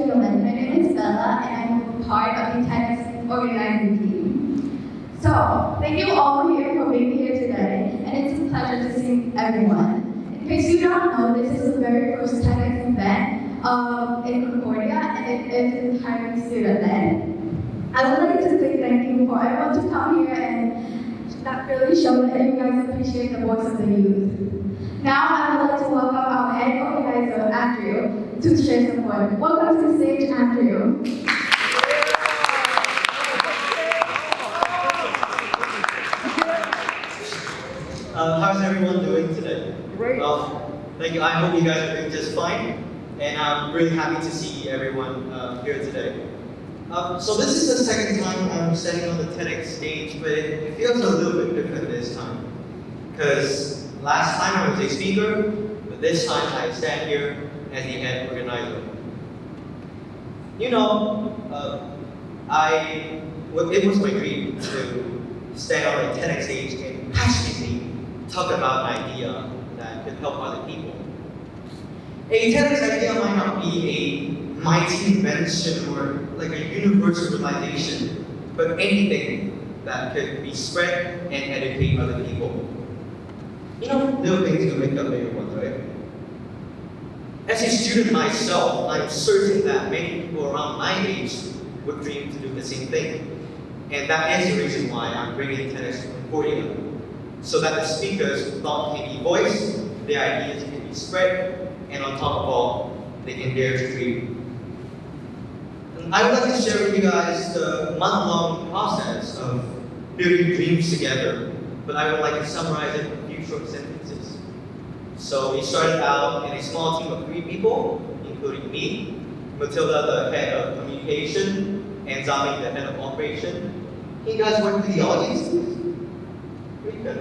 gentlemen, my name is Bella and I'm part of the TEDx organizing team. So, thank you all here for being here today, and it's a pleasure to see everyone. In case you don't know, this is the very first TEDx event in Concordia, and it is entirely student-led. I would like to say thank you for everyone to come here and that really show that you guys appreciate the voice of the youth. Now I would like to welcome our head organizer, Andrew, to share some words. Welcome to the stage, Andrew. How's everyone doing today? Great. Thank you. I hope you guys are doing just fine, and I'm really happy to see everyone here today. So this is the second time I'm standing on the TEDx stage, but it feels a little bit different this time. Because last time I was a speaker, but this time I stand here as the head organizer. You know, it was my dream to stand on the TEDx stage and passionately talk about an idea that could help other people. A TEDx idea might not be a mighty invention or like a universal realization, but anything that could be spread and educate other people. You know, little things can make up bigger ones, right? As a student myself, I'm certain that many people around my age would dream to do the same thing. And that is the reason why I'm bringing TEDx Concordia, so that the speakers' thought can be voiced, their ideas can be spread, and on top of all, they can dare to dream. And I would like to share with you guys the month-long process of building dreams together, but I would like to summarize it in a few short sentences. So we started out in a small team of 3 people, including me, Matilda, the head of communication, and Zami, the head of operation. Can you guys work with the audience, please? Pretty good.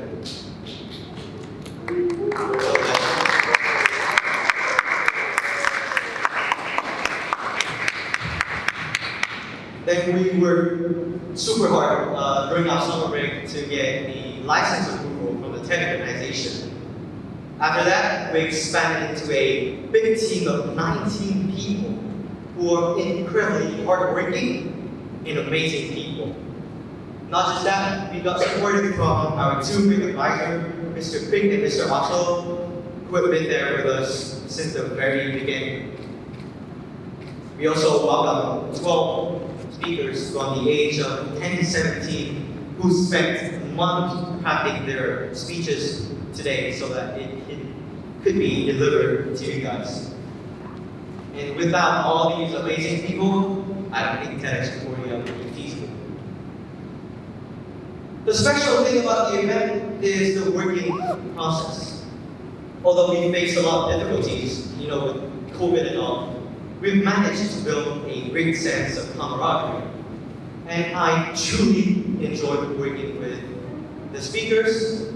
Then we worked super hard during our summer break to get the license approval from the TED organization. After that, we expanded into a big team of 19 people who are incredibly hardworking and amazing people. Not just that, we got supported from our 2 big advisors, Mr. Pink and Mr. Otto, who have been there with us since the very beginning. We also welcome 12 speakers from the age of 10 to 17 who spent months crafting their speeches today so that it could be delivered to you guys. And without all these amazing people, I don't think TEDx Concordia would be feasible. The special thing about the event is the working process. Although we faced a lot of difficulties, you know, with COVID and all, we've managed to build a great sense of camaraderie. And I truly enjoyed working with the speakers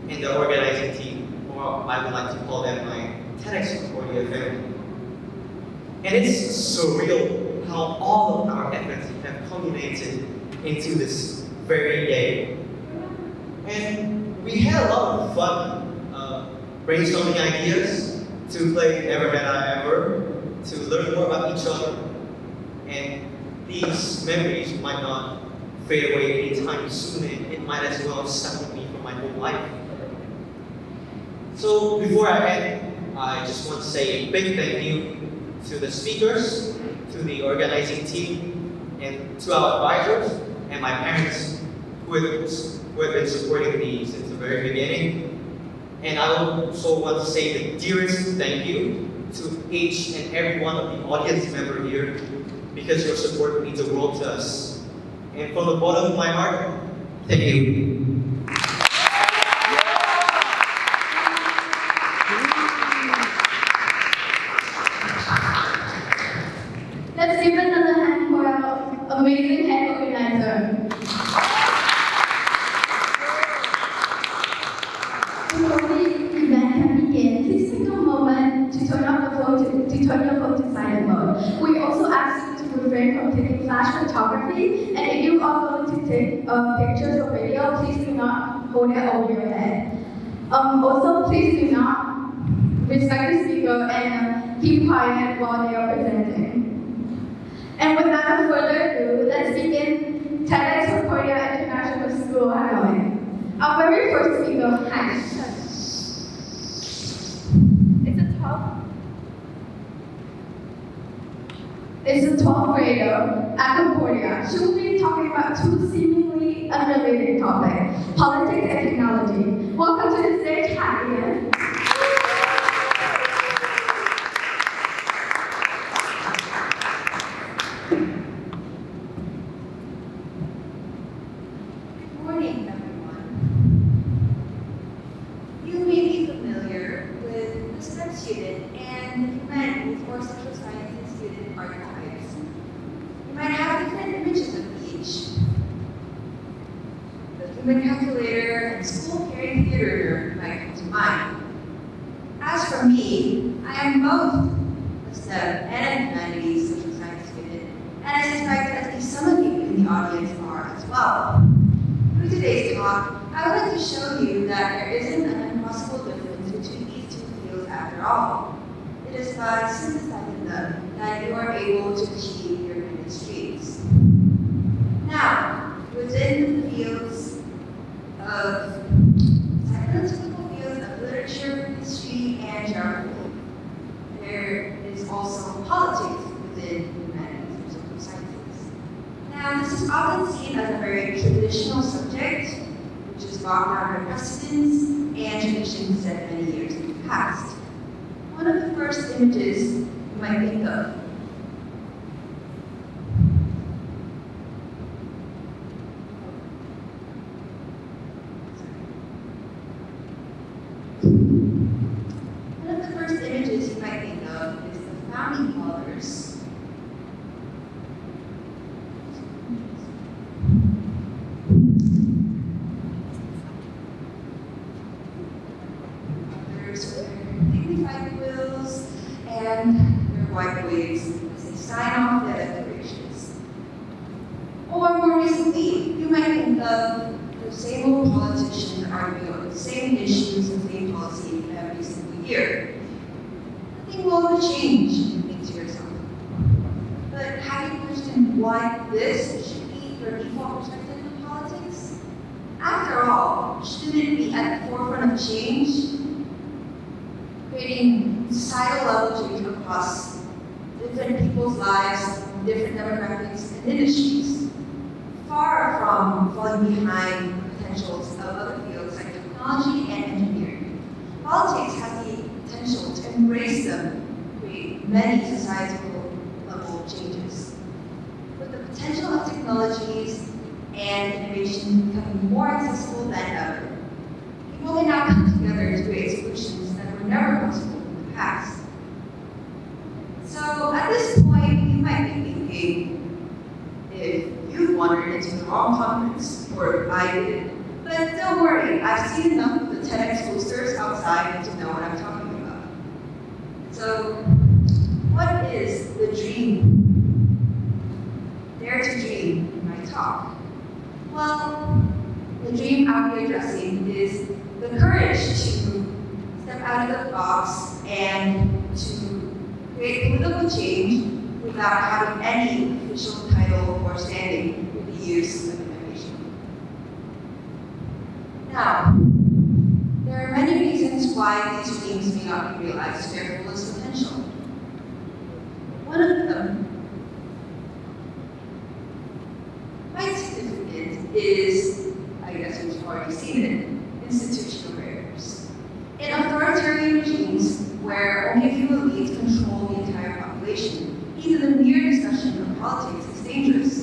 and the organizing team, or I would like to call them my TEDx Concordia family. And it's surreal how all of our efforts have culminated into this very day. And we had a lot of fun brainstorming ideas to play Never Had I Ever, to learn more about each other. And these memories might not fade away anytime soon, and it might as well stuck with me for my whole life. So before I end, I just want to say a big thank you to the speakers, to the organizing team, and to our advisors, and my parents who have been supporting me since the very beginning. And I also want to say the dearest thank you to each and every one of the audience member here, because your support means the world to us. And from the bottom of my heart, thank you. Let's give another hand for our amazing head organizer. Before the event can begin, please take a moment to turn off the phone to turn your phone to silent mode. We also ask you to refrain from taking flash photography, and if you are going to take pictures or video, please do not hold it over your head. Also, please do not respect the speaker and keep quiet while they are presenting. And without further ado, let's begin TEDx Concordia International School, Hanoi. Our very first speaker, hi. It's a 12th grader at Concordia. She will be talking about two seemingly unrelated topics, politics and technology. Welcome to the stage, hi again. Good morning, everyone. You may be familiar with the STEM student and the humanities or social sciences student archetypes. You might have different images of each. The human calculator and school-carrying theater nerd might come to mind. As for me, I am both a STEM and a humanities social science student, and I suspect at least some of you in the audience are as well. Through today's talk, I would like to show you that there isn't an impossible difference between these two fields after all. It is by synthesizing them that you are able to achieve your greatest dreams. Now, within the fields of psychotypical fields of literature, history, and geography, there is also politics within humanities and social sciences. Now, this is often seen as a very traditional subject, which is bogged down by precedents and traditions set many years in the past. One of the first images you might think of is the founding fathers. Others with their dignified wills and their white wigs as they sign off their declarations. Or more recently, you might think of the same old politicians arguing over the same issues and same policy every single year. Nothing will ever change, you think to yourself. But have you questioned why this should be your default perspective in politics? After all, shouldn't it be at the forefront of change? Creating societal level change across different people's lives, different demographics and industries, far from falling behind the potentials of other fields like technology and engineering. Politics has the potential to embrace them, create many societal level changes. With the potential of technologies and innovation becoming more accessible than ever, people can now come together to create solutions that were never possible in the past. So at this point, you might be thinking, if you've wandered into the wrong conference, or I did, but don't worry, I've seen enough of the TEDx posters outside to know what I'm talking about. So, what is the dream? Dare to dream in my talk. Well, the dream I'll be addressing is the courage to step out of the box and to create political change without having any official title or standing with the use of innovation. Now, there are many reasons why these dreams may not be realized to their fullest potential. One of them, quite significant, is, I guess we've already seen it, institutional barriers. In authoritarian regimes where only a few elites control the entire population, even the mere discussion of politics is dangerous.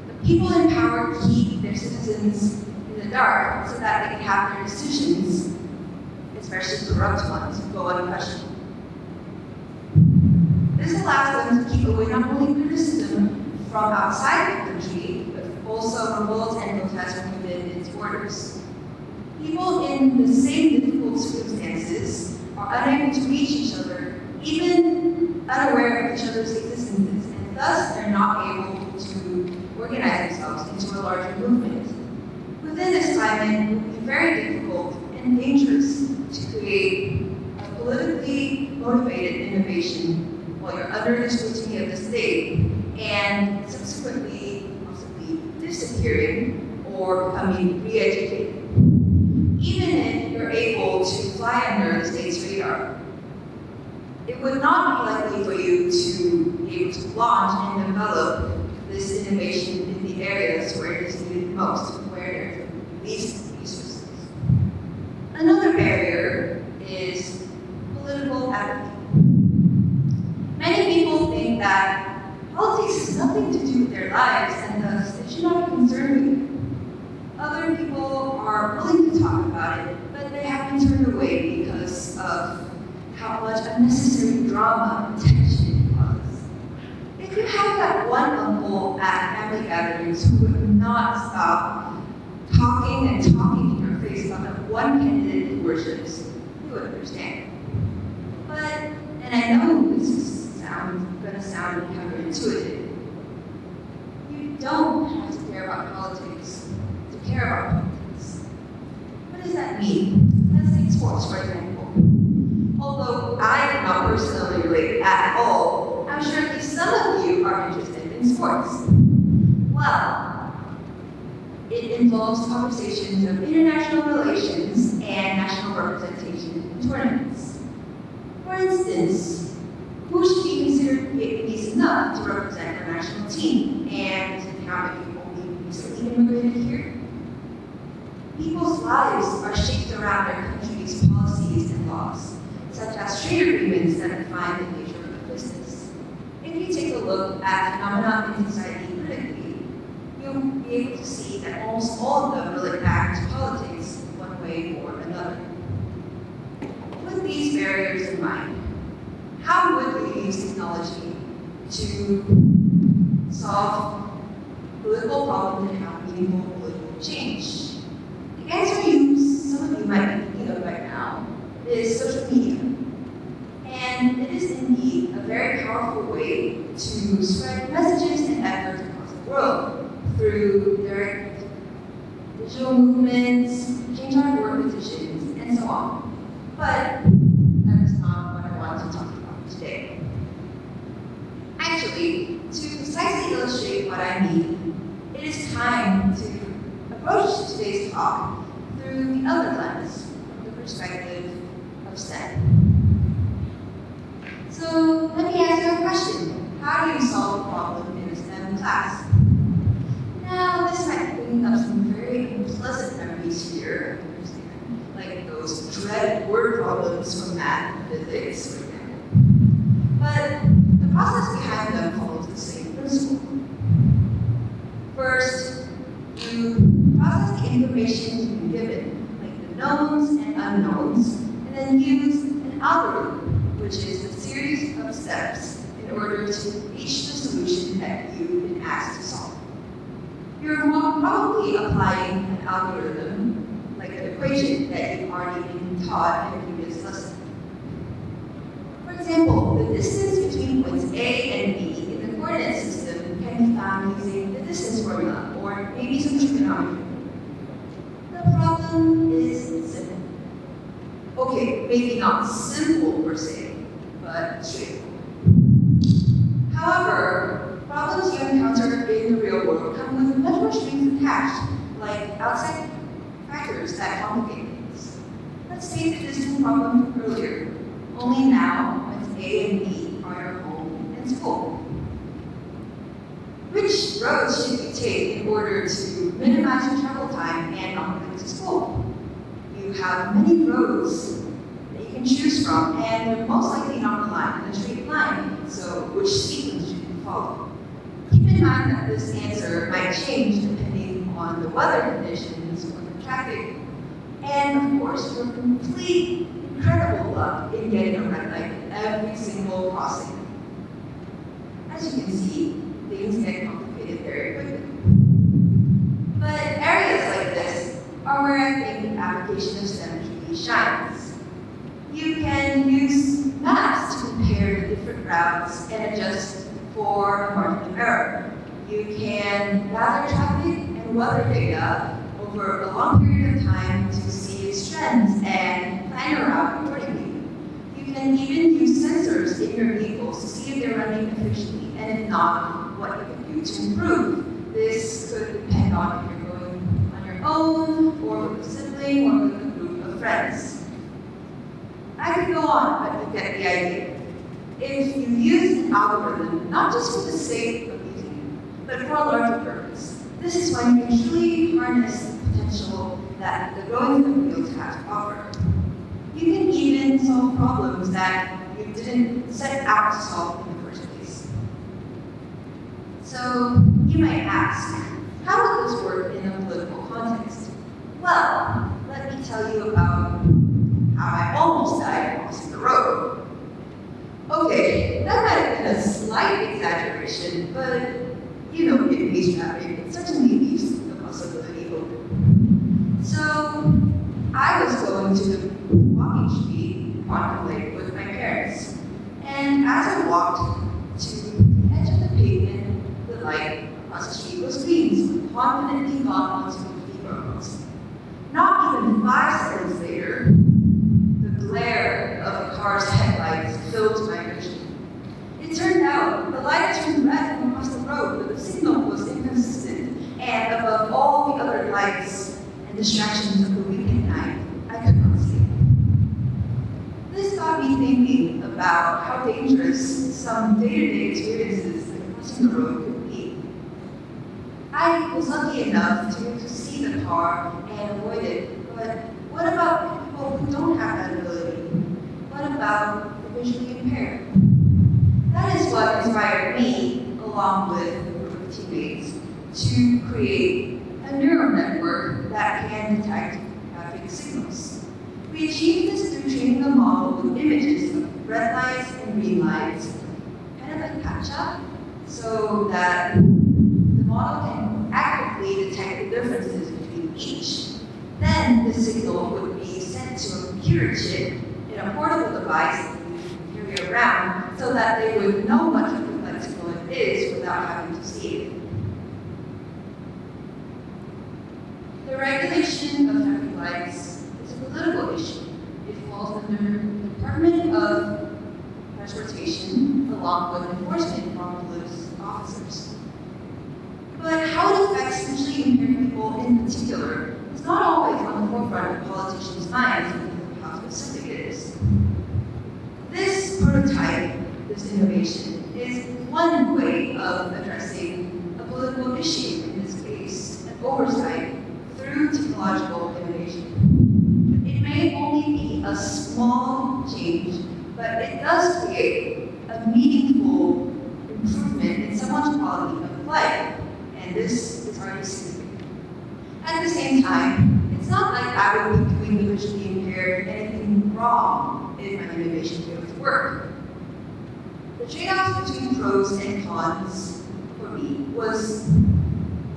The people in power keep their citizens in the dark so that they can have their decisions, especially corrupt ones, go unquestioned. This allows them to keep away not only criticism from outside the country, but also revolt and protest from within its borders. People in the same difficult circumstances are unable to reach each other, even unaware of each other's existences, and thus they're not able to organize themselves into a larger movement. Within this climate, it would be very difficult and dangerous to create a politically motivated innovation while you're under the scrutiny of the state and subsequently possibly disappearing or becoming re-educated. Even if you're able to fly under the state's radar, it would not be likely for you to be able to launch and develop this innovation in the areas where it is needed most, where there are the least resources. Another barrier is political apathy. Many people think that politics has nothing to do with their lives and thus it should not be concerned with it. Other people are willing to talk about it, but they have been turned away because of how much unnecessary drama and tension it causes. If you have that one uncle at family gatherings who would not stop talking and talking in your face about that one candidate who worships, you would understand. But, and I know this is gonna sound counterintuitive, you don't have to care about politics to care about politics. What does that mean? Let's take sports, for example. Although I am not personally related at all, I'm sure at least some of you are interested in sports. Well, it involves conversations of international relations and national representation in tournaments. For instance, who should be considered decent enough to represent our national team, and how many people will be recently immigrated here? People's lives are shaped around their country's policies and laws, such as trade agreements that define the nature of business. If you take a look at phenomena in society politically, you'll be able to see that almost all of them relate back to politics one way or another. With these barriers in mind, how would we use technology to solve political problems and have meaningful political change? The answer some of you might be thinking of right now is social media. And it is indeed a very powerful way to spread messages and efforts across the world through their digital movements, change our work petitions, and so on. But that is not what I want to talk about today. Actually, to precisely illustrate what I mean, it is time to approach today's talk through the other lens, the perspective of STEM. So let me ask you a question. How do you solve a problem in a STEM class? Now, this might bring up some very unpleasant memories here, I understand, like those dreaded word problems from math and physics, for example. But the process behind them follows the same principle. First, you process the information you've been given, like the knowns and unknowns, and then use an algorithm, which is a series of steps in order to reach the solution that you've been asked to solve. You're probably applying an algorithm, like an equation that you've already been taught in a previous lesson. For example, the distance between points A and B in the coordinate system can be found using the distance formula, or maybe some trigonometry. The problem is simple. Okay, maybe not simple per se, but straightforward. However, problems you encounter in the real world come with much more strings attached, like outside factors that complicate things. Let's take the distance problem from earlier. Only now, when A and B are your home and school. Which roads should you take in order to minimize your travel time and not go to school? You have many roads that you can choose from, and they're most likely not relying on a straight line, so which sequence should you follow? Keep in mind that this answer might change depending on the weather conditions or the traffic, and of course, your complete incredible luck in getting a red light at every single crossing. As you can see, things get complicated very quickly. But areas like this are where I think the application of STEM truly shines. You can use maps to compare the different routes and adjust for a margin of error. You can gather traffic and weather data over a long period of time to see its trends and plan your route accordingly. You can even use sensors in your vehicles to see if not what you can do to improve. This could depend on if you're going on your own, or with a sibling, or with a group of friends. I could go on, but you get the idea. If you use an algorithm, not just for the sake of using it, but for a larger purpose, this is when you can truly harness the potential that the growing field has to offer. You can even solve problems that you didn't set out to solve in the first place. So you might ask, how would this work in a political context? Well, let me tell you about how I almost died crossing the road. Okay, that might have been a slight exaggeration, but you know Vietnamese traffic, it certainly leaves the possibility open. So I was going to the walking street, Concordia Hanoi, with my parents. And as I walked to the edge of the pavement, the light across the street was green, so I confidently got onto the zebra crossing. Not even 5 seconds later, the glare of the car's headlights filled my vision. It turned out the light turned red across the road, but the signal was inconsistent, and above all the other lights and distractions of the weekend night, I could not see it. This got me thinking about how dangerous some day-to-day experiences like crossing the road could be. I was lucky enough to see the car and avoid it, but what about people who don't have that ability? What about the visually impaired? That is what inspired me, along with a group of teammates, to create a neural network that can detect traffic signals. We achieved this through training the model with images of red lights and green lights, kind of like CAPTCHA, so that the model can accurately detect the differences between each. Then the signal would be sent to a computer chip in a portable device that you can carry around, so that they would know what the signal it is without having to see it. The regulation of traffic lights is a political issue. It falls under the Department of Transportation, along with enforcement from police officers. But how it affects visually impaired people in particular is not always on the forefront of politicians' minds because of how specific it is. This prototype, this innovation, is one way of addressing a political issue, in this case, an oversight through technological innovation. It may only be a small change, but it does create a meaningful improvement in someone's quality of life, and this is already significant. At the same time, it's not like I would be doing the visually impaired anything wrong if my innovation failed to work. The trade-offs between pros and cons for me was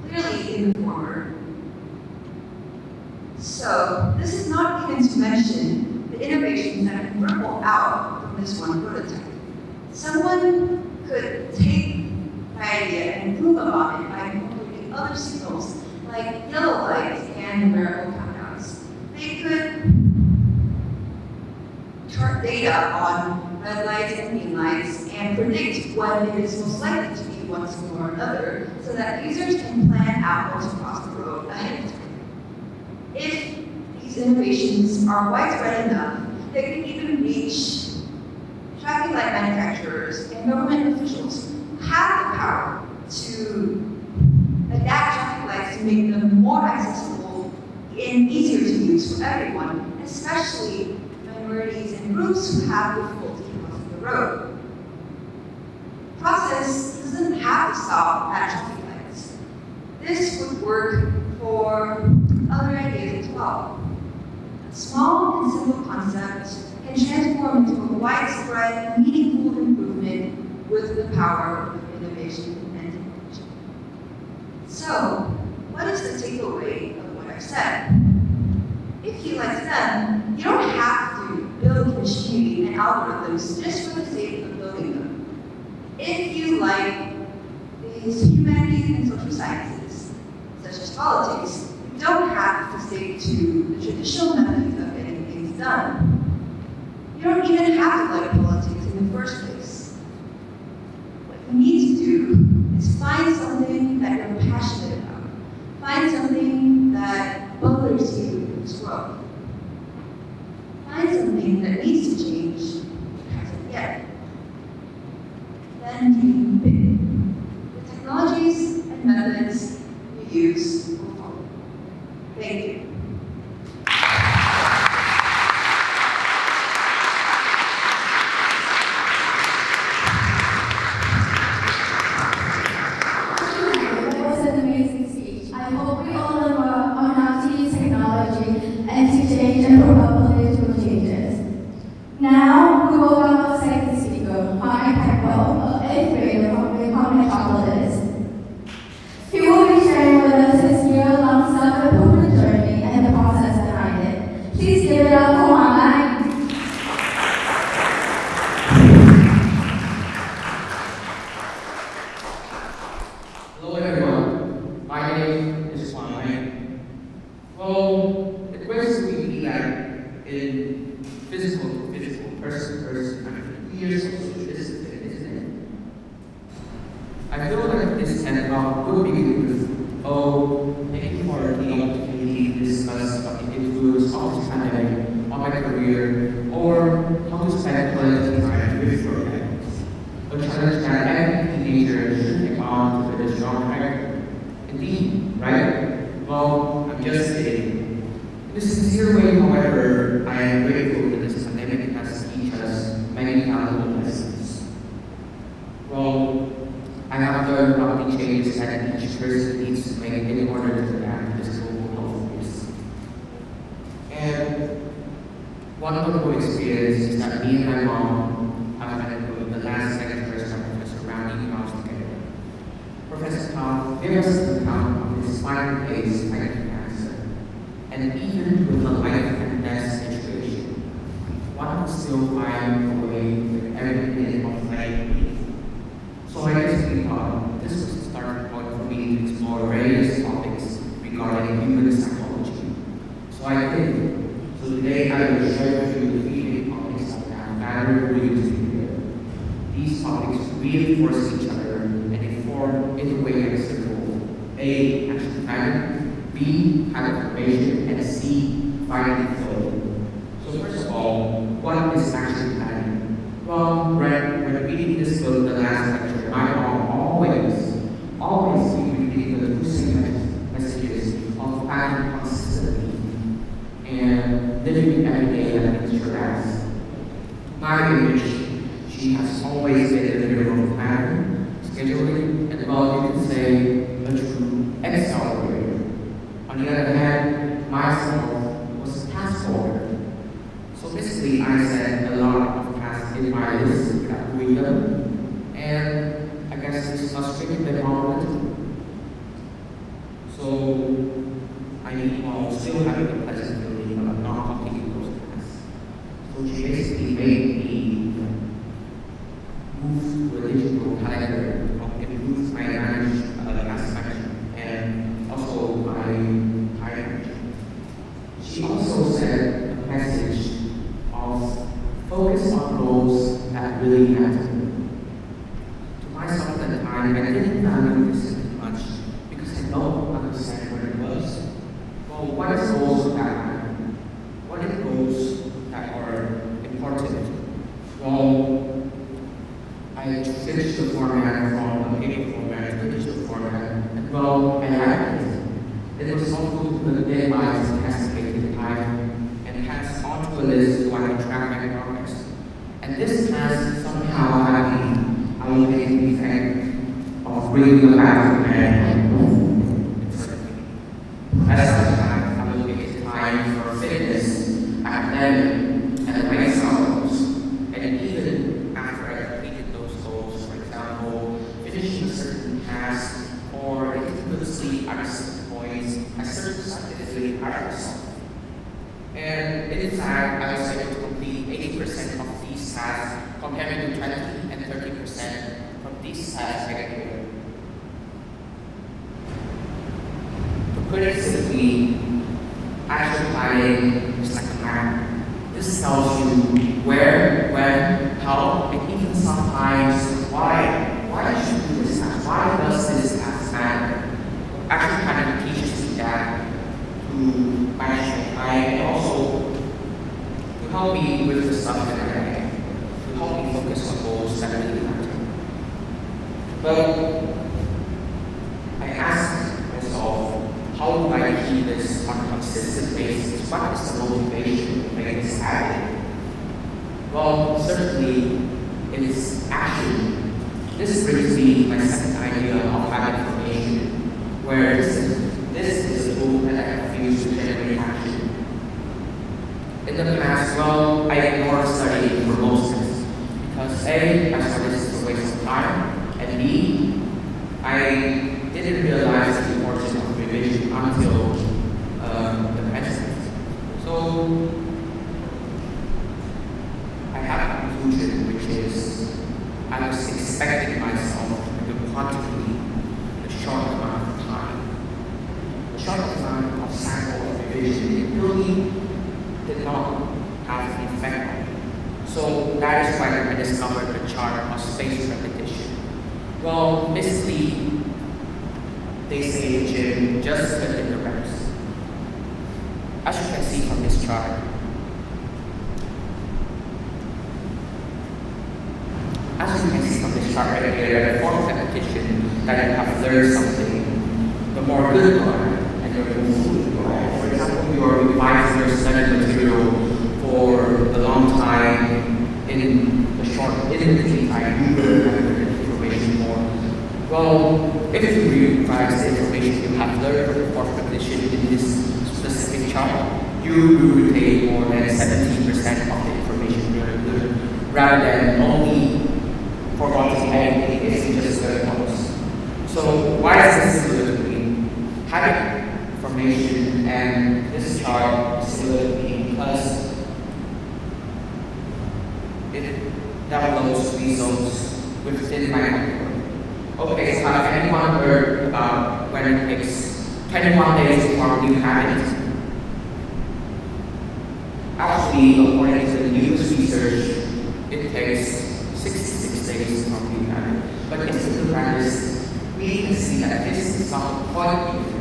clearly in the former. So this is not even to mention the innovations that can ripple out from this one prototype. Someone could take my idea and improve upon it by incorporating other signals like yellow lights and numerical countdowns. They could chart data on red lights and green lights and predict when it is most likely to be one signal or another, so that users can plan out when to cross the road ahead of time. If these innovations are widespread enough, they can even reach traffic light manufacturers and government officials who have the power to adapt traffic lights to make them more accessible and easier to use for everyone, especially minorities and groups who have difficulty crossing the road. The process doesn't have to stop at traffic lights. This would work for other ideas as well. A small and simple concept can transform into a widespread, meaningful improvement with the power of innovation and technology. So, what is the takeaway of what I've said? If you like STEM, you don't have to build machinery and algorithms just for the sake of building them. If you like these humanities and social sciences, such as politics, you don't have to stick to the traditional methods of getting things done. You don't even have to like politics in the first place. What you need to do find something that you're passionate about. Find something that bothers you in this world. Find something that needs to change but hasn't yet. Then dream big. The technologies and methods you use will follow. Thank you. That was an amazing speech. I hope we all learn more on how to use technology and to change and promote political changes. Now, we will welcome the second speaker, Hunter Campbell, an 8th grader from the Metropolis. He will be sharing with us his year-long self-improvement journey and the process behind it. Please give it up for Hunter. Hello everyone, my name is Juan. Well, the question we be that in physical to physical, person to person, after 2 years of social discipline, isn't it? I feel like this can will begin with, thank you for the opportunity to discuss the influence of this pandemic on my career, or how to spend quality time with your parents. A challenge that every teenager should take on to build a strong character. Indeed, right? Well, I'm just kidding. In a sincere way, however, I am grateful that this pandemic has teach us many valuable lessons. Well, I have learned about the changes that each person needs to make in order to adapt to this global health risk. And one notable experience is that me and my mom have had the last lectures of Professor Browning house together. Professor Todd gave us an account of his final days fighting cancer, and even with a life and death situation, one could still find a way with every minute of life. So I basically thought this was the starting point for me to explore various topics regarding human psychology. So I did. So today I will share with you the three main topics that I have gathered using here. These topics reinforce each other and inform in a way that's simple. A, action planning, B, have information, and C, finding flow. So first of all, what is action planning? Well, when reading this book, the last lecture, my mom always keep repeating the two same messages of planning consistently and living every day that meets your ass. My image, she has always been a hero of planning, scheduling, and well, you could say a true accelerator. On the other hand, myself was a task forwarder. So basically, I set a lot of tasks in my list without doing them, and I guess this frustrated them all the time. So I mean, while still having the pleasant feeling of not completing those tasks. So she basically made me move to a digital calendar to improve my task management and also my time management. She also said a message of focus on goals that really matter. To myself at the time, I didn't value this much because I don't understand what it was. Well, what is goals that matter? What are goals that are important? Well, I switched the format from a paper format to a digital format, and well, I liked it. It was helpful to minimize and estimate time and pass onto a list so I can track my progress. And this has somehow had the elevating effect of bringing the back and as I have allocated time for fitness, academic, and life goals, and even after I completed those goals, for example, finishing a certain task or continuously at certain points, I certainly hire myself. And in fact, I was able to complete 80% of these tasks compared to 20 and 30% from these tasks I get here. To put it simply, action planning is like a map. This tells you where, when, how, and even sometimes why you should do this task. why does this task matter? Actually kind of teaches me that to manage my time and also to help me with the stuff that I like, to help me focus on goals that really matter. But I ask myself, how do I keep this on a consistent basis? What is the motivation to make this happen? Well, certainly it's action. This brings me my second idea of habit formation, where this is a tool that I have used to generate action. In the past, well, I ignored studying for most things because A, I saw this as a waste of time, and B, I didn't realize the importance of revision until the present. So I have a conclusion, which is I was expecting myself to quantitate a short amount of time, a short amount of sample of revision. It really did not have an effect on me. So that is why I discovered the chart of spaced repetition. Well, basically, they say in gym, just put in the reps. As you can see from this chart, right here, at the fourth repetition, that you have learned something, the more good you are, and the more food you are. For example, you are revising your study material for a long time in the time, you remember the information more. Well, if you revise the information you have learned for the fourth repetition in this specific chart, you will retain more than 70% of the information you have learned, rather than only forgotten anything if you just learn once. So why is this similar to me? Habit formation and this chart is similar to me because it develops results within my network. Okay, so has anyone heard about when it takes 21 days to form a new habit? Actually, according to the newest research, it takes 66 days to form a new habit. But if we look at this, we can see that this is not the point here.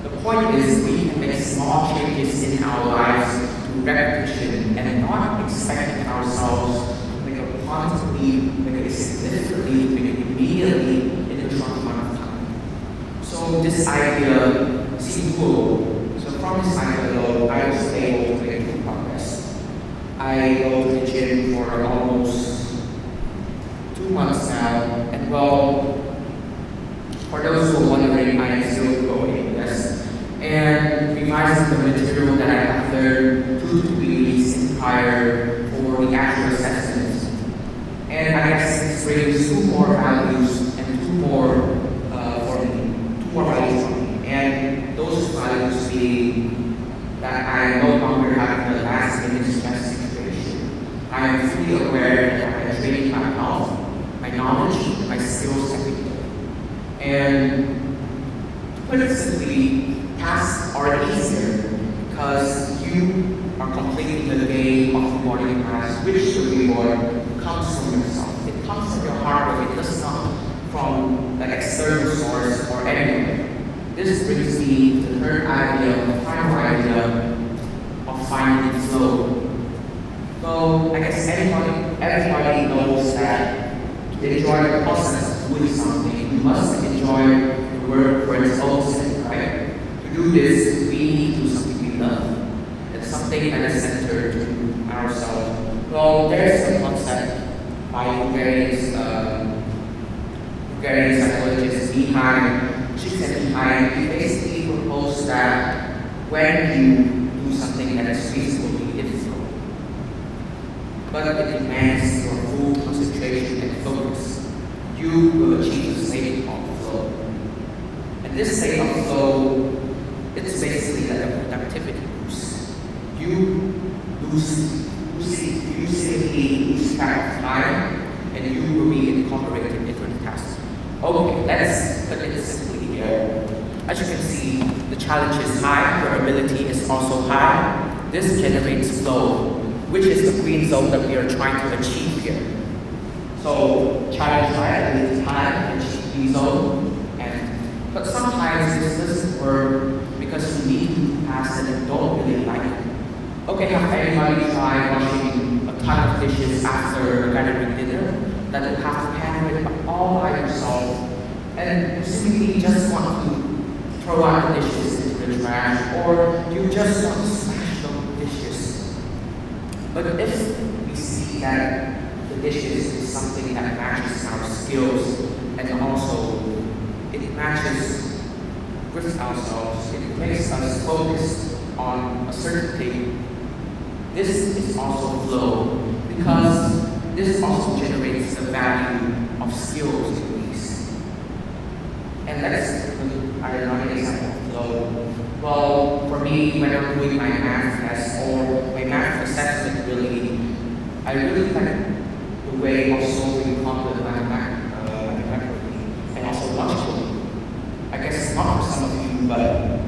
The point is we can make small changes in our lives through repetition and not expecting ourselves to make a quantum leap, make it significantly, make it immediately in a short amount of time. So this idea seems cool. So from this idea alone, I was able to make good progress. I go to the gym for almost 2 months now, and well, for those who are wondering, I am still going, yes. And revising the material that I have learned 2 to 3 weeks prior for the actual assessment. And I guess this brings 2 more values and 2 more for me, 2 more values for me. And those values being that I no longer have the last minute stress situation. I am fully aware that I am training my health, my knowledge, my skills every day. And to put it simply, tasks are easier because you are completing the game of rewarding tasks, which the reward comes from yourself. It comes from your hard work. It does not from the external source or anywhere. This brings me to the third idea, the final idea of finding flow. So I guess everybody knows that to enjoy the process of doing something, you must enjoy the work for its own sake, right? To do this, we need to do something we love. It's something that is centered to ourselves. Well, there's a concept by Hungarian psychologist Mihály. She said Mihály, he basically proposed that when you do something that is reasonably difficult, but it demands your full concentration and focus, you will achieve a state of flow. And this state of flow, it's basically like a productivity boost. You simply lose track of time, and you will be incorporated into the task. Okay, let's put it simply here. As you can see, the challenge is high, your ability is also high. This generates flow, which is the green zone that we are trying to achieve here. So challenge high, ability high, diesel, but sometimes this doesn't work because you need to do tasks that you don't really like. Okay, have anybody tried washing a ton of dishes after a gathering dinner that you have to handle it all by yourself, and you simply just want to throw out the dishes into the trash, or you just want to smash those dishes? But if we see that the dishes is something that matches our skills, and also it matches with ourselves, it makes us focus on a certain thing, this is also flow, because this also generates the value of skills in these. And let's look at another example of flow. Well, for me, when I'm doing my math test or my math assessment, really, I really like the way of solving problems mathematically and also logically. I guess not for some of you, but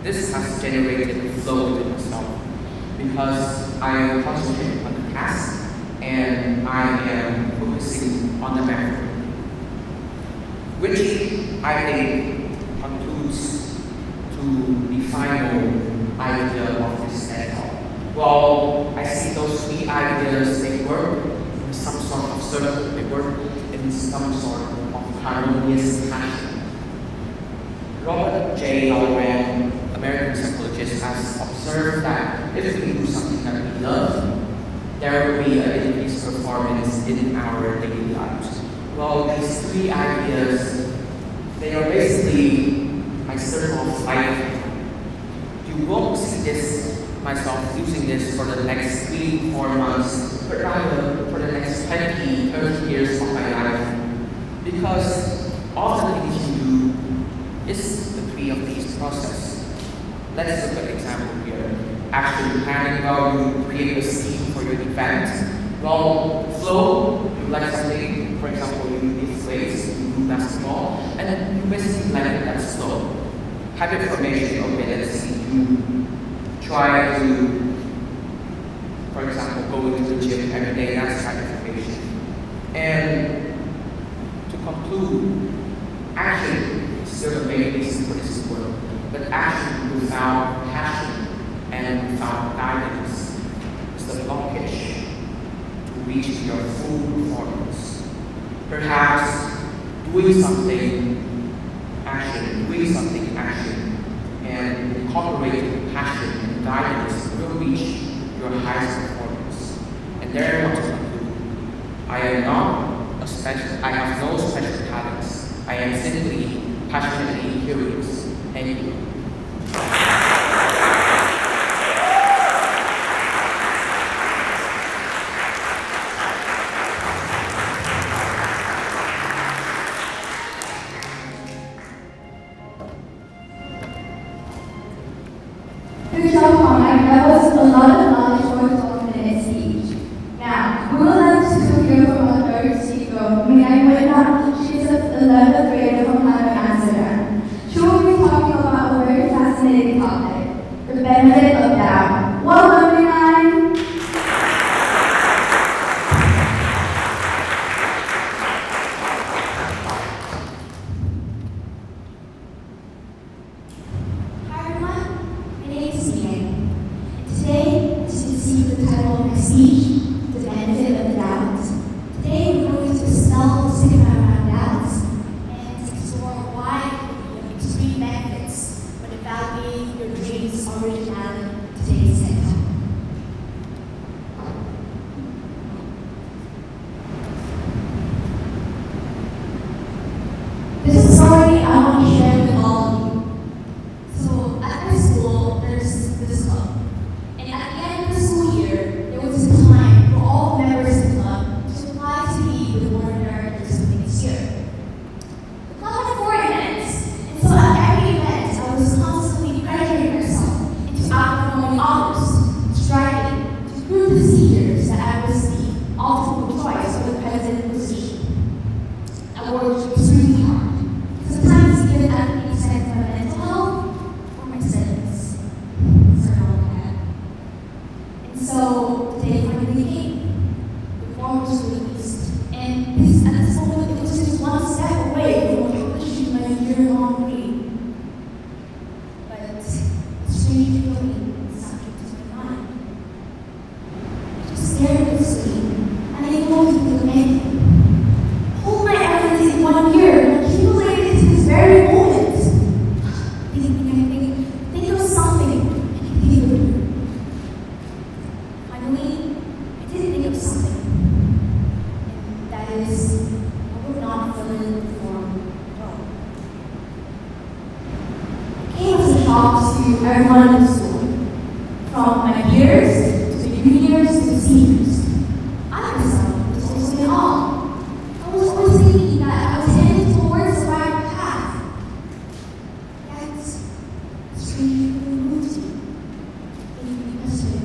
this has generated flow within myself because I am concentrating on the task and I am focusing on the method, which I think concludes to the final idea of this TED Talk. Well, I see those three ideas, they work in some sort of circle, they work in some sort of harmonious passion. Robert J. Alran, American psychologist, has observed that if we do something that we love, there will be an increased performance in our daily lives. Well, these three ideas, they are basically my circle of life. You won't see this, myself using this for the next 3-4 months, but rather for the next 20, 30 years of my life. Because all the things you do is the three of these processes. Let's look at an example here. Action planning, well, you create a scheme for your event. Well, flow, you like something, for example, you lift weights, you do basketball, and then you basically like it, that's flow. Habit formation, okay, let's see, you try to, for example, go to the gym every day, that's habit formation. And to conclude, action is still the main reason for this work, but action without passion and without guidance is the blockage to reach your full performance. Perhaps doing something, action, and incorporating passion and guidance will reach your highest performance. And there I want to conclude. I have no special talents. I am simply passionately curious. Thank you. Good job, Conrad. That was a lot of knowledge for a 12-minute speech. Now, we would like to hear from our third speaker, Mia Wena. She's an 11th grader from Hanoi, Amsterdam. She will be talking about a very fascinating topic, the benefit of doubt. Welcome, Mia. Hi everyone, my name is Mia. Today, as you can see the title of my speech, The Benefit of Doubt. Today we're going to dispel the stigma around doubts and explore why and extreme benefits when evaluating your dreams originality in today's TED Talk. This is a story I want to share with all of you. So at my school, there's this club. And at the end of the school year, there was a time for all members of the club to apply to be the board of directors of the next year. The club had 4 events, and so at every event, I was constantly pressuring myself into outperforming others, striving to prove to the seniors that I was the ultimate choice for the president position. I worked extremely hard, sometimes even at the expense of my mental health or my studies. Sorry about that. And so the day finally came. The form was released, and at this moment, it was just one step away from careers, to the juniors, to the seniors. I myself was also in awe. I was always thinking that I was heading towards the right path. Yet, strangely moved me. Making me question,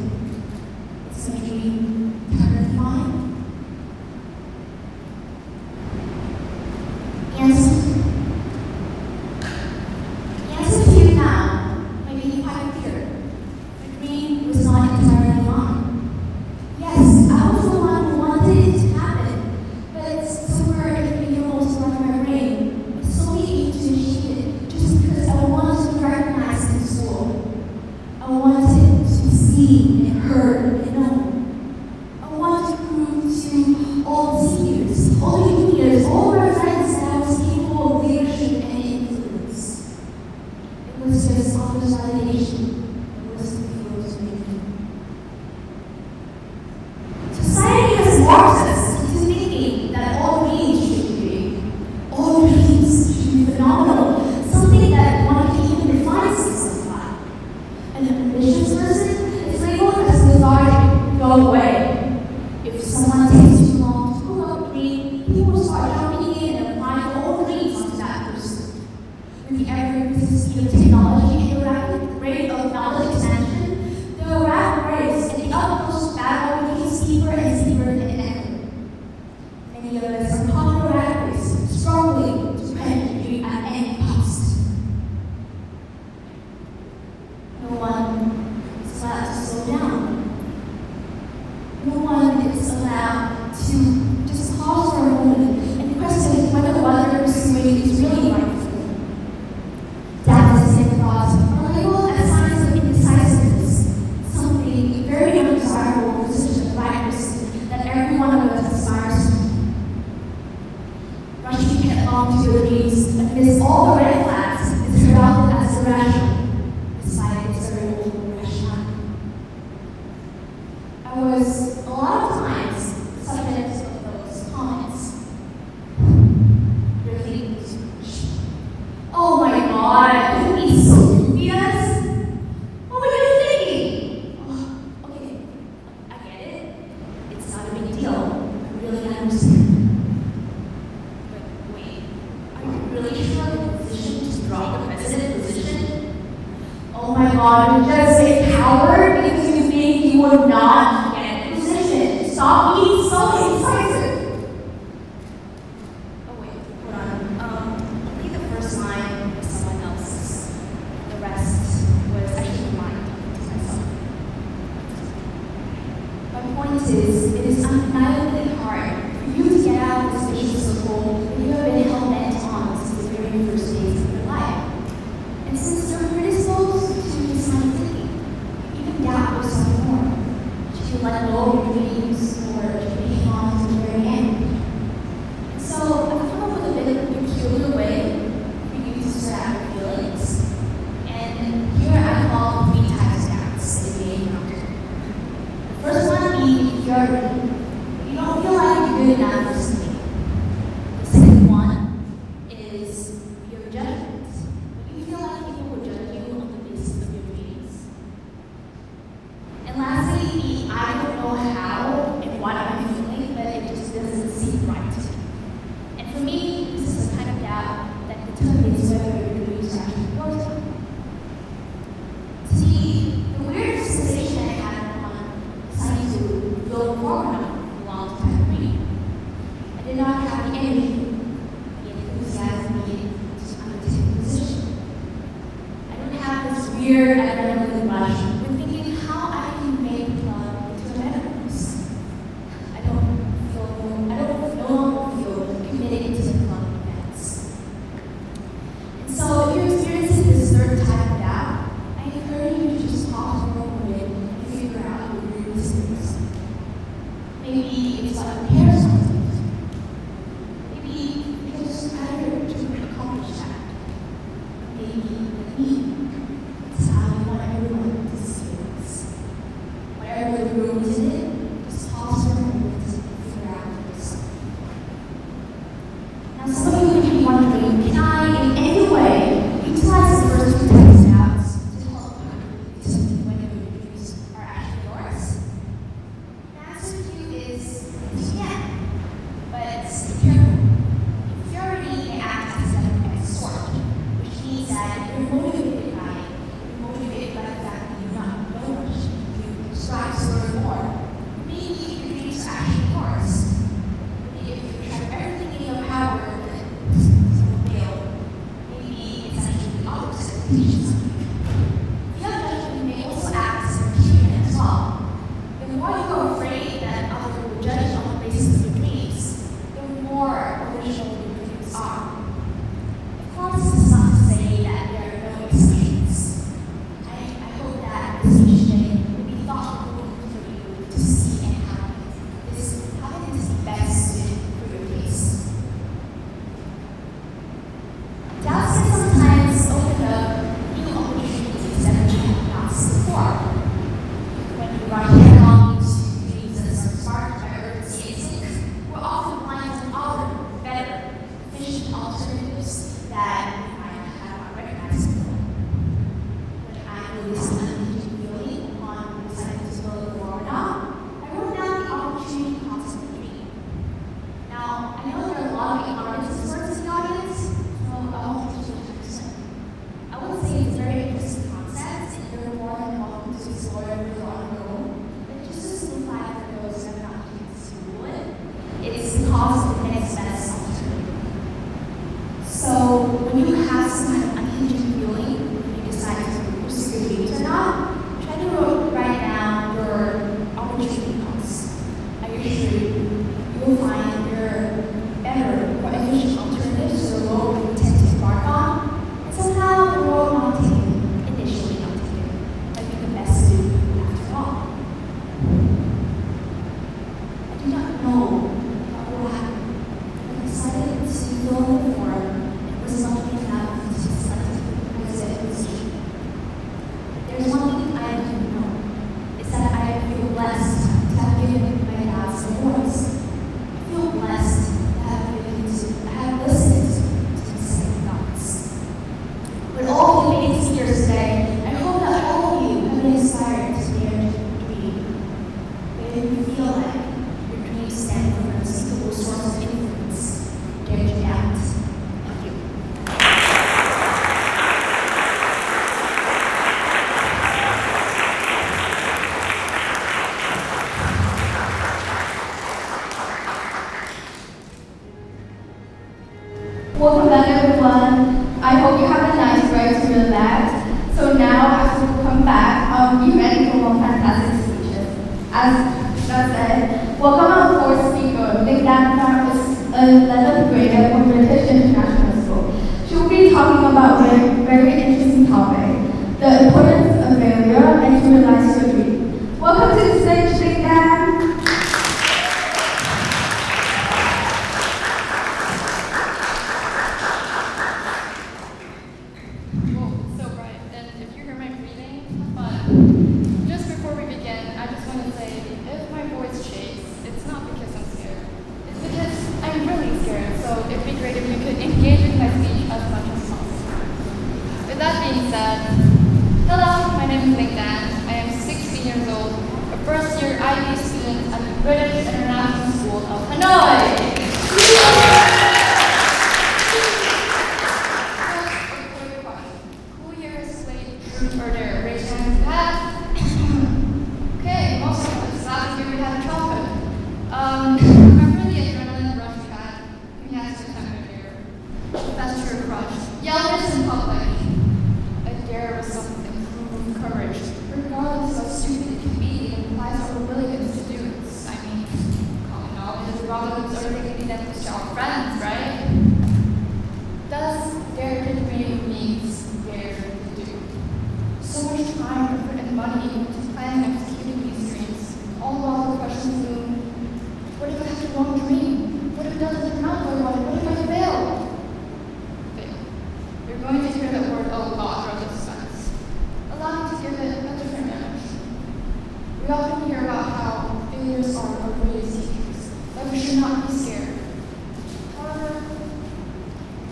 is my dream entirely mine? The answer to you now might be quite clear. My dream was not entirely mine. Yes, I was the one who wanted it to happen, but somewhere in the almost left my brain, I slowly came to achieve it just because I wanted to be recognized in school. I wanted to be seen and heard and known. I wanted to prove to all the seniors, all the juniors, all my friends that I was capable of leadership and influence. It was just others' validation. It wasn't feelings of me. Society has warped us into thinking that all dreams should be big. All dreams should be phenomenal. Something that one can even define success by. An ambitious person is labeled as lethargic, go away. If someone takes too long to pull up a dream, people will start jumping in and applying their own dreams onto that person. With the ever-increasing speed of technology and the rapid rate of knowledge expansion, the rat race and the upmost battle becomes steeper and steeper and ever. Many of us are caught in the rat race, struggling to penetrate at any cost. No one is allowed to slow down. No one is allowed to just pause for a moment and question whether what they're pursuing is really right for them. Doubts and thoughts are labeled as signs of indecisiveness, something very undesirable for such a bright person that every one of us aspires to. Rushing headlong to your dreams amidst all the red flags is heralded as irrational, despite its very own rationality. I was a lot of times subject of those comments. You're thinking too much. Oh my god, you'd be so dubious. What were you thinking? Oh, okay, I get it. It's not a big deal. I really understand. But wait, are you really sure the position to drop the president position? Oh my god, you just say coward because you think you would not get the position. Stop being so indecisive. Oh wait, hold on. I think the first line was someone else's. The rest was actually mine to myself. My point is, it is undeniably hard for you to get out of this vicious circle that you have been hell-bent on since the very first days of your life. And since you're predisposed to design thinking, even doubt yourself more. Should you let go of your dreams or should you hang on to the very end? And so I've come up with a bit of a peculiar way for you to sort out your feelings. And here I call 3 types of doubts that you may encounter. The first one being you're ready. You don't feel like you're good enough for something. The second one is your judgment. You feel like people will judge you on the basis of your dreams. And lastly, I don't know how and what I'm feeling, but it just doesn't seem right. And for me, this is the kind of doubt that determines whether your dreams are actually worth it. See, the weird sensation I had on deciding to go forward on a long time dream, I did not have the energy, the enthusiasm needed to undertake the position. I don't have this weird adrenaline rush with thinking how I can make the club into a better place. I no longer feel committed to the club events. And so if you're experiencing this third type of doubt, I encourage you to just pause for a moment and figure out your dreams for yourself. Maybe it's what prepares something. Maybe you can just better to accomplish that. Maybe with me. It's how you want everyone to see us. Whatever the room is in, just pause for a moment and figure out for yourself. Now, some of you may be wondering, can I in any way utilize the first 2 types of doubts to help you do something when your dreams are actually yours? to see and having this best suited for your case. Doubts can sometimes open up new opportunities that you have not seen before. When you run headlong into dreams that are sparked by urgency and instinct, we're often blind to other, better, efficient alternatives that we might have not recognized before. When I noticed an uneasy feeling on deciding to fill it or not, I wrote down the opportunity cost of the dream. Now, I know there are a lot of economics experts in the audience, so I won't teach you 100%. I would say it's a very interesting concept, and you're more than welcome to explore it further on your own. But just to simplify for those who have not taken this fluid, it's the cost of the next best alternative. So when you have some kind of unhinging feeling, when you decide to pursue your dreams or not, try to write down your opportunity costs. I assure you, you will find there are better, more efficient alternatives to the road you intend to embark on, and somehow the road not taken, initially not taken, might be the best suit after all. I do not know what will happen. I decided to fill in the form and was lucky enough to be selected for the president position. There's one thing I do know, is that I feel blessed to have given my doubts a voice. I feel blessed to have listened to my second thoughts. With all the amazing speakers today, I hope that all of you have been inspired to dare to dream. But if you feel like your dreams stand for an unspeakable source of influence, dare to doubt. Thank you. Welcome back, everyone. I hope you have a nice break to relax. So now, after we come back, be ready for more fantastic speeches. As Shah said, welcome our fourth speaker, Nick Danforth is a 11th grader from British International School. She will be talking about a very interesting topic, the importance of failure and to realize your dream. Welcome to the stage, Nick Dan. Whoa, it's so bright. And if you hear my breathing, have fun. Just before we begin, I just want to say, if my voice shakes, it's not because I'm scared. It's because I'm really scared, so it'd be great if you could engage with my speech as much as possible. With that being said, hello, my name is Nick Dan. I am 16 years old, a first-year IB student at the British International School of Hanoi. Who here is late or dare raise your hand if you have? Okay, most of us. Last year we had a chocolate. Remember the adrenaline rush we had? We had September here. That's true crush. Yell this in public. A dare was something full of courage. Regardless of how stupid it can be, it implies our willingness to do it. I mean, common knowledge is relevant or dignity that push our friends, right? Thus, dare to dream means dare to do. So much time, effort, and money into planning and executing these dreams. All while the questions loom: what if I have the wrong dream? What if it doesn't come out well? What if I fail? Fail. You're going to hear that word a lot throughout this sentence. Allow me to give it a different image. We often hear about how failures are our greatest teachers, that we should not be scared. However,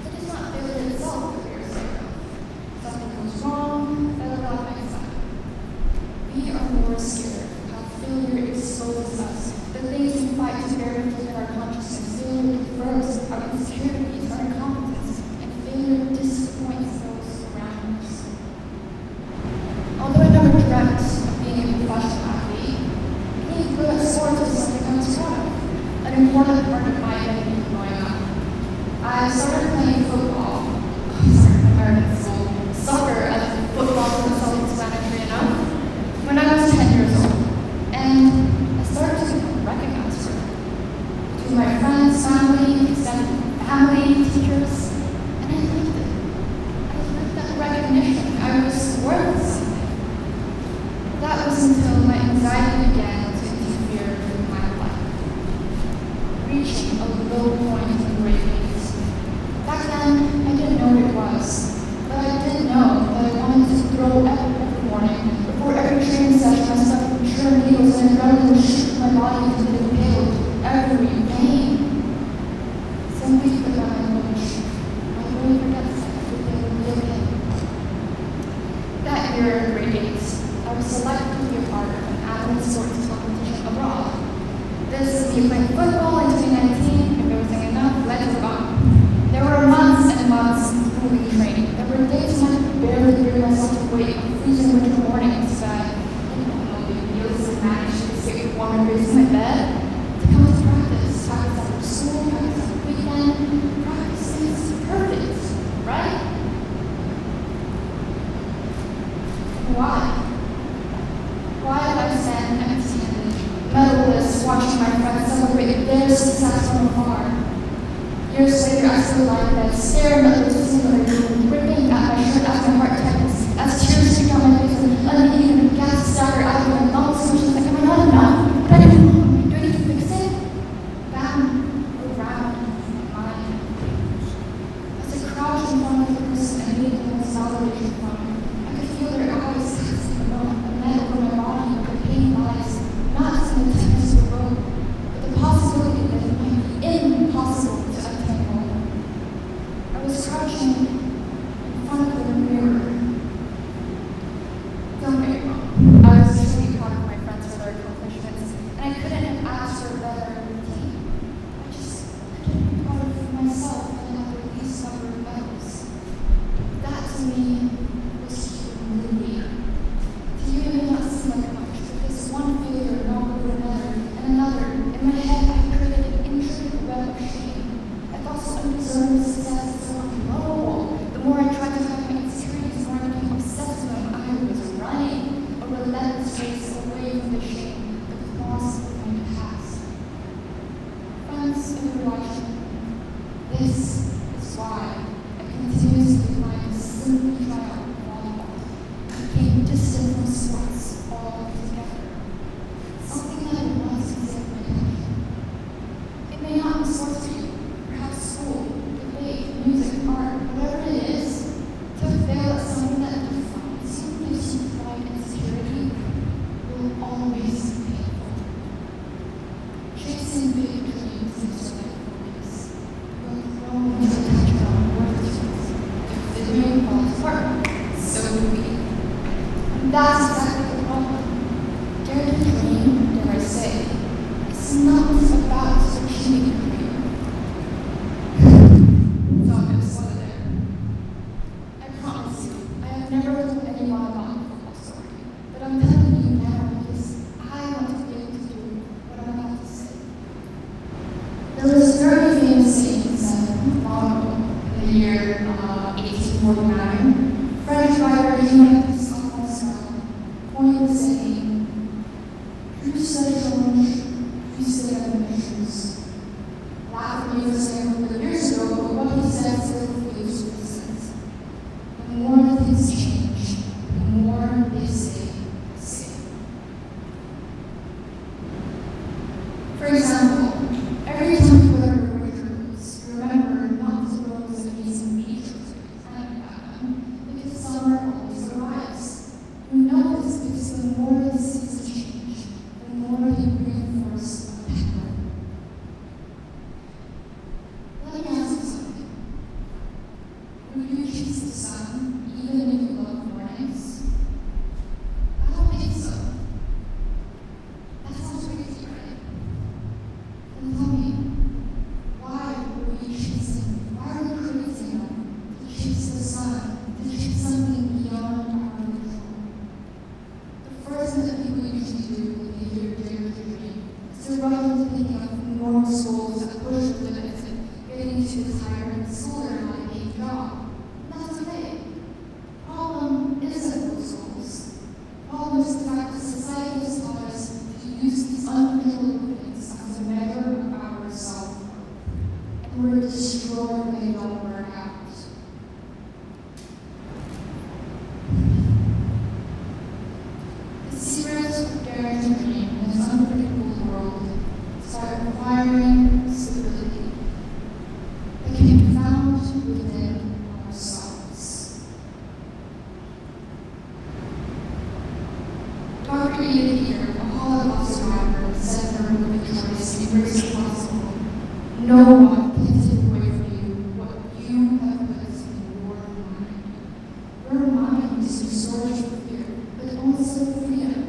it is not failure itself that we are scared of. Something goes wrong, that will not make sense. We are more scared of how failure exposes us, the things we fight to bear within our consciousness. Failure confirms our insecurities, our incompetence, and failure disappoints those around us. Although I never dreamt of being a professional athlete, being good at sports is something I was proud of, an important part of my identity growing up. I started playing football, American school, soccer as football was self-explanatory enough, when I was 10 years old. And I started to become recognized for it. To my friends, family, extended family, teachers, and I liked it. I liked that recognition. I was worth something. That was until my anxiety began to an adrenaline shoot through my body until it paled every vein. Some weeks go by and my brain forgets that everything will be okay. That year in grade 8, I was selected to be a part of an adult sports competition abroad. This is me playing football in 2019. If it wasn't enough, legs were gone. There were months and months of grueling training. There were days when I could barely bring myself to wait on freezing winter mornings that I didn't know the meals and managed to stay warm and raise my bed to come to practice. Practice after school, practice after weekend. Practice is perfect, right? Why? Why did I stand empty-handed, medalist, watching my friends celebrate their success from afar? Years later, I still lie in bed, staring at the singular room, ripping at my shirt as my heart tightens, as tears stream down my face and uneven gas stagger out of my lungs, which is like, am I not enough? What do I do wrong? Do I need to fix it? Back around my mind. As I crouched in front of the person I needed the most validation from, I could feel their eyes casting a net over my body where the pain lies, not in the tightness of the rope, but the possibility that it might be impossible to untangle. I was crouching in front of the mirror. Don't get me wrong, I was extremely proud of my friends for their accomplishments, and I couldn't have asked for a better team. I just couldn't be proud of myself and have the least number of medals. That to me was humiliating. To you, it may not seem like much, but this one failure knocked over another and another. In my head, I created an intricate web of shame. I thought so undeserved success is so unlovable. The more I tried to hide my insecurities, the more I became obsessed with them. I was running a relentless race away from the shame that claws of my past. Friends, if you're watching, this is why I continuously find a simple trial of volleyball. I became distant from sports altogether. Something that I once considered my passion. It may not be sports for you, perhaps school, debate, music, art, whatever it is. To fail at something that defines you, gives you pride and security, will always be painful. Chasing big dreams is your life focus. You'll grow into attention on worth choice. If the dream falls apart, so do we. And that's exactly the problem. Dare to dream, dare I say, it's not about achieving a career. So I'm going to slow there. I promise you, I have never told anyone about my football story, but I'm telling you now because I want to be able to do what I'm about to say. There was a very famous saying said long ago, in the year 1849. French writer Jean-Baptiste coined the saying, plus ça change, plus c'est la même chose. Laughed at me for saying 100 years ago, but what he said still feels resistance. The more things change, the more they stay the same. For example, every time you wear a rose, remember not to rose and use some beach and because summer always arrives. You know this because the more the seasons change, the more you reinforce the pattern. Let me ask you something. Would you chase the sun even if you love mornings? I don't think so. That sounds crazy, right? Then tell me, no one can take away from you what you have put in your mind. Your mind is your source of fear, but also freedom.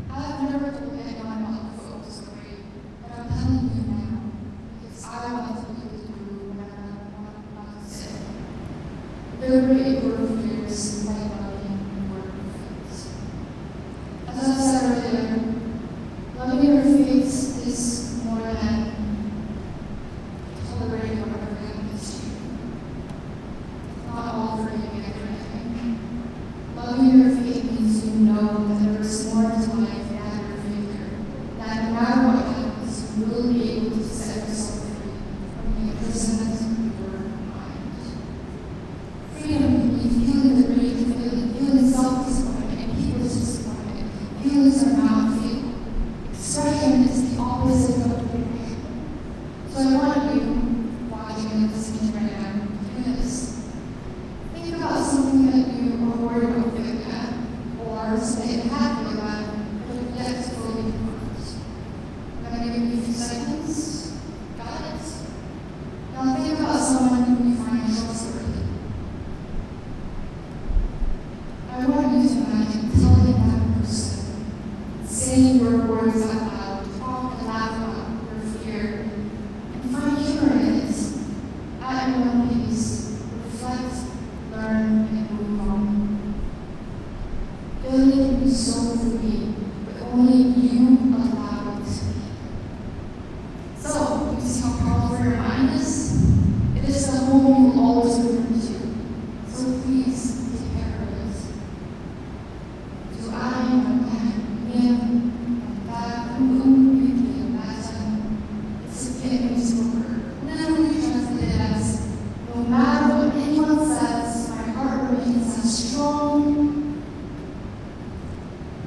I've never told anyone about the photo story, but I'm telling you now because I want to be able to do what I want to say. Liberate your fears by loving your faith. As I said earlier, loving your faith is more than tolerating whatever happens to you. Not all forgiving everything. Loving your faith means you know that there is more to life than your failure. That no matter what happens, you will be able to set yourself free from the imprisonment of your mind. Freedom can be feeling the rage of feeling self-disappointment and people's disappointment. Feelings are not fake. Expression is the opposite of depression. So I want you, watching and listening right now, to do this. Think about something that you are worried about failing at, or something that you have failed at, but you've yet to fully confront. I'm going to give you a few seconds. Got it? Now think about someone who you find trustworthy. I want you to imagine telling that person, saying your words out loud, talk and laugh about your fear, and find humor in it. At your own pace, reflect, learn, and move on. Feeling can be so free, but only you allow it to be. So, you see how powerful your mind is? It is the home you will always return to. So please, take care of it. Du är en med It's a Vietnamese word, literally translated as, no matter what anyone says, my heart remains as strong.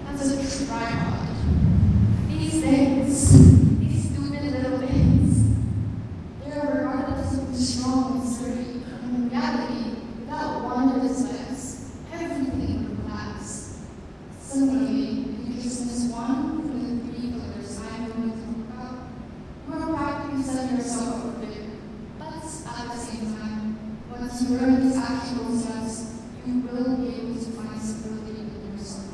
That's a tripod. These things, these stupid little things, they are regarded as something strong and sturdy. In reality, without one of its legs, everything would collapse. Similarly, if you just miss one from the three pillars I'm going to talk about, you are practically setting yourself up for failure. But at the same time, once you learn these actionable steps, you will be able to find stability in yourself.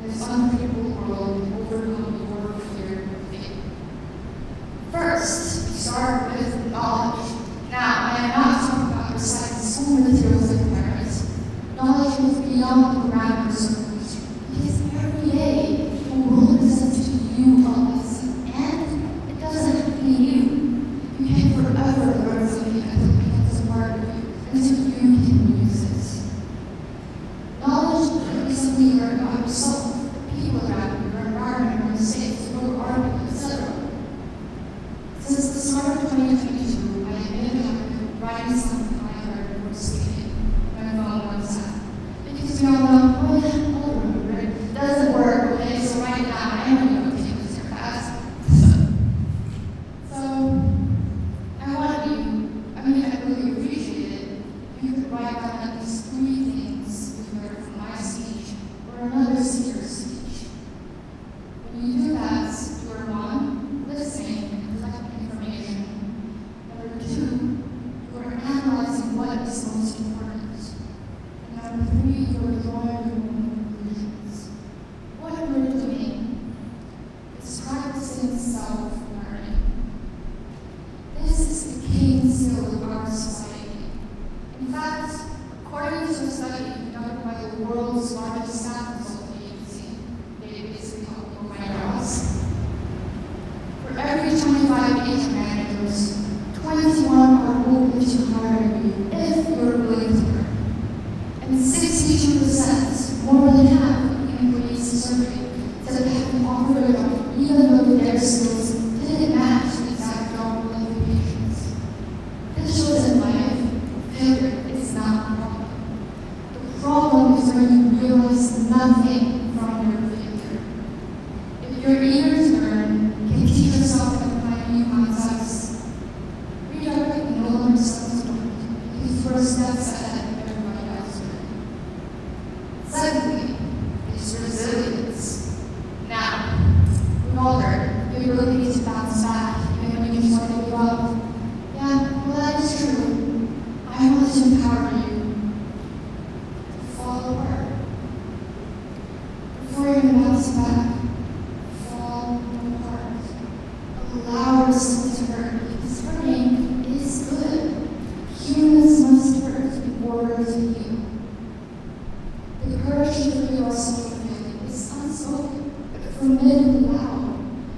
In this unpredictable world, overcome your fear of failure. First, we start with knowledge. Now, I am not talking about reciting school materials like parents. Knowledge is beyond the parameters of research. Because every day, people will present to you a lesson, and it doesn't have to be you. You can forever learn something that becomes a part of you until you can use it. Knowledge is something you learn about yourself, the people around you, your environment, your mistakes, your argument, etc. Since the start of 2022, I admitted I've been writing something I learned before sleeping. My phone WhatsApp. Because we all know, oh yeah, I'll remember it. It doesn't work, okay, so write it down. I know you don't take this your class. So, I really appreciate it. You could write down at least 3 things you heard from my speech or another speaker's speech. When you do that, you are 1, listening and collecting information. Number 2, you are analyzing what is most important. And number 3, you are drawing your own conclusions. What we're doing is practicing self-learning. This is the key skill of our society. In fact, according to a study conducted by the world's largest staff consulting agency, they basically help people find jobs. For every 25 agent managers, 21 are open to hiring you if you're willing to learn. And 62%, more than half of the employees surveyed, said they have been offered a job even though their skills didn't match the exact job qualifications. This shows in life, failure is not the problem. The problem is when you realize nothing from your failure. If you're eager to learn, can teach yourself and find new concepts, redirect and no longer self-destruct, because you are steps ahead of everybody else. Secondly, is resilience. Now, and bounce back, fall apart. Allow yourself to hurt, because hurting is good. Humans must hurt in order to heal. The courage to feel yourself feeling is unspoken, but formidably loud.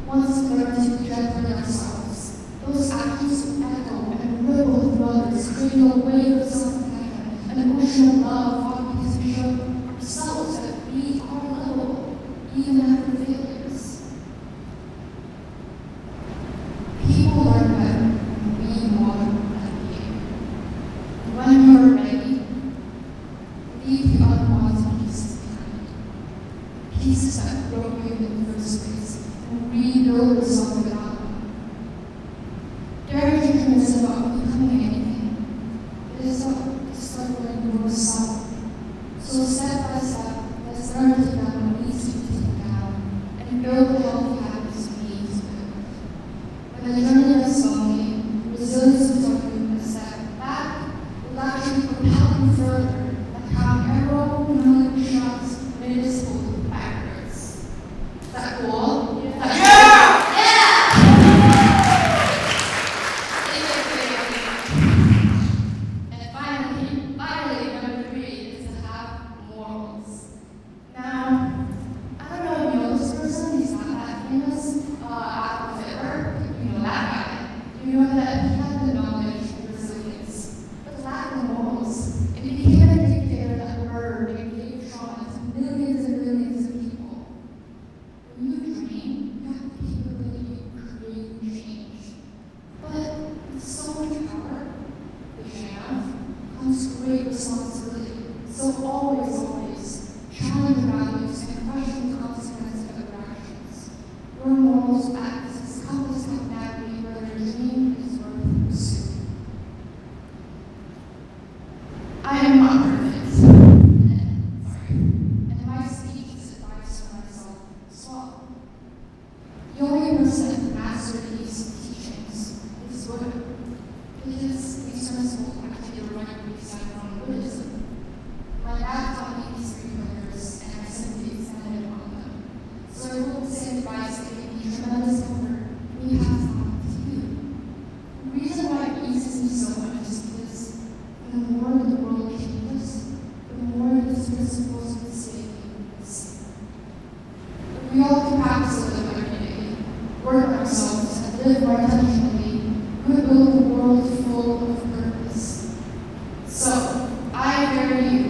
Once learned to be gentle on ourselves, those actions will echo and ripple through others, creating a wave of self-compassion, an ocean of love, because we show ourselves that we are lovable, even after failures. People learn better when we model that behavior. When you're ready, leave the other ones pieces behind. Pieces that broke you in the first place, and rebuild yourself without them. Parenting isn't about becoming anything. It is about discovering yourself. So step by step, let's learn to know what needs to be taken down and build the healthy habits we need to build. When the journey is slowly, resilience is something a step back will actually propel you further, like how an arrow normally shots when it is pulled backwards. Is that cool? And finally, number 3 is to have morals. Now, I don't know if you know this person, he's not that famous, Adolf Hitler, you know that guy. You know that he had the knowledge and resilience, but lack of morals. It became a dictator that murdered and gave trauma to millions and millions of people. When you dream, you have the capability of creating change. But with so much power, which I have, comes great responsibility. So always, challenge your values and question the consequences of your actions. Your morals act as a compass to navigate whether your dream is worth pursuing. I am not perfect. And my speech is advice for myself as well. The only person who mastered these teachings is Buddha, because these principles actually directly stem from Buddhism. My dad taught me these 3 pillars, and I simply expanded on them. So I hope this advice gave me tremendous comfort when you have to you. The reason why it eases me so much is because the more the world changes, the more these principles will stay the same. If we all can practice a little every day, work on ourselves, and live more intentionally, we will build a world full of purpose. So, I dare you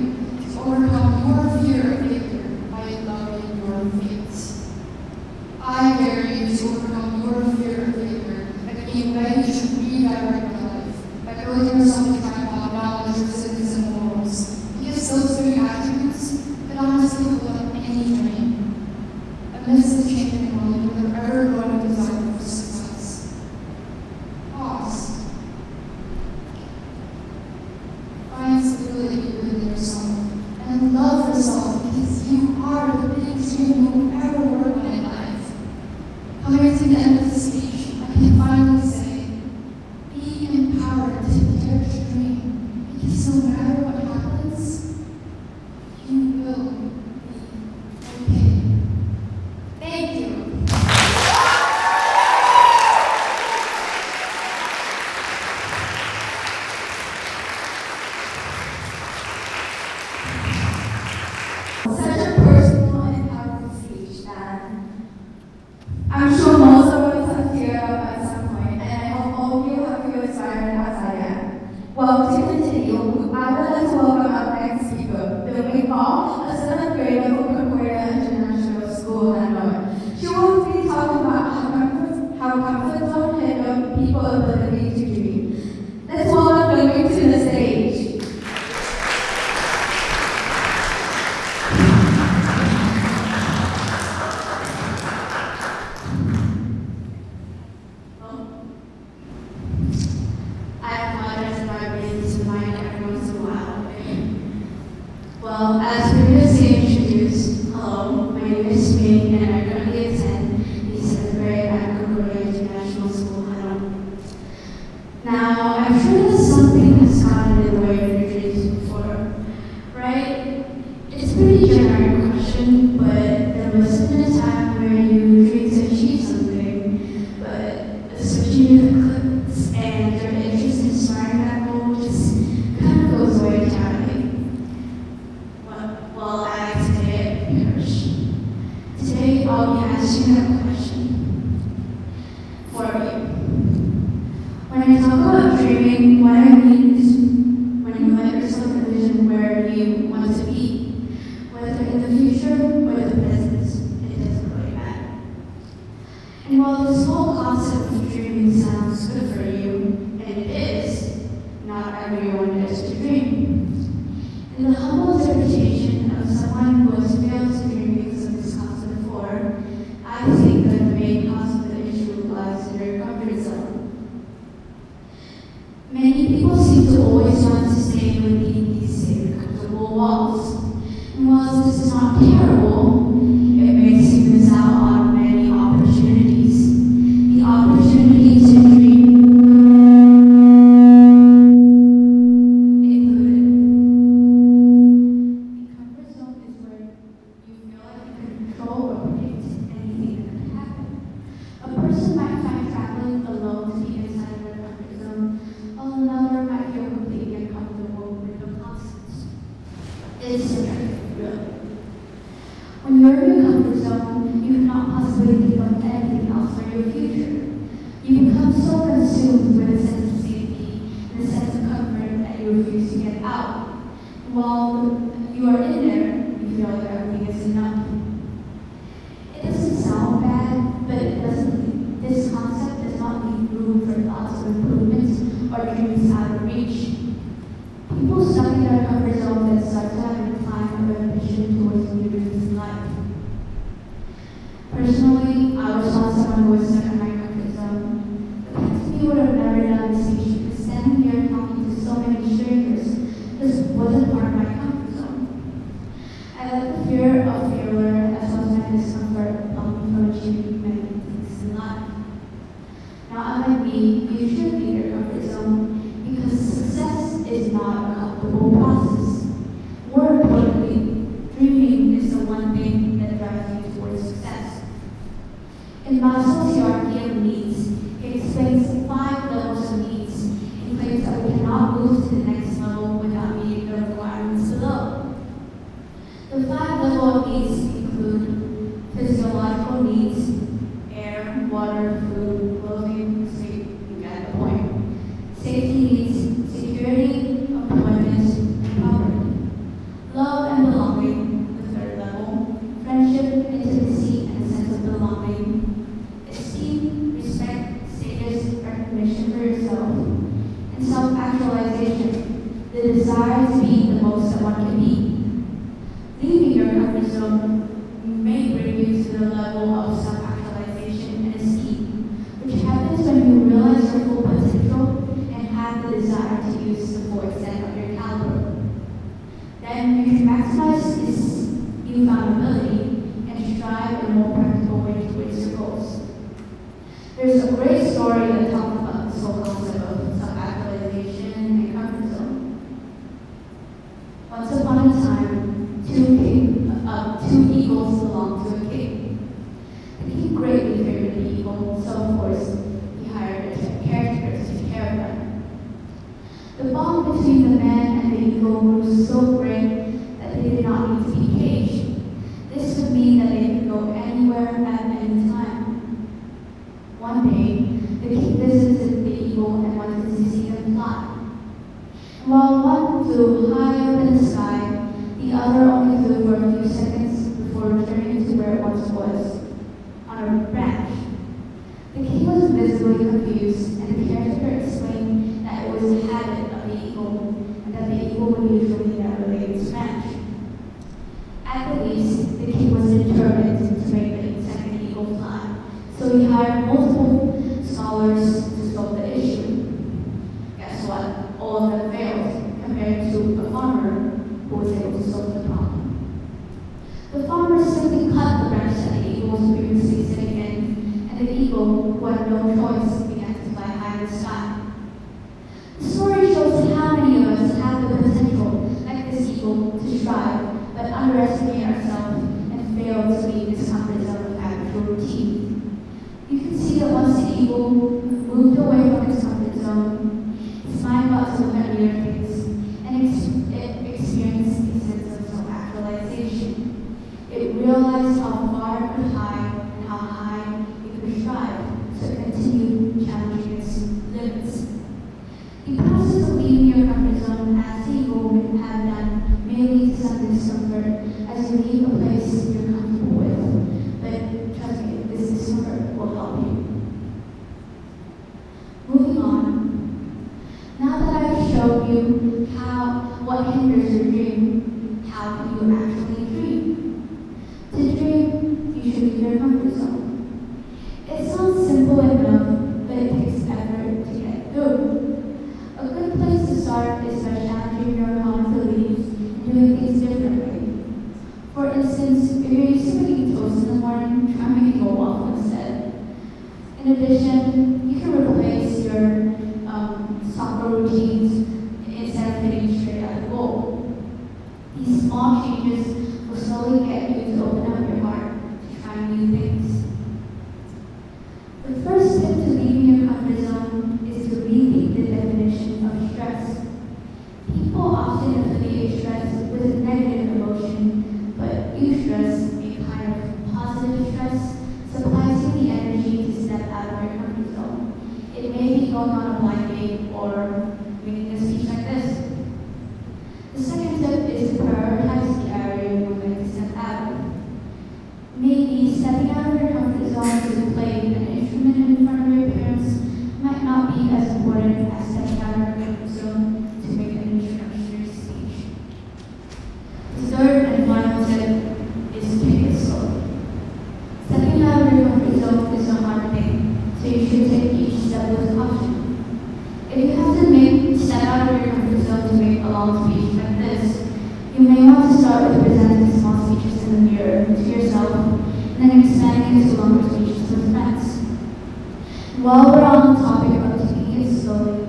to overcome your fear of failure by loving your fate. I dare you to overcome your fear of failure by being ready to redirect your life, by building yourself a tripod, knowledge, resilience, and morals. Because those 3 attributes could honestly pull up any dream. Amidst the changing world, with an ever-growing desire for success. Pause. Find stability within yourself and love yourself because you are the biggest dream you will ever work on in life. Coming to the end of the speech, I can finally say, be empowered to dare to dream because no matter what happens, you will be okay. Thank you. Such a personal and powerful speech that I'm sure most of us have teared up at some point, and I hope all of you have feel inspired as I am. Well, to continue, I would like to welcome our next speaker, Dominique Paul, a 7th grader from Concordia International School, Hanoi. She will be talking about how comfort zone hinder people's ability to dream. Let's welcome Dominique to the stage. I apologize if I raised this remind everyone once in a while. Well, as previously introduced, I'll be asking a question for you. When I talk about dreaming, what I mean is when you let yourself envision where you want to be, whether in the future or the present, it doesn't really matter. And while this whole concept of dreaming sounds good for you, and it is, not everyone gets to dream. In the humble interpretation of someone who has failed to dream because of this concept before, I think that the main cause of the issue lies in your comfort zone. Many people seem to always want to stay within these same comfortable walls. And while this is not terrible, it makes you miss out on many opportunities. The opportunity to dream included. The comfort zone is where you feel like you can control or predict anything that could happen. A person might find traveling alone to be inside their comfort zone, while another might feel completely uncomfortable with the concepts. It's subjective, really. When you're in your comfort zone, you cannot possibly think of anything else for your future. You become so consumed with a sense of safety and a sense of comfort that you refuse to get out. While you are in there, you feel like everything is enough. It doesn't sound bad, but this concept does not leave room for thoughts of improvement or dreams out of reach. People stuck in their comfort zone that start to have a climb of ambition towards new dreams in life. Personally, I was not someone who was stuck in my comfort zone. The past me would have never done this speech because standing here talking to so many strangers just wasn't part of my comfort zone. I let the fear of failure as well as my discomfort block me from achieving many things in life. Now, unlike me, you should leave your comfort zone because success is not a comfortable process. More importantly, dreaming is the one thing that drives you towards success. In Maslow's hierarchy of needs, it explains 5 levels of needs and claims that we cannot move to the next level without meeting the requirements below. The 5 levels of needs include physiological needs, air, water, food, clothing, sleep, you get the point. Safety needs, security, employment, and property. Love and belonging, the 3rd level. Friendship, intimacy, and a sense of belonging. Esteem, respect, status, recognition for yourself. And self-actualization, the desire to be the most that one can be. Leaving your comfort zone may bring you to the level of self-actualization and esteem, which happens when you realize your full potential and have the desire to use the full extent of your caliber. Then you can maximize this newfound ability and strive in a more practical way towards your goals. There's a great story that talks about this whole concept of self-actualization and comfort zone. Once upon a time, two eagles belonged to a king. The king greatly feared the eagle, so of course he hired a caretaker to take care of them. The bond between the man and the eagle grew so great that they did not need to be caged. This would mean that they could go anywhere at any time. One day, the king visited the eagle and wanted to see them fly. And while one flew high up in the sky, the other only flew for a few seconds before returning to where it once was, on a branch. The king was visibly confused, and the caretaker explained that it was a habit of the eagle, and that the eagle would usually never leave its branch. At the least, the king was determined to make the second eagle fly, so he hired multiple scholars to solve the issue. Guess what? All of them failed, compared to a farmer who was able to solve the problem. The farmer simply cut the branch that the eagle was previously sitting in, and the eagle, who had no choice, began to fly high in the sky. The story shows how many of us have the potential, like this eagle, to strive, but underestimate ourselves and fail to leave this comfort zone of habitual routine. You can see that once the eagle moved away from its comfort zone, its mind got to look at near things, and it experienced a sense of self-actualization. It realized how far it could hide to leave a place you're comfortable with, but trust me, this discomfort will help you. Moving on. Now that I've shown you what hinders your dream, how can you actually dream? To dream, you should leave your comfort zone. It sounds simple enough, but it takes effort to get through. A good place to start is by challenging your common beliefs and doing things differently. For instance, if you're used to making toast in the morning, try making a waffle instead. In addition, you can replace your soccer routines instead of hitting straight at the goal. These small changes will slowly get you to open up your heart to try new things. The first step to leaving your comfort zone is to rethink the definition of stress. People often affiliate stress with a negative emotion, but eustress, a kind of positive stress, supplies you the energy to step out of your comfort zone. It may be going on a blind date or reading a speech like this. The second tip is to prioritize the area you would like to step out of. Maybe stepping out of your comfort zone to play an instrument in front of your parents might not be as important as stepping out of your comfort zone to make an introductory speech. The third and final tip is to take it slowly. Stepping out of your comfort zone is a hard thing, so you should take each step with caution. If you have to step out of your comfort zone to make a long speech like this, you may want to start with presenting small speeches in the mirror to yourself, and then expanding into longer speeches with friends. While we're on the topic of taking it slowly,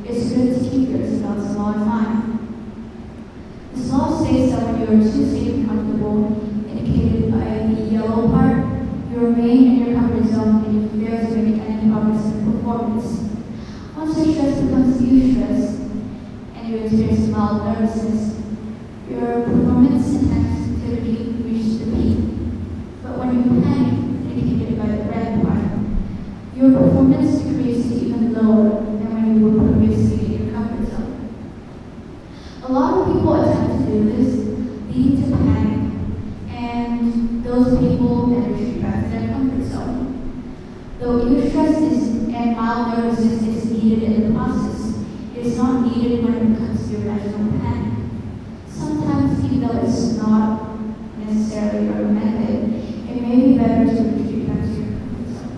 it's good to keep your seatbelts on in mind. The small states that when you are too safe and comfortable, indicated by the yellow part, you remain in your comfort zone and you fail to make any progress in performance. Once your stress becomes eustress and you experience mild nervousness, your performance and activity reaches the peak. But when you panic, indicated by the red part, your performance decreases to even lower than when you were previously in your comfort zone. A lot of people attempt to do this, leading to panic, and those people then retreat back to their comfort zone. Though eustress and mild nervousness is needed in the process, it is not needed when it comes to irrational panic. Sometimes, even though it's not necessarily recommended, it may be better to retreat back to your comfort zone.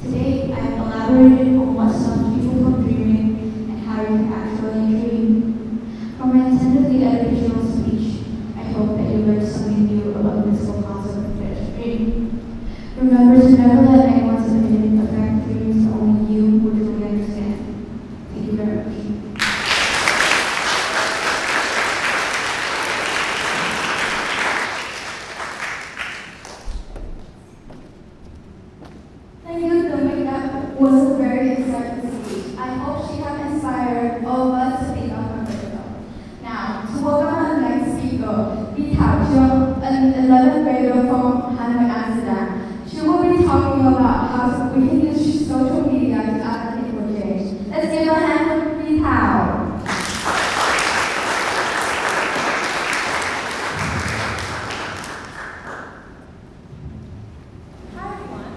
Today, I have elaborated on what stops people from dreaming and how you can actually dream. From my intendedly educational speech, I hope that you learned something new about the mystical concept of finished dream. Remember to never let anyone's opinion affect dreams that only you will truly understand. Thank you very much. Thank you, Dominic. That was a very insightful speech. I hope she has inspired all of us to think of her. Now, to welcome our next speaker, Lee Tao, an 11th grader from Hanoi, Amsterdam. She will be talking about how we can use social media to advocate for change. Let's give a hand for Lee Tao. Hi everyone.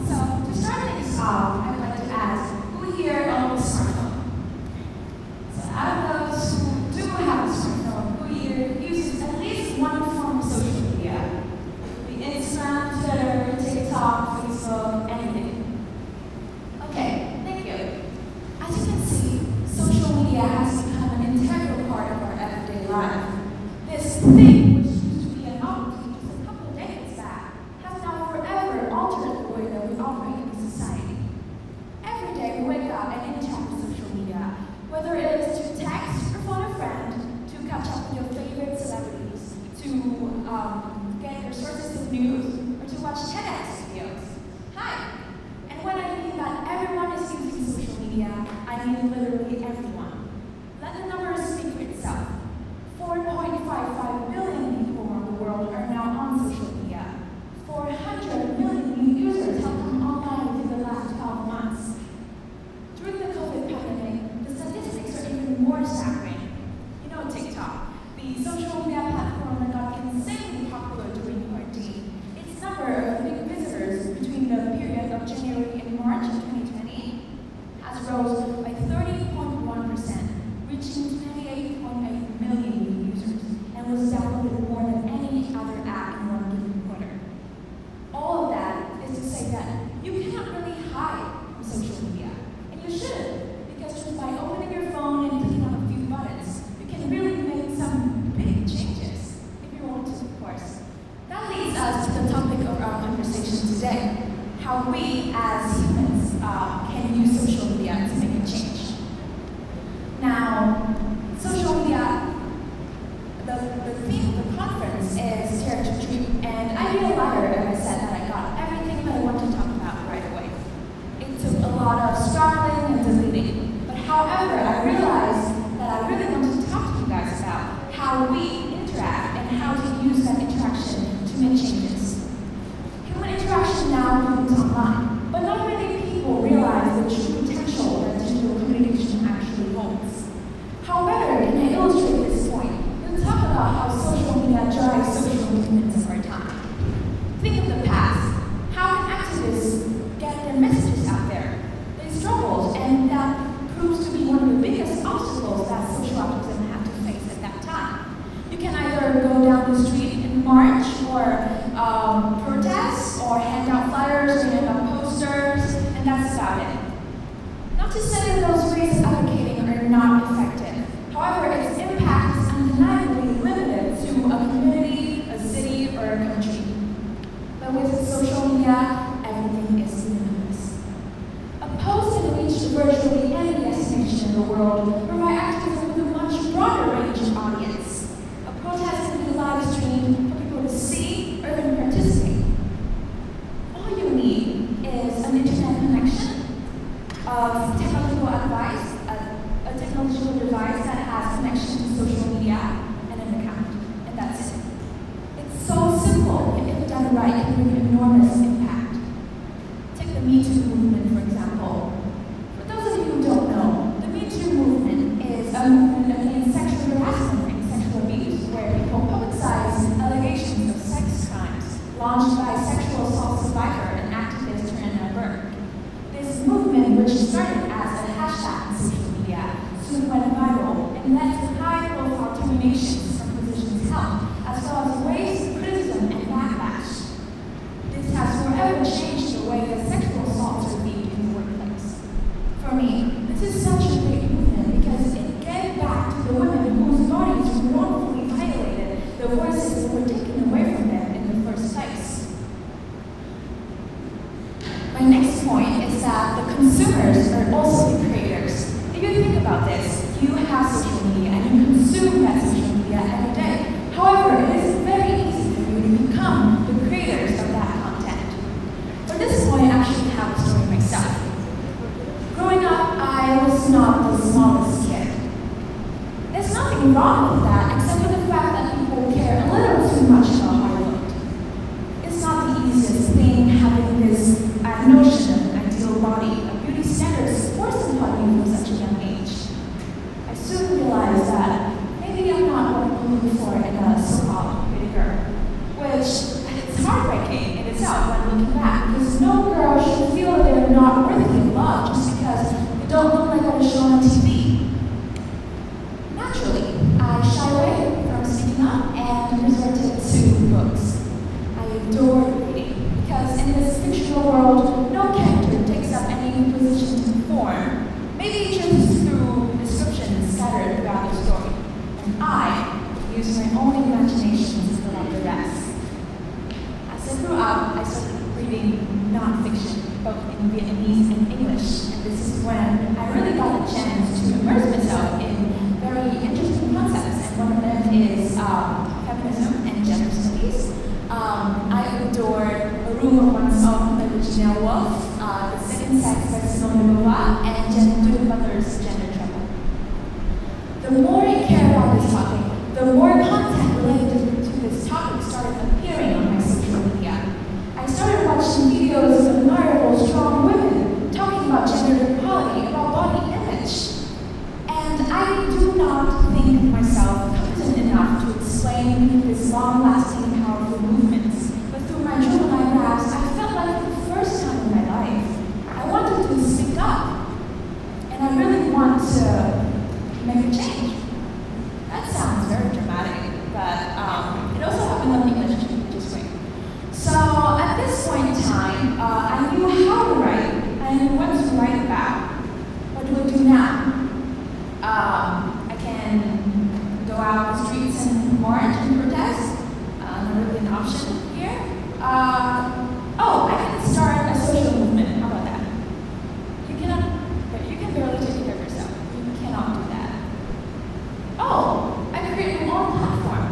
So to start things off, I'd like to ask, who here owns a smartphone? So out of those who do have a smartphone, who here uses at least one form of social media? The Instagram, Twitter, TikTok, Facebook, anything. Okay, thank you. As you can see, social media has become an integral part of our everyday life. This thing, which used to be a novelty just a couple of decades back, has now forever altered the way that we operate in society. Every day we wake up and interact with social media, whether it is to text or phone a friend, to catch up with your favorite celebrities, to get your sources of news, or to watch TEDx videos. Hi! And when I mean that everyone is using social media, I mean literally everyone. Let the numbers speak for itself. 4.55 billion downloaded more than any other app in one given quarter. All of that is to say that you cannot really hide from social media, and you shouldn't, because just by opening your phone and clicking on a few buttons, you can really make some big changes, if you want to, of course. That leads us to the topic of our conversation today, how we as humans can use social media to make a change. Now, social media, the theme of the conference is Dare to Dream, and I feel lighter if I said that I got everything that I want to talk about right away. It took a lot of struggling and deleting, but however, I realized that I really want to talk to you guys about how we interact and how to use that interaction to make changes. Human interaction now moves online, but not many people realize the true potential that digital communication actually holds. However, can I illustrate this point? We'll talk about how social media drives social movements of our time. Think of the past. How can activists get their messages out there? They struggled, and that proves to be one of the biggest obstacles that social activism had to face at that time. You can either go down the street and march, or protest, or hand out flyers, or hand out posters, and that's about it. Not to say that those ways of advocating are not effective. However, its impact is undeniably limited to a community, a city, or a country. But with social media, everything is limitless. A post can reach virtually any destination in the world, provide activism with a much broader range of audience. A protest can be live streamed for people to see or even participate. All you need is an internet connection, of technological advice, a technological device that has connection to social media, and an account, and that's it. It's so simple, and if done right, it can bring enormous impact. Take the Me Too movement, for example. For those of you who don't know, the Me Too movement is a movement against sexual harassment and sexual abuse, where people publicize allegations of sex crimes launched by sexual assault survivor and activist Tarana Burke. This movement, which started as a hashtag on social media, soon went viral and led to high-profile terminations from positions held, as well as waves of criticism and backlash. This has forever changed the way that sexual assaults are viewed in the workplace. For me, this is such a great movement because it gave back to the women whose bodies were wrongfully violated, the voices that were taken away from them in the first place. My next point is that the consumers are also the creators. If you think about this, you have social media and you consume that social media every day. However, it is very easy for you to become the creators of that content. For this point, I actually have a story myself. Growing up, I was not the smallest kid. There's nothing wrong with that, except for the fact that people care a little too much about how I looked. It's not the easiest thing having this notion of an ideal body, a beauty standards forced upon you from such a young age. I soon realized that maybe I'm not what I'm looking for in a so-called pretty girl, which it's heartbreaking in itself when looking back, because no girl should feel that they're not worthy of love just because they don't look like what is shown on TV. Naturally, I shy away from speaking up and resorted to books. I adore reading, because in this fictional world, no character takes up any position to perform, maybe just through descriptions scattered throughout the story. And I use my own imagination to fill out the rest. As I grew up, I started reading non-fiction, both in Vietnamese and English, and this is when I really got a chance to immerse myself in very interesting concepts, and one of them is feminism and gender studies. I adored A Room of One's Own by Virginia Woolf, The Second Sex by Simone de Beauvoir, and Judith Butler's Gender Trouble. The more I care about this topic, the more content related to this topic started appearing on my social media. I started watching videos of admirable, strong women talking about gender equality, about body image. And I do not think myself competent enough to explain this long-lasting, powerful movements. But through my journal graphs, I felt like for the first time in my life, I wanted to speak up. And I really want to make a change. That sounds very dramatic, but fluent English, which is great. So at this point in time, I knew how to write. I knew what to write about. What do I do now? I can go out the streets and march and protest. Not really an option here. I can start a social movement. How about that? You can barely take care of yourself. You cannot do that. I created my own platform.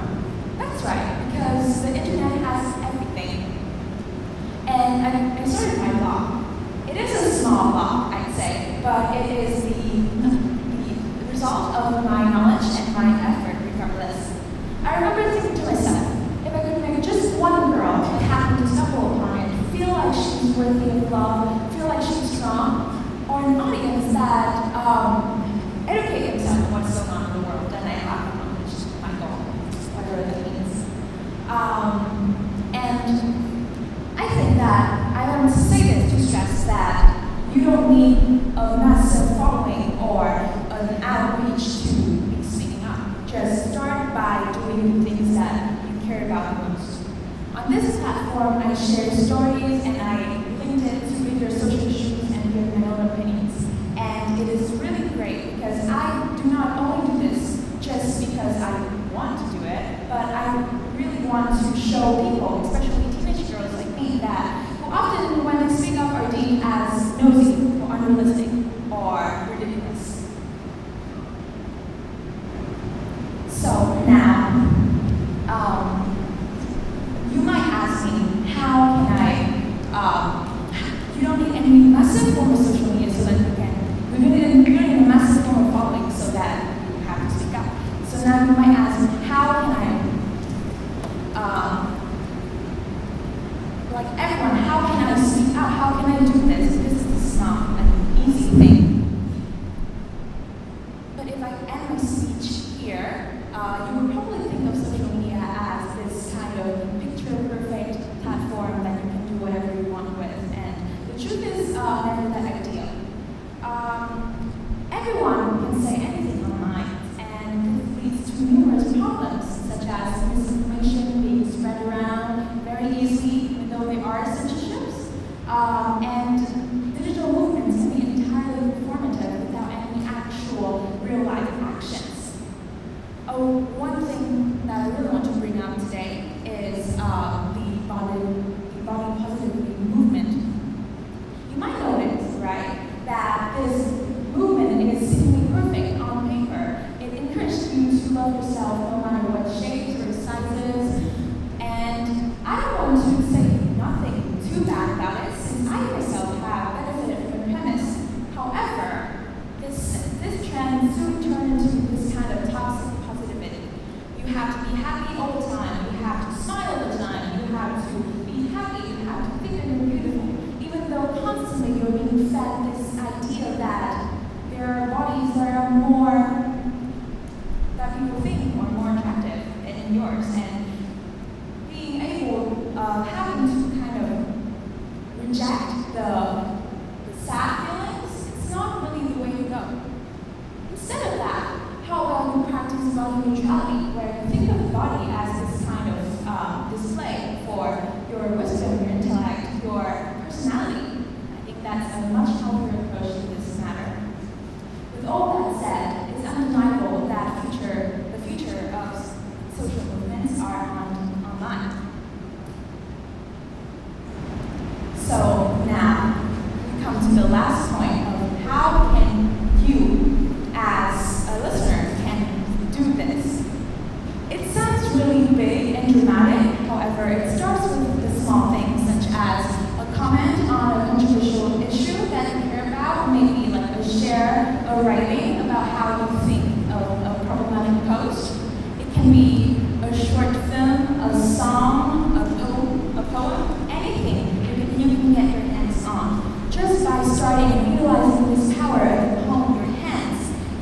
That's right, because the internet has everything. And I started my blog. It is a small blog, I'd say, but it is the result of my knowledge and my effort regardless. I remember thinking to myself, if I could make just one girl that happened to stumble upon it, feel like she's worthy of love, feel like she's strong, or an audience that educate themselves on what's going on in the world, then I have accomplished my goal, whatever that means. And I think that I want to say this to stress that you don't need a massive following or an outreach to be speaking up. Just start by doing the things that you care about the most. On this platform, I share stories and I linked it to bigger social issues and give my own opinions. And it is really great because I do not only do this just because I want to do it, but I really want to show people, especially teenage girls like me, that who often when they speak up are deemed as nosy or unrealistic or ridiculous. So now, you might ask me, how can you don't need any massive form of social media so that you don't need a massive form of following so that you have to speak up. So now you might ask, how can how can I speak out? How can I do this? This is not an easy thing. But if I end my speech here, you would probably think of social media as this kind of picture-perfect platform that you can do whatever you want with. And the truth is never that ideal. Everyone can say anything online, and this leads to numerous problems, such as misinformation being spread around very easily, even though there are censorships, and digital movements can be entirely performative without any actual real-life actions. One thing that I really want to bring up today is the body positivity movement. You might notice, right, that this movement is seemingly perfect on paper. It encourages you to love yourself no matter what shapes or sizes. And I don't want to say nothing too bad about it, since I myself have benefited from the premise. However, this trend soon turned into this kind of toxic positivity. You have to be happy all the time. You have to smile all the time. You have to be happy. You have to think that you're beautiful. Even though constantly you're being fed this idea that there are bodies that are that people think are more attractive than yours, and being able, having to kind of reject the sad feelings, it's not really the way to go. Instead of that, how about you practice body neutrality, where you think of the body as this kind of display for your wisdom, your intellect, your personality. I think that's a much healthier approach to this matter. With all that said, it's undeniable that the future of social movements are online. So now we come to the last point of how can you, as a listener, can do this. It sounds really big and dramatic. However, it starts with the small things, such as a comment on a controversial issue that you care about, maybe like a share or writing about how you think of a problematic post. It can be a short film, a song, a poem, anything you can get your hands on. Just by starting and utilizing this power at the palm of your hands,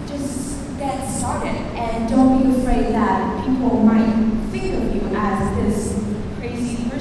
just get started and don't be afraid that people might think of you as this crazy person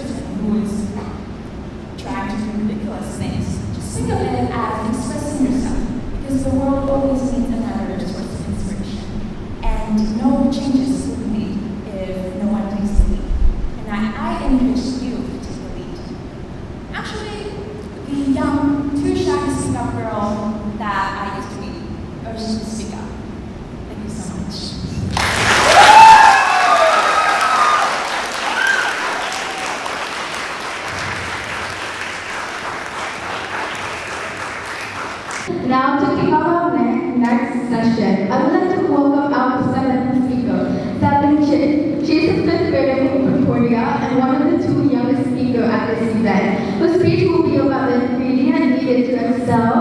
next session, I would like to welcome our seventh speaker, Sabine Chin. She is a fifth grader from Concordia and one of the two youngest speakers at this event. Her speech will be about the ingredient needed to excel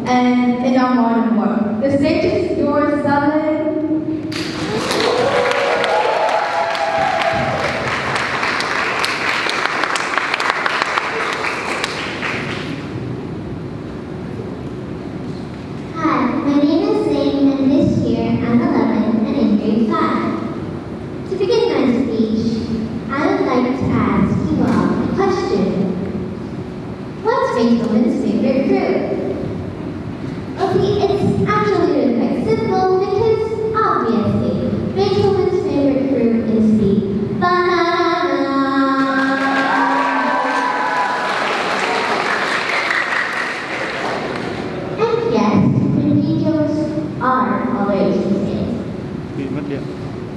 and in our modern world. The stage is yours, Sabine. I'm 11 and in grade 5. To begin my speech, I would like to ask you all a question. What's Beethoven's favorite fruit? Okay, it's actually really quite simple because obviously Beethoven's favorite fruit is the banana. And yes, Contagios are always the same.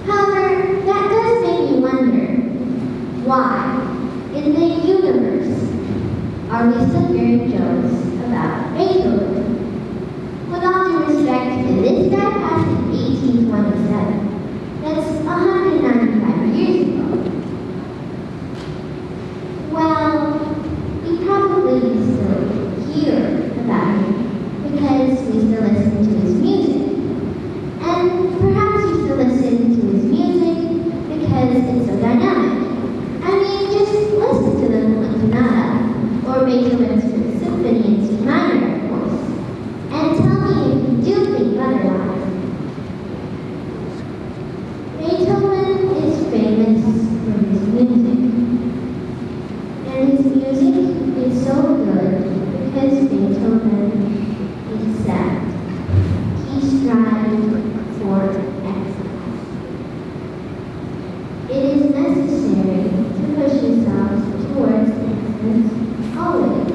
However, that does make me wonder, why, in the universe, are we still hearing jokes about Beethoven? With all due respect, this guy passed in 1827. That's 195 years ago. Well, we probably still hear about him because we still listen to his music. And perhaps we still listen to his music because it's so dynamic. I mean, just listen to the Sonata or Beethoven's Fifth Symphony in C minor, of course, and tell me if you do think otherwise. Beethoven is famous for his music, and his music is so good because Beethoven is sad. He strived for excellence. It is necessary to push yourselves towards excellence always.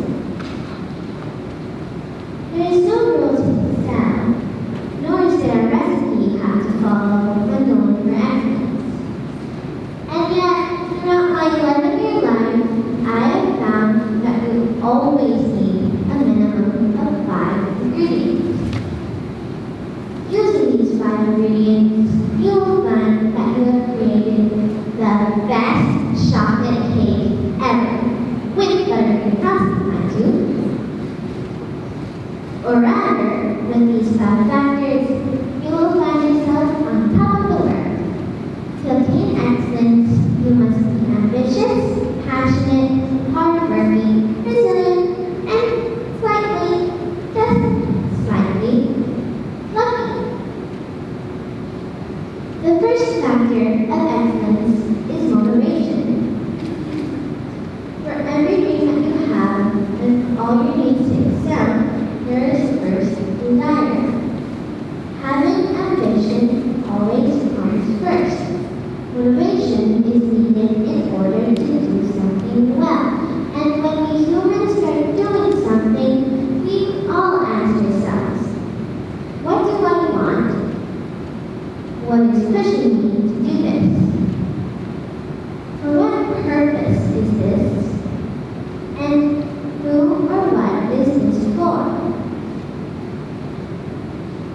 There is no rule to excel, nor is there a recipe you have to follow when going for excellence. And yet, throughout my 11-year life, I have found that we always need a minimum of 5 ingredients. Using these 5 ingredients, you will find that you have created the best chocolate cake ever, with buttercream frosting, mind you. Or rather, with these 5 factors, you will find yourself on top of the world. To obtain excellence, you must be ambitious, passionate, hardworking, resilient, and slightly, just slightly, lucky. The first factor of excellence is motivation. For everything that you have and all your needs to excel, there is first desire. Having ambition always comes first. Motivation is needed in order to do something well. And when we humans start doing something, we all ask ourselves, what do I want? What is pushing me to do this? For what purpose is this? And who or what is this for?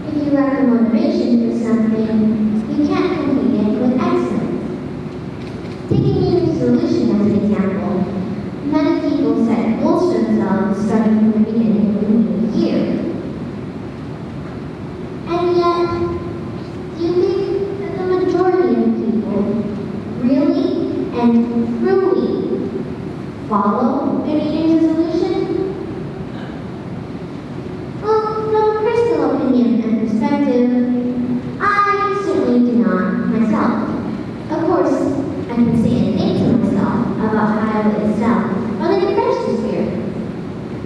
If you lack a motivation for something, you can't complete it with excellence. Taking New Year's resolution as an example, many people set goals for themselves starting from the beginning of the new year. And yet, do you think that the majority of people really and truly follow their New Year's resolution? Well, from a personal opinion and perspective, I certainly do not myself. Of course, I can say and think to myself about how I would excel while I refresh this year.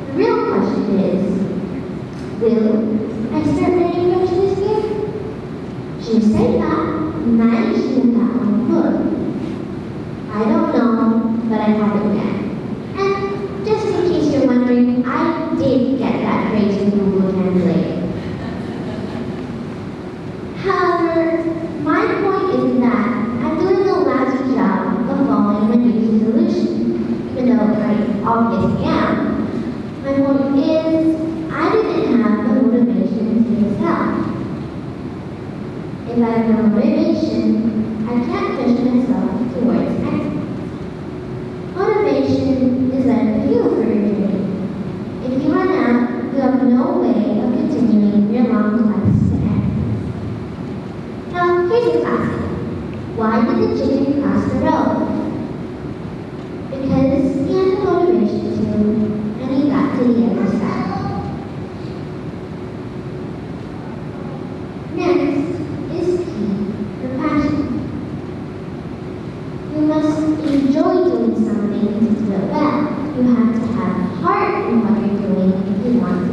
The real question is, will I start writing French this year? Je ne sais pas, mais je ne pas encore. I don't know, but I haven't yet. And just in case you're wondering, I did get that phrase in Google Translate. However, my point is that I'm doing a lousy job of following my New Year's resolution, even though I obviously am. My point is, I didn't have the motivation to excel.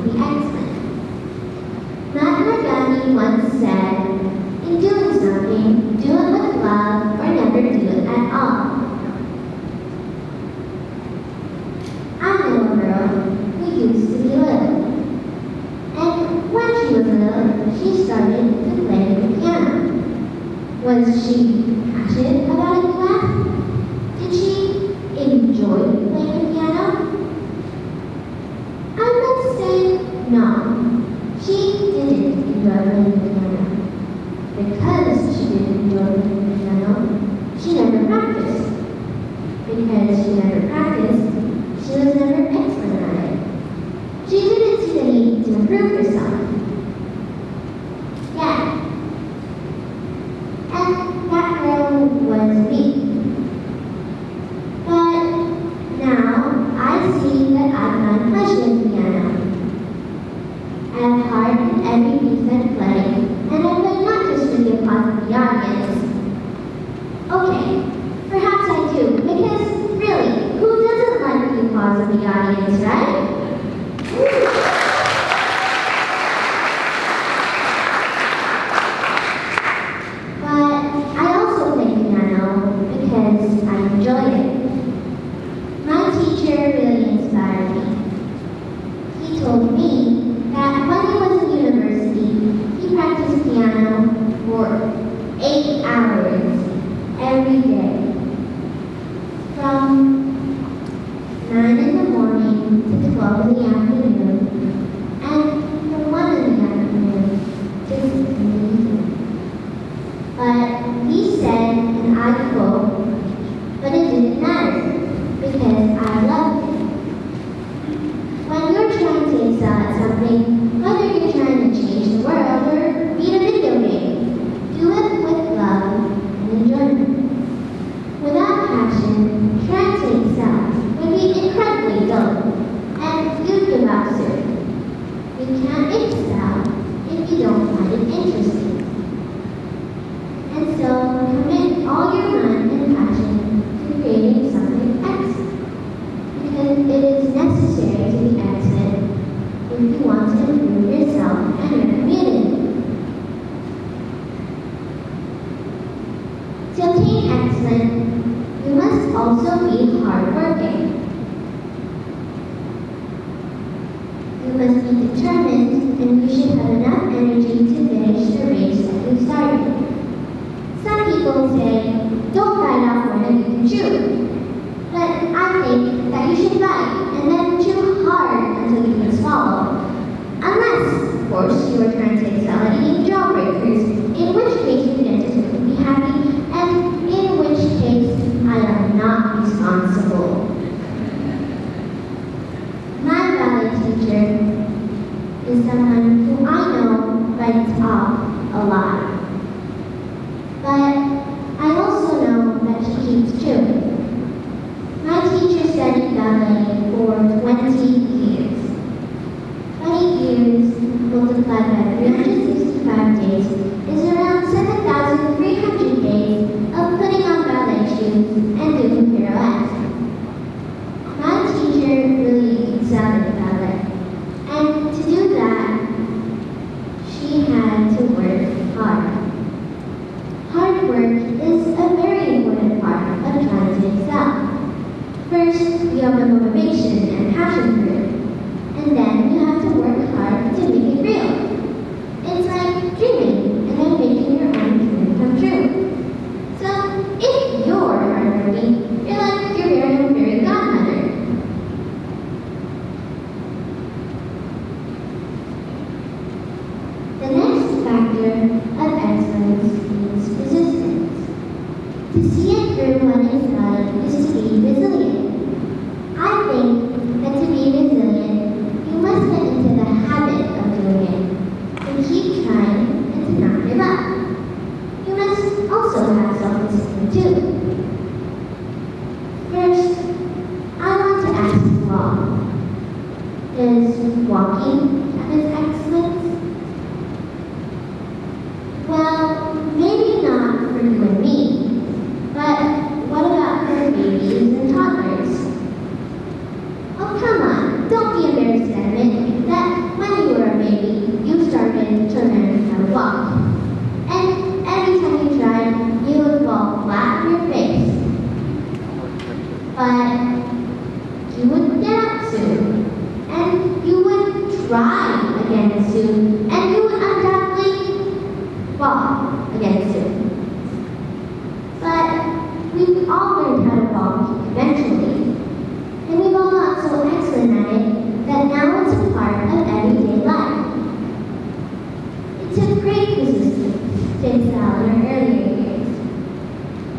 be excellent. Mahatma Gandhi once said, in doing something, do it with love or never do it at all. I know a girl who used to be little. And when she was little, she started to play the piano. Was she passionate about it, class? Did she enjoy playing the piano? I would say no. She didn't enjoy playing the piano. Because she didn't enjoy playing the piano, she never practiced. Because she never practiced, she was never excellent at it. She didn't see the need to improve herself. Yeah. And that girl was me. But now I see that I find pleasure in piano. I have heart in every piece I play, and I play not just for the applause of the audience. Okay, perhaps I do, because really, who doesn't like the applause of the audience, right? But I also play piano because I enjoy it. My teacher really inspired me. He told me that when he was in university, he practiced piano for 8 hours every day. From 9 in the morning to 12 in the afternoon, and from 1 in the afternoon to 6 in the evening. But he said, and I quote, but it didn't matter, because I loved it. When you're trying to excel at something, whether you're trying to change the world or beat a video game, do it with love and enjoyment. Without passion, trying to excel would be incredibly dull, and you'd give up soon. You can't excel if you don't find it interesting. And so, commit all your mind and passion to creating something excellent, because it is necessary to be excellent if you want to improve yourself and your community. To obtain excellence, you must also be hardworking. You must be determined, and you should have enough energy to finish the race that you started. Some people say, don't bite off more than you can chew. But I think that you should bite and then chew hard until you can swallow. Unless, of course, you are trying to excel at eating jawbreakers, in which case the dentist would be happy, and in which case I am not responsible. My ballet teacher is someone who I know bites off a lot. But I also know that she keeps chewing. My teacher studied ballet for 20 years. 20 years multiplied by 365 days is around 7,300 days of putting on ballet shoes and doing pirouettes. My teacher really excelled at ballet, and to do that, she had to work hard. Hard work is a very important part of trying to excel. First, you have the motivation and passion for it, and then you have to work hard to make it real. It's like dreaming and then making your own dream come true. So, if you're hardworking, you're like your very own fairy godmother. The next factor of excellence is resistance. To see it through what is done is to be resilient. I think that to be resilient, you must get into the habit of doing it, to keep trying and to not give up. You must also have self-discipline too. First, I want to ask you all, does walking have its excellence? Well, maybe not for you and me, but what about for babies and toddlers? Oh, come on, don't be embarrassed to admit that when but you would get up soon, and you would try again soon, and you would undoubtedly fall again soon. But we've all learned how to fall eventually, and we've all gotten so excellent at it that now it's a part of everyday life. It took great persistence to excel in our earlier years.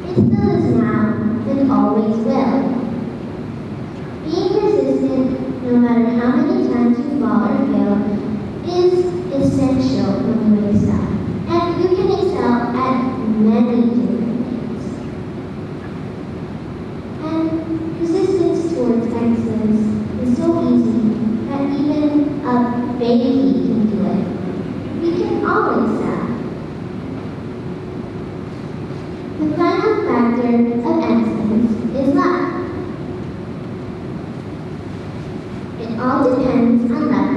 It still is now, and always will. Being persistent, no matter how many times you fall or fail, is essential when you excel. And you can excel at many different things. And persistence towards excellence is so easy that even a baby can do it. We can all excel. The final factor of excellence is luck. It all depends on luck.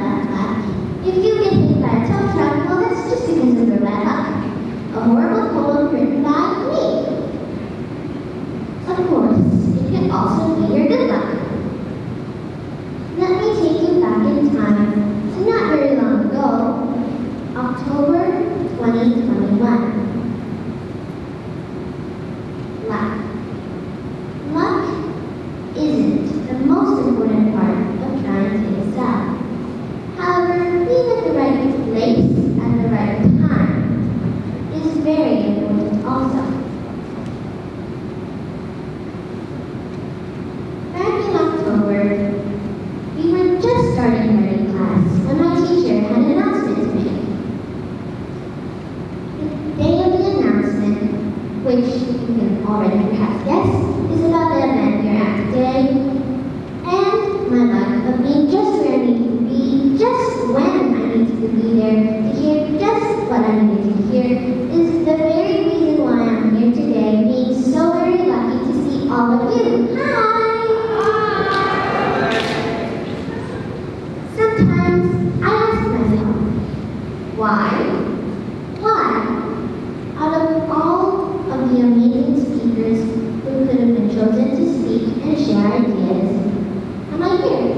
If you get hit by a tow truck, well, that's just because of your bad luck. A horrible poem written by me. Of course, it could also be your good luck. Let me take you back in time to not very long ago, October 2021. Luck isn't the most important part of trying to excel. However, being at the right place at the right time is very important also. Back in October, we were just starting learning class when my teacher had an announcement to make. The day of the announcement, which you can already perhaps guess, is about the event we're at today. And my luck of being just where I needed to be, just when I needed to be there, to hear just what I needed to hear, is the very reason why I'm here today, being so very lucky to see all of you. Hi! Sometimes I ask myself, why? Out of all of the amazing speakers who could have been chosen to speak and share ideas, am I here?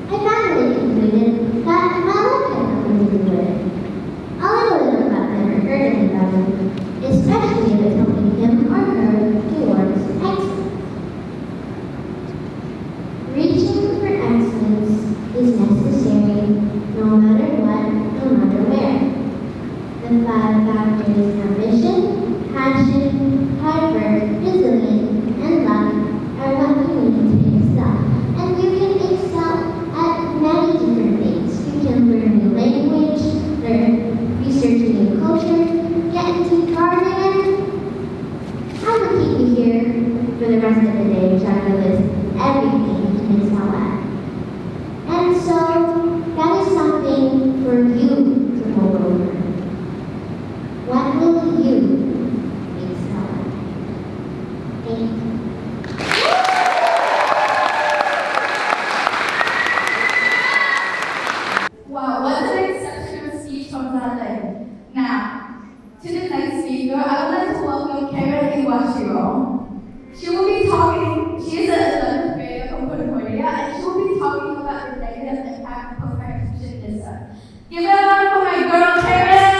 I finally concluded that my life had nothing to do with it. A little about them or heard anything about them, especially if it's helping him or her towards excellence. Reaching for excellence is necessary no matter what, no matter where. The 5 factors: ambition, passion, hard work, resilience, and luck are what you need to excel. And you can excel at many different things. You can learn a new language, research a new culture, get into gardening. I will keep you here for the rest of the day, which I will list everything you can excel at. And so, that is something for you to hold over. What will you excel at? Thank you. Wow, what an exceptional speech from Zalay. Now, to the next speaker, I would like to welcome Karen Iwashiro. She will be talking, she is an 11th grader from Concordia, and she will be talking about the negative impact of perfectionism. Give it up for my girl, Karen!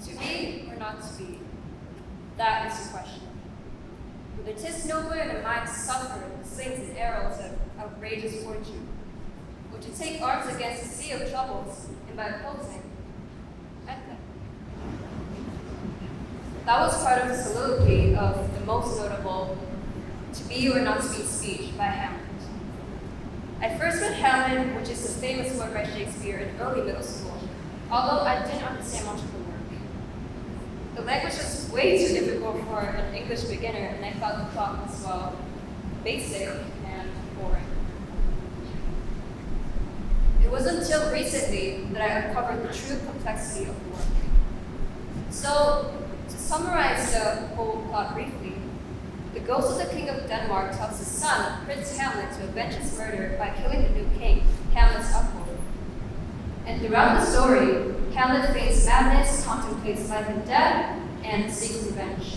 To be or not to be? That is the question. But it is nowhere the mind suffer the slings and arrows of outrageous fortune, or to take arms against a sea of troubles, and by opposing, end them. That was part of the soliloquy of the most notable To Be or Not to Be speech by Hamlet. I first read Hamlet, which is a famous work by Shakespeare, in early middle school, although I didn't understand much of the work. The language was way too difficult for an English beginner, and I felt the plot was, well, basic and boring. It was until recently that I uncovered the true complexity of the work. So, to summarize the whole plot briefly, the ghost of the king of Denmark tells his son, Prince Hamlet, to avenge his murder by killing the new king, Hamlet's uncle. And throughout the story, Hamlet faces madness, contemplates life and death, and seeks revenge.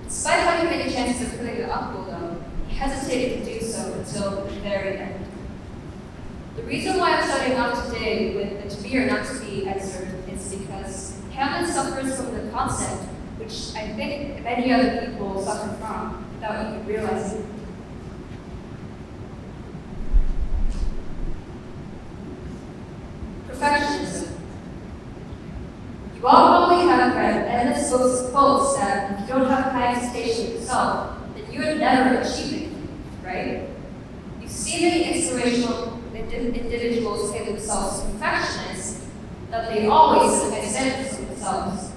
Despite having many chances of killing the uncle, though, he hesitated to do so until the very end. The reason why I'm starting off today with the to be or not to be excerpt is because Hamlet suffers from the concept which I think many other people suffer from without even realizing. Perfectionism. You all probably have read endless books of quotes that if you don't have high expectations of yourself, then you would never achieve anything, right? You see many inspirational individuals say themselves perfectionists, that they always set high standards for themselves.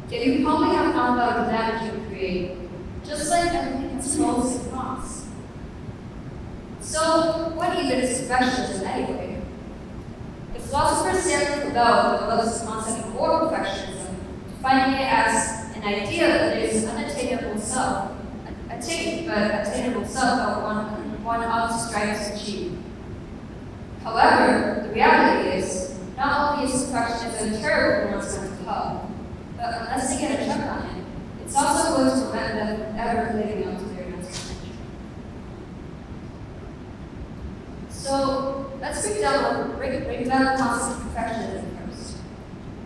Yet you probably have found out the damage you create, just like everything has pros and cons. So, what even is perfectionism anyway? The philosopher Stanley Cavell develops the concept of moral perfectionism, defining it as an idea that there is unattainable self, attainable self that one ought to strive to achieve. However, the reality is, not only is perfectionism terrible for one's mental health, but unless they get a check on it, it's also going to prevent them from ever living up to their mental potential. So let's break down the concept of perfectionism first.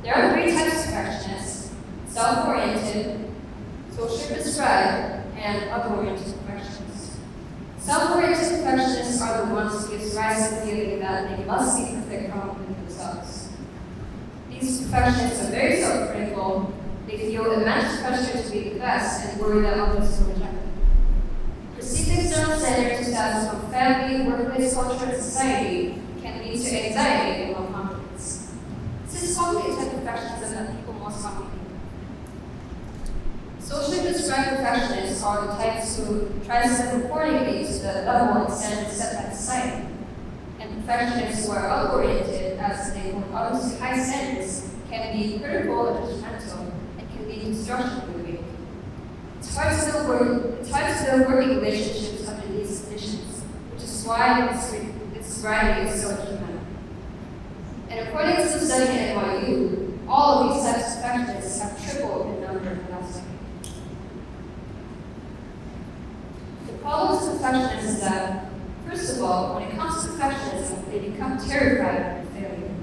There are 3 types of perfectionists: self-oriented, socially prescribed, and other-oriented perfectionists. Self-oriented perfectionists are the ones who give rise to the feeling that they must be perfect from within themselves. These perfectionists are very self-critical, they feel immense pressure to be the best and worry that others will reject them. Receiving external standards and status from family, workplace, culture, and society can lead to anxiety and low confidence. This is probably a type of perfectionism that people most commonly do. Socially prescribed perfectionists are the types who try to live accordingly to the level and standards set by society. And perfectionists who are other-oriented, as they hold others to high standards, can be critical and judgmental, and can lead to destruction of the weak. It's hard to build working relationships under these conditions, which is why this variety is so detrimental. And according to the study at NYU, all of these types of perfectionists have tripled in number in the last decade. The problems with perfectionists is that, first of all, when it comes to perfectionism, they become terrified of failure.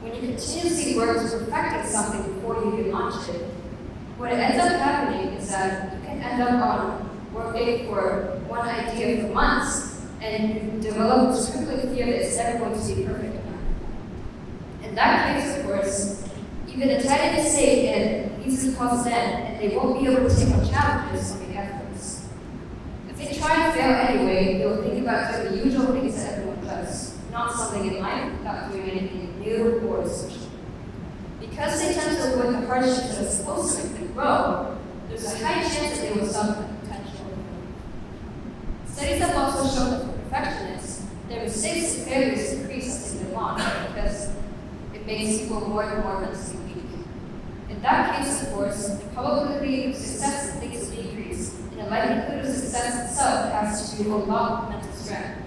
When you continuously work to perfecting something before you even launch it, what ends up happening is that you can end up on working for one idea for months, and you develop this crippling fear that it's never going to be perfect enough. In that case, of course, even a tiny mistake can easily cause them, and they won't be able to take on challenges or make efforts. If they try and fail anyway, they'll think about doing the usual things that everyone does, not something in life, not doing anything new or especially. Because they tend to avoid the hardships that are supposed to make them grow, there's a high chance that they will stop at potential. Studies have also shown that for perfectionists, their mistakes and failures increase as they go on because it makes people more and more mentally weak. In that case, of course, the probability of success in things will decrease, and the likelihood of success itself has to do a lot with mental strength.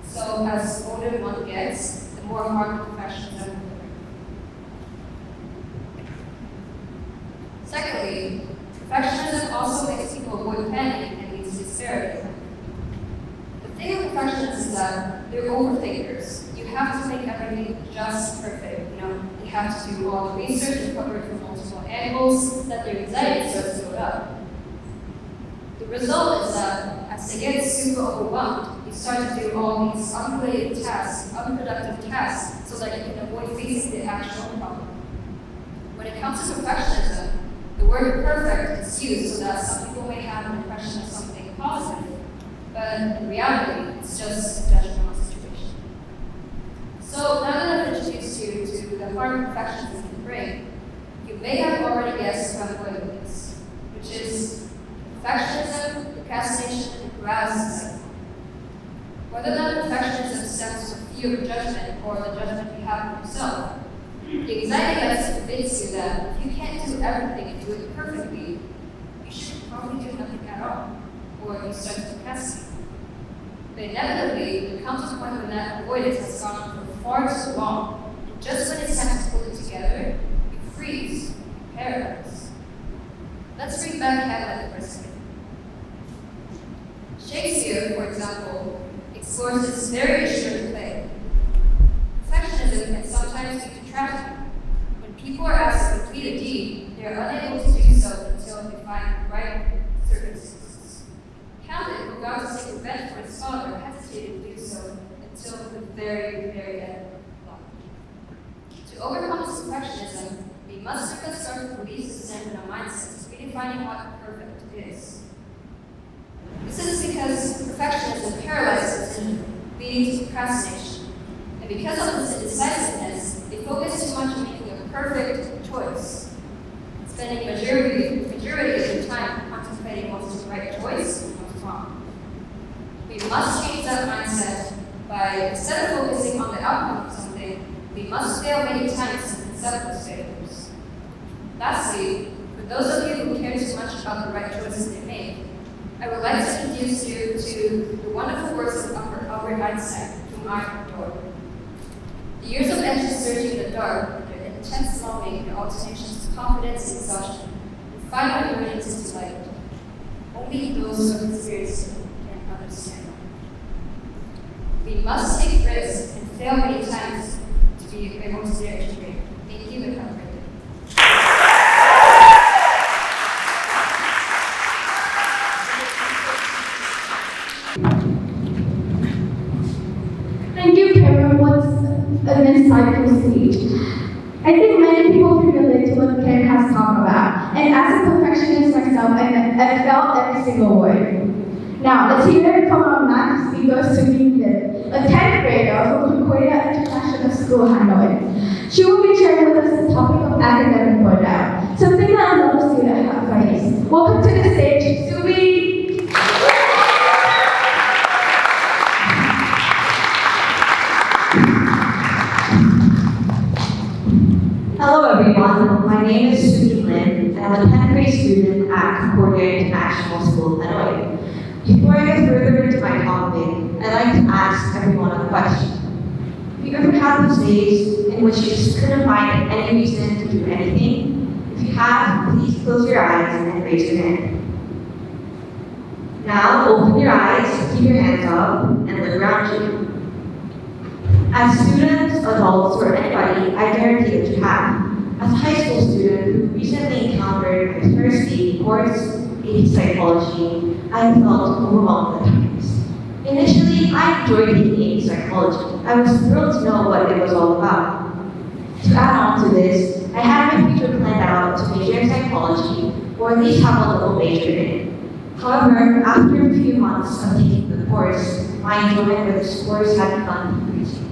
So as older one gets, the more hard perfectionism will learn. Secondly, perfectionism also makes people avoid planning and leads to disparity. The thing with perfectionists is that they're overthinkers. You have to make everything just perfect. You have to do all the research and cover it from multiple angles, that their anxiety starts to build up. The result is that as they get super overwhelmed, you start to do all these unrelated tasks, unproductive tasks, so that you can avoid facing the actual problem. When it comes to perfectionism, the word perfect is used so that some people may have an impression of something positive, but in reality, it's just a judgmental situation. So now that I've introduced you to the harm perfectionism can bring, you may have already guessed what I'm going with this, which is perfectionism, procrastination, and paralysis. Whether that perfectionism stems from fear of judgment or the judgment you have of yourself, the anxiety has to convince you that if you can't do everything and do it perfectly, you should probably do nothing at all. you start to procrastinate. But inevitably, there comes a point when that avoidance has gone on for far too long. And just when it's time to pull it together, you freeze, paralyze. Let's bring back Hamlet for a second. Shakespeare, for example, explores this very issue in the play. Perfectionism can sometimes lead to tragedy. When people are asked to complete a deed, they are unable to do so until they find the right circumstances. Hamlet, who vowed to seek revenge for his father, hesitated to do so until the very, very end of the plot. To overcome this perfectionism, we must first start with release system and a mindset of redefining what perfect is. This is because perfectionism paralyzes decision, leading to procrastination. And because of this indecisiveness, they focus too much on making a perfect choice, spending majority of their time contemplating what's the right choice and what's wrong. We must change that mindset by, instead of focusing on the outcome of something, we must fail many times and accept those failures. Lastly, for those of you who care too much about the right choices they make, I would like to introduce you to the wonderful words of Albert Einstein, whom I adore. The years of endless searching in the dark, their intense longing, their alternations of confidence and exhaustion, and finally emergence into light. Only those who have experienced it can understand. We must take risks and fail many times to be able to dare to dream. Thank you and have a great day. Thank you, Karen. What's an insightful speech. I think many people can relate to what Karen has talked about. And as a perfectionist myself, I felt every single word. Now, let's hear from our math speaker, Sumin Lim, a 10th grader from Concordia International School, Hanoi. She will be sharing with us the topic of academic burnout, something that a lot of students have faced. Welcome to the stage, Subi. Hello everyone, my name is Susan Lin, and I'm a 10th grade student at Concordia International School, Hanoi. Before I get further into my topic, I'd like to ask everyone a question. Have you ever had those days in which you just couldn't find any reason to do anything? If you have, please close your eyes and raise your hand. Now open your eyes, keep your hands up, and look around you. As students, adults, or anybody, I guarantee that you have. As a high school student who recently encountered my first AD course, AD psychology, I felt overwhelmed at times. Initially, I enjoyed taking AD psychology. I was thrilled to know what it was all about. To add on to this, I had my future planned out to major in psychology, or at least have a little major in it. However, after a few months of taking the course, my enjoyment with the scores had begun decreasing,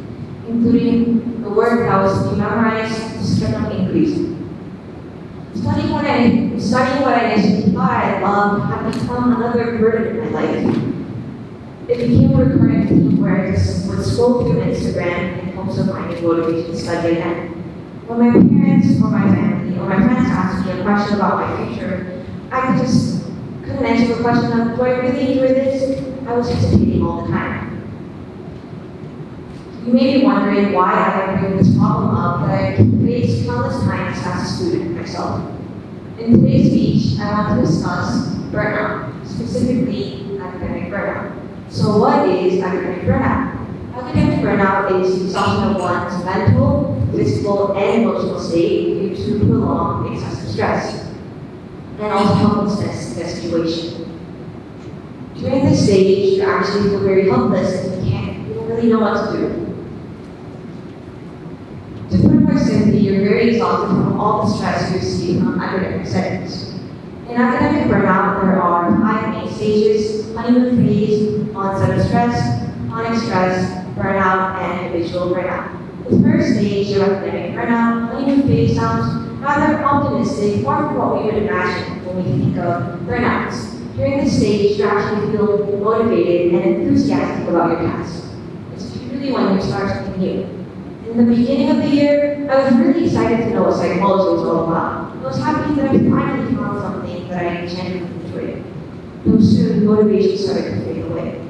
including the work that was to be memorized, steadily increasing. Studying what I initially thought I loved had become another burden in my life. It became a recurring theme where I just would scroll through Instagram in hopes of finding motivation to study again. When my parents or my family or my friends asked me a question about my future, I couldn't answer the question of, do I really enjoy this? I was hesitating all the time. You may be wondering why I bring this problem up that I faced countless times as a student myself. In today's speech, I want to discuss burnout, specifically academic burnout. So what is academic burnout? Academic burnout is exhaustion of one's mental, physical, and emotional state due to prolonged excessive stress, and also helplessness in a situation. During this stage, you actually feel very helpless and you don't really know what to do. To put it more simply, you're very exhausted from all the stress you receive from academic settings. In academic burnout, there are 5 main stages: honeymoon phase, onset of stress, chronic stress, burnout, and habitual burnout. The first stage of academic burnout, honeymoon phase, sounds rather optimistic, far from what we would imagine when we think of burnouts. During this stage, you actually feel motivated and enthusiastic about your task. It's usually when you start something new. In the beginning of the year, I was really excited to know what psychology was all about. I was happy that I finally found something that I genuinely enjoyed. though soon motivation started to fade away.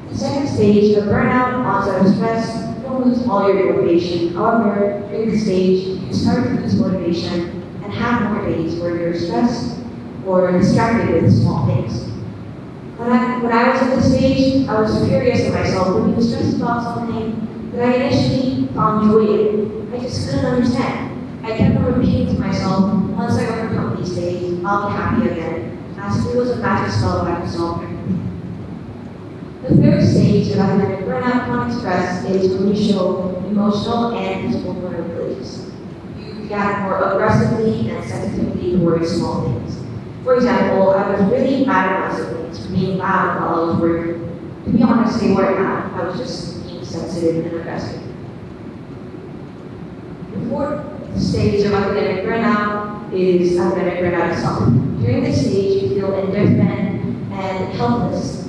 The second stage of burnout, onset of stress, you don't lose all your motivation. However, during this stage, you start to lose motivation and have more days where you're stressed or distracted with small things. When I was at this stage, I was furious at myself when I was stressed about something that I initially found joy in. I just couldn't understand. I kept on repeating to myself, once I overcome these days, I'll be happy again, as if it was a magic spell that I could solve everything. The third stage of academic burnout chronic stress is when you show emotional and physical vulnerabilities. You react more aggressively and sensitively towards small things. For example, I was really mad at my siblings for being loud while I was working. To be honest, they weren't mad. I was just being sensitive and aggressive. The fourth stage of academic burnout is academic burnout itself. During this stage, you feel indifferent and helpless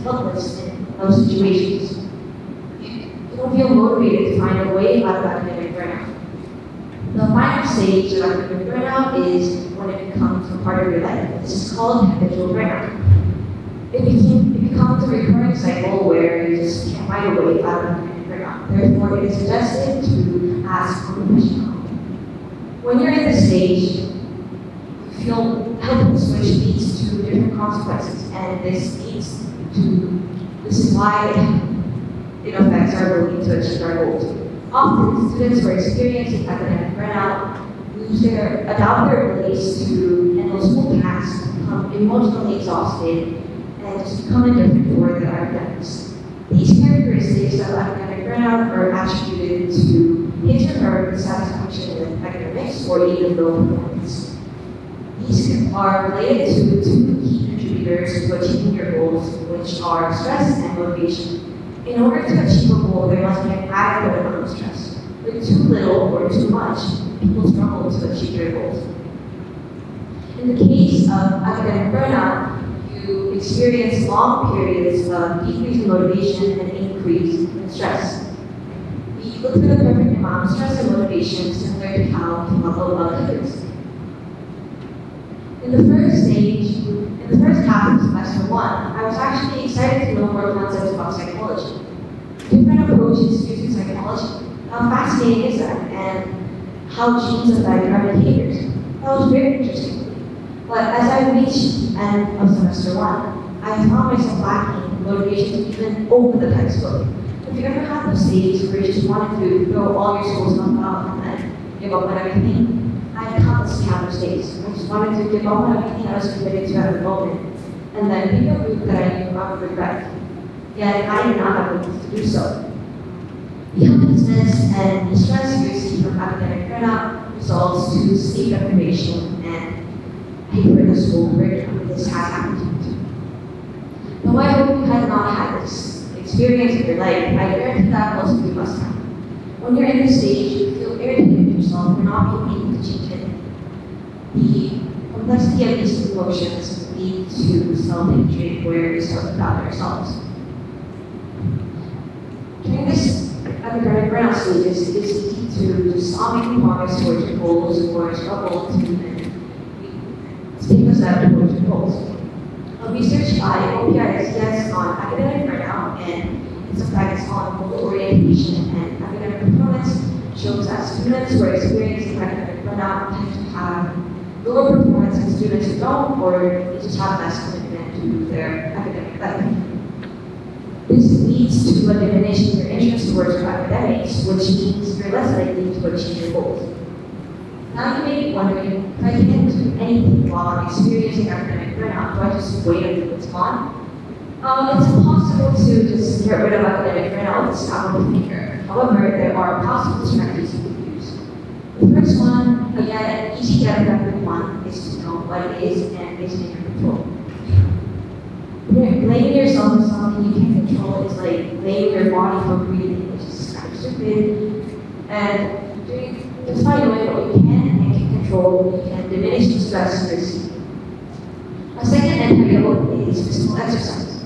in those situations. You don't feel motivated to find a way out of academic burnout. The final stage of academic burnout is when it becomes a part of your life. This is called habitual burnout. It becomes a recurring cycle where you just can't find a way out of academic burnout. Therefore, it is suggested to ask for a professional. When you're in this stage, you feel helpless, which leads to different consequences, and this is why it affects our ability to achieve our goals. Often, students who are experiencing academic burnout doubt their abilities to handle school tasks, become emotionally exhausted, and just become indifferent toward their academics. These characteristics of academic burnout are attributed to his or her dissatisfaction with academics or even low performance. These are related to two key contributors to achieving your goals, which are stress and motivation. In order to achieve a goal, there must be an adequate amount of stress. With too little or too much, people struggle to achieve their goals. In the case of academic burnout, you experience long periods of decreased motivation and increase in stress. We look for the perfect amount of stress and motivation similar to how we level about others. In the first half of semester 1, I was actually excited to know more concepts about psychology. Different approaches using psychology. How fascinating is that? And how genes affect our behaviors. That was very interesting. But as I reached the end of semester 1, I found myself lacking motivation to even open the textbook. Have you ever had those days where you just wanted to throw all your school stuff out and then give up on everything? I had countless days. I just wanted to give up on everything I was committed to at the moment, and then pick a route that I knew I would regret. Yet I did not have the means to do so. The helplessness and the stress you receive from academic burnout results to sleep deprivation and hyper-school breakdown. This has happened to me. Though I hope you have not had this experience in your life, I guarantee that most of you must have. When you're in this stage, you feel irritated with yourself for not being able to change it. The complexity of these emotions lead to self-hatred where we start to doubt ourselves. During this academic burnout stage, it's easy to stop making progress towards your goals or struggle to take a step towards your goals. A research by OPICS on academic burnout and its effects on goal orientation and academic performance shows that students who are experiencing academic burnout tend to have lower performance than students who don't, or they just have less commitment to their academic life. This leads to a diminution in your interest towards your academics, which means you're less likely to achieve your goals. Now you may be wondering, if I can't do anything while I'm experiencing academic burnout, do I just wait until it's gone? It's impossible to just get rid of academic burnout with a snap of a finger. However, there are possible strategies you can use. The first one, again, an easy yet effective one, is to know what it is and is in your control. Blaming yourself for something you can't control is like blaming your body for breathing, which is kind of stupid. And just by knowing what you can and can control, you can diminish the stress you receive. A second and heavier is physical exercise.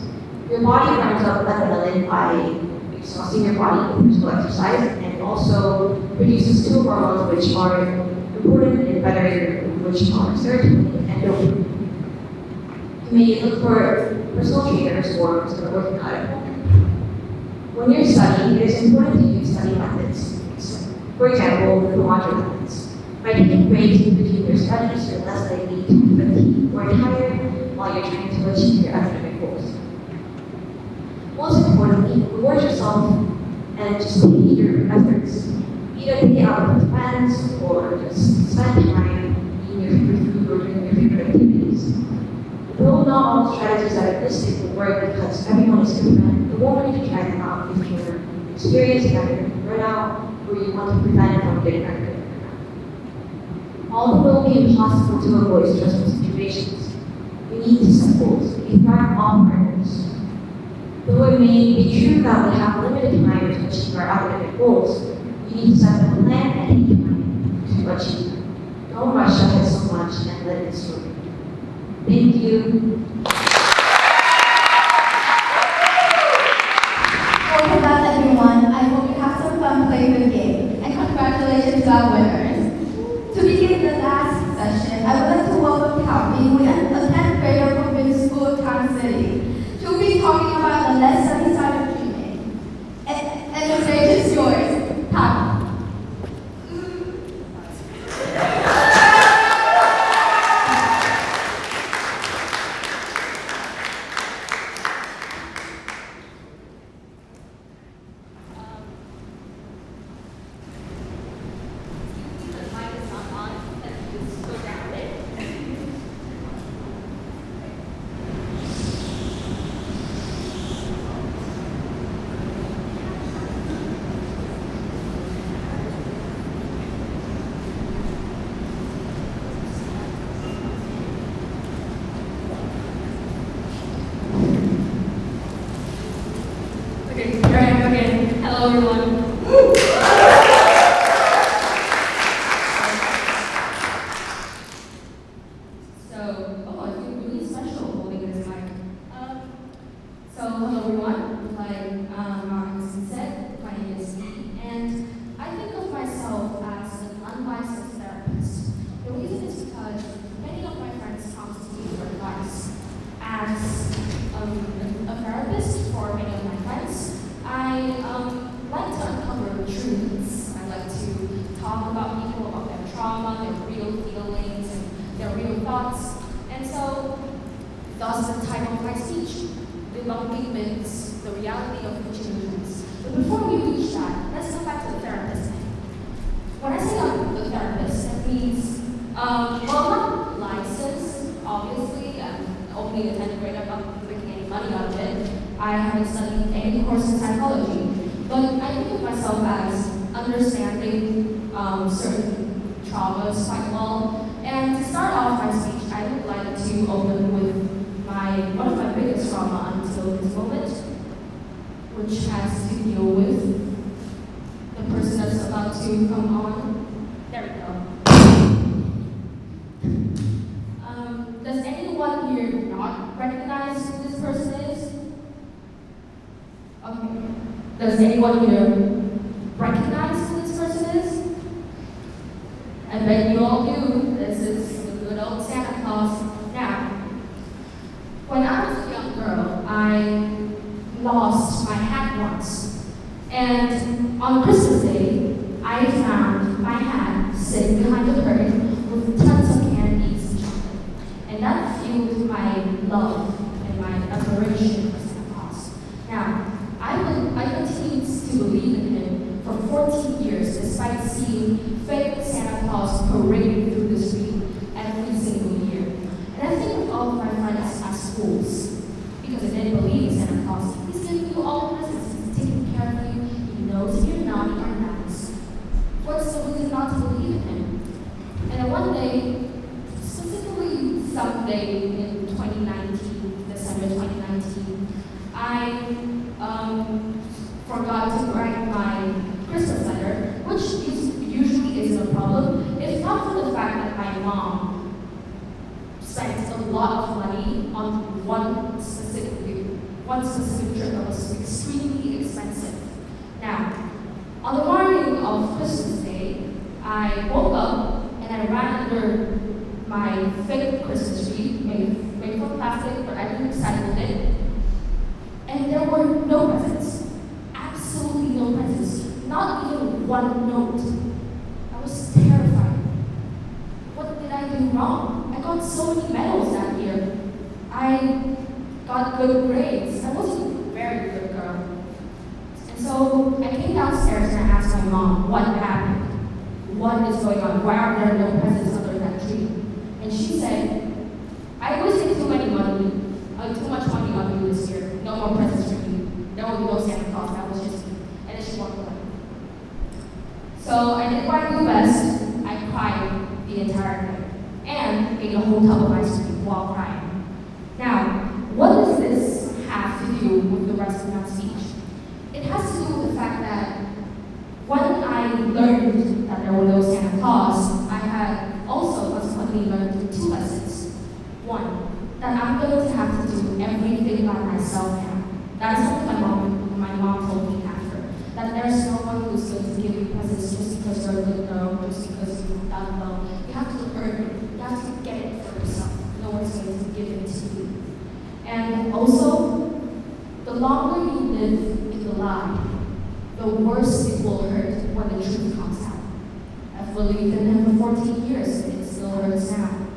Your body runs up adrenaline by exhausting your body with physical exercise, and also produces two hormones which are important in bettering your mood, which are serotonin and dopamine. You may look for lectures or instead of working out at home. When you're studying, it is important to use study methods. For example, the Pomodoro methods. By taking breaks in between your studies, you're less likely to be fatigued or tired while you're trying to achieve your academic goals. Most importantly, reward yourself and just take your efforts. Eat a day out with friends or just spend time eating your favorite food or doing your favorite activities. Though not all strategies that are listed will work because everyone is different, the more you to try them out if you're experiencing academic burnout or you want to prevent from getting academic burnout. Although it will be impossible to avoid stressful situations, you need to set goals. We thrive on partners. Though it may be true that we have limited time to achieve our academic goals, you need to set a plan and take time to achieve them. Don't rush ahead so much and let it slow you. Thank you. Welcome back, everyone. I hope you have some fun playing the game. And congratulations to our winners. To begin the last session, I would like to welcome Calvin, who is a 10th grader from middle school of Kansas City. She'll be talking about the less sunny side of dreaming. And the stage is yours. Calvin. Hello, everyone. I feel really special holding this mic. Hello, everyone. Like Martin said, my name is Lee, and I think of myself as an unlicensed therapist. The reason is because many of my friends come to me for advice. As a therapist for many of my friends, I like to uncover truths. I like to talk about people, about their trauma, their real feelings, and their real thoughts. And so, thus the title of my speech, Debunking Myths, the Reality of Continuums. But before we reach that, let's go back to the therapist thing. When I say I'm a therapist, that means, not licensed, obviously. I'm opening a 10th grade, I'm not making any money out of it. I haven't studied any course in psychology. But I think of myself as understanding certain traumas quite well. And to start off my speech, I would like to open with one of my biggest trauma until this moment, which has to deal with the person that's about to come on. There we go. Does anyone here not recognize who this person is? Okay. Does anyone here recognize who this person is? I bet you all do. This is the good old Santa Claus. Now, when I was a young girl, I lost my hat once. And on Christmas Day, I found my hat sitting behind the curtain with tons of candies and chocolate. And that fueled my love and my admiration for Santa Claus. Now, I continued to believe in him for 14 years despite seeing fake Santa Claus parading through the street every single year. And I think of all of my friends as fools because I didn't believe in Santa Claus. He's giving you all the presents, he's taking care of you, he knows if you're naughty or nice. What's the reason not to believe in him? And then one day, specifically someday in 2019, December 2019, I forgot to write my Christmas letter, which usually isn't a problem, if not for the fact that my mom spent a lot of money on one specific trip that was extremely expensive. Now, on the morning of Christmas Day, I woke up and I ran under my fake Christmas tree, made from plastic, but I didn't recycle it. got good grades. I wasn't a very good girl. And so I came downstairs and I asked my mom what happened. What is going on? Why are there no presents under that tree? And she said, I wasted too much money on you this year. No more presents for you. There will be no Santa Claus. That was just me. And then she walked away. So I did what I do best. I cried the entire night and ate a whole tub of ice cream while crying. Now, what does this have to do with the rest of my speech? It has to do with the fact that when I learned that there were no Santa Claus, I had also consequently learned 2 lessons. One, that I'm going to have to do everything by myself now. That is something my mom told me after. That there's no one who's going to give you presents just because you're a good girl, just because you've done well. You have to earn it. You have to get it for yourself. No one's going to give it to you. And also, the longer you live in the lie, the worse it will hurt when the truth comes out. I've believed in him for 14 years, and it still hurts now.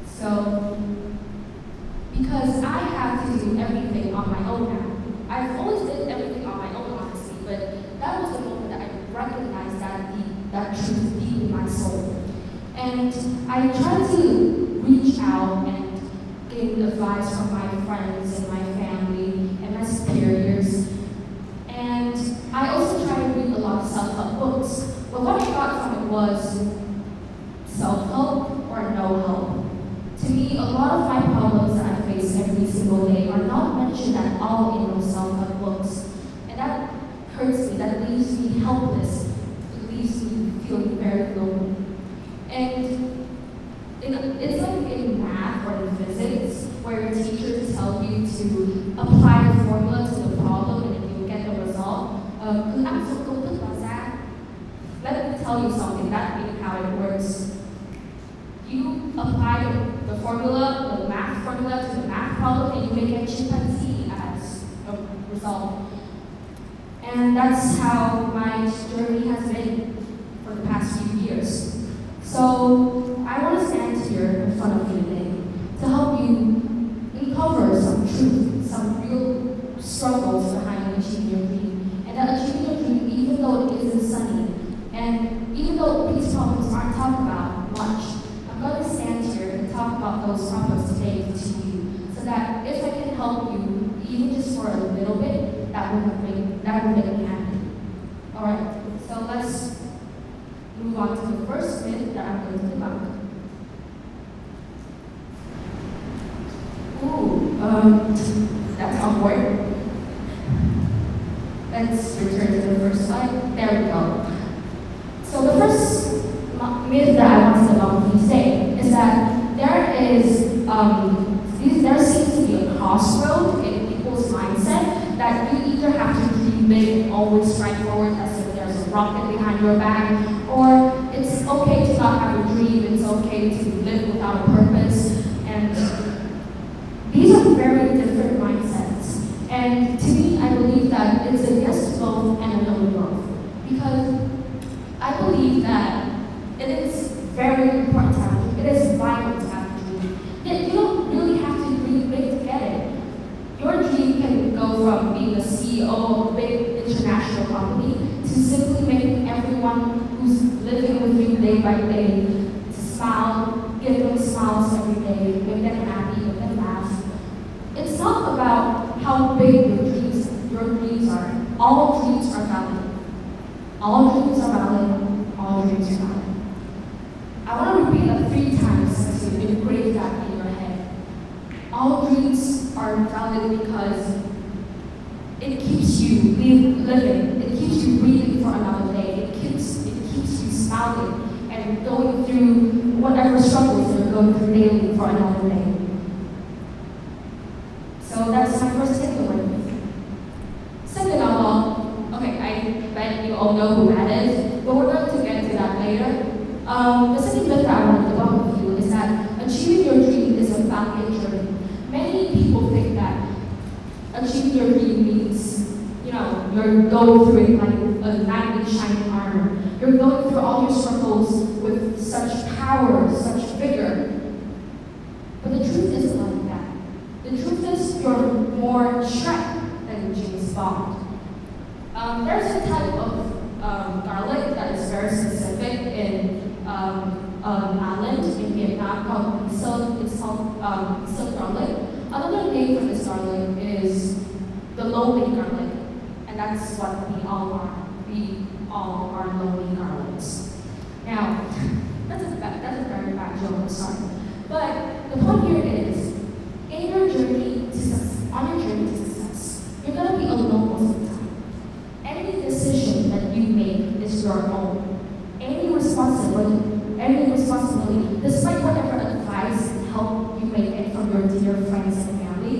So, because I have to do everything on my own now. I've always did everything on my own, honestly, but that was the moment that I recognized that truth deep in my soul. And I tried to reach out and get advice from my friends and my family and my superiors. And I also tried to read a lot of self-help books. But what I got from it was self-help or no help. To me, a lot of my problems that I face every single day are not mentioned at all in those self-help books. And that hurts me, that leaves me helpless. It leaves me feeling very lonely. And it's like in math or in physics, where your teachers tell you to apply the formula to the problem and then you'll get the result. Let me tell you something, that ain't how it works. You apply the formula, the math formula to the math problem, and you make a chimpanzee as a result. And that's how my journey has been for the past few years. So I want to stand here in front of you today to help you uncover some truth, some real struggles behind achieving your dream. And that achieving your dream, even though it isn't sunny, and even though these problems aren't talked about much, I'm going to stand here and talk about those problems today to you, so that if I can help you, even just for a little bit, that would make me happy. All right, so let's move on to the first myth that I'm going to debunk. That's awkward. Let's return to the first slide. There we go. So the first myth that I want to debunk you today is that there seems to be a crossroad in people's mindset that you either have to dream big and always strike forward as if there's a rocket behind your back, or it's okay to not have a dream, it's okay to live without a purpose. And these are very different mindsets. And to me, I believe that it's a yes to both and a no to both. Because I believe that it is very important to have a dream. It is vital to have a dream. You don't really have to dream big to get it. Your dream can go from being the CEO of a big international company to simply making everyone who's living with you day by day to smile, give them smiles every day, make them happy, make them laugh. It's not about how big your dreams are. All dreams are valid. All dreams are valid. All dreams are valid. I want to repeat that 3 times to engrave that in your head. All dreams are valid because it keeps you living. It keeps you breathing for another day. It keeps you smiling and going through whatever struggles you're going through daily for another day. So that's my first takeaway. Second of all, okay, I bet you all know who that is, but we're going to get to that later. The second myth that I want to debunk with you is that achieving your dream is a valiant journey. Many people think that achieving your dream means, you're going through it like a knight in shining armor. You're going through all your struggles with such power, such vigor. But the truth isn't like that. you're more Shrek than James Bond. There's a type of garlic that is very specific in an island in Vietnam called silk garlic. Another name for this garlic is the lonely garlic, and that's what we all are. We all are lonely garlics. Now, that's a very bad joke, I'm sorry. But the point here is, in your journey to success, on your journey to success, you're gonna be alone most of the time. Any decision that you make is your own. Any responsibility, despite whatever advice and help you may get from your dear friends and family,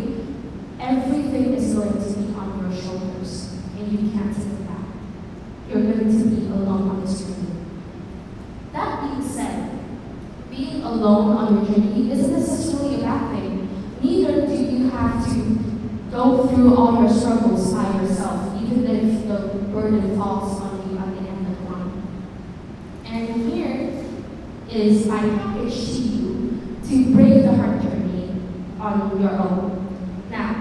everything is going to be on your shoulders, and you can't take it back. You're going to be alone on this journey. That being said, being alone on your journey isn't necessarily a bad thing. Neither do you have to go through all your struggles by yourself, even if the burden falls on you at the end of the line. And here is my package to you to brave the hard journey on your own. Now,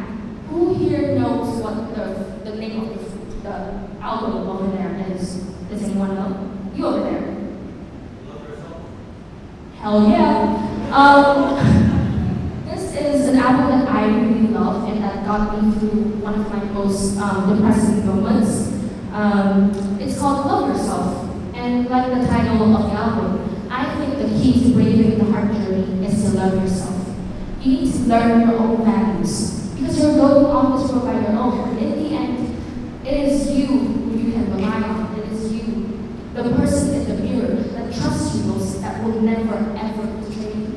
who here knows what the name of the album over there is? Does anyone know? You over there. Hell yeah. This is an album that I really love and that got me through one of my most depressing moments. It's called Love Yourself. And like the title of the album, I think the key to braving the hard journey is to love yourself. You need to learn your own values because you're going on this road by your own. And in the end, it is you who you can rely on. It is you, the person in the mirror that trusts you most, that will never ever betray you.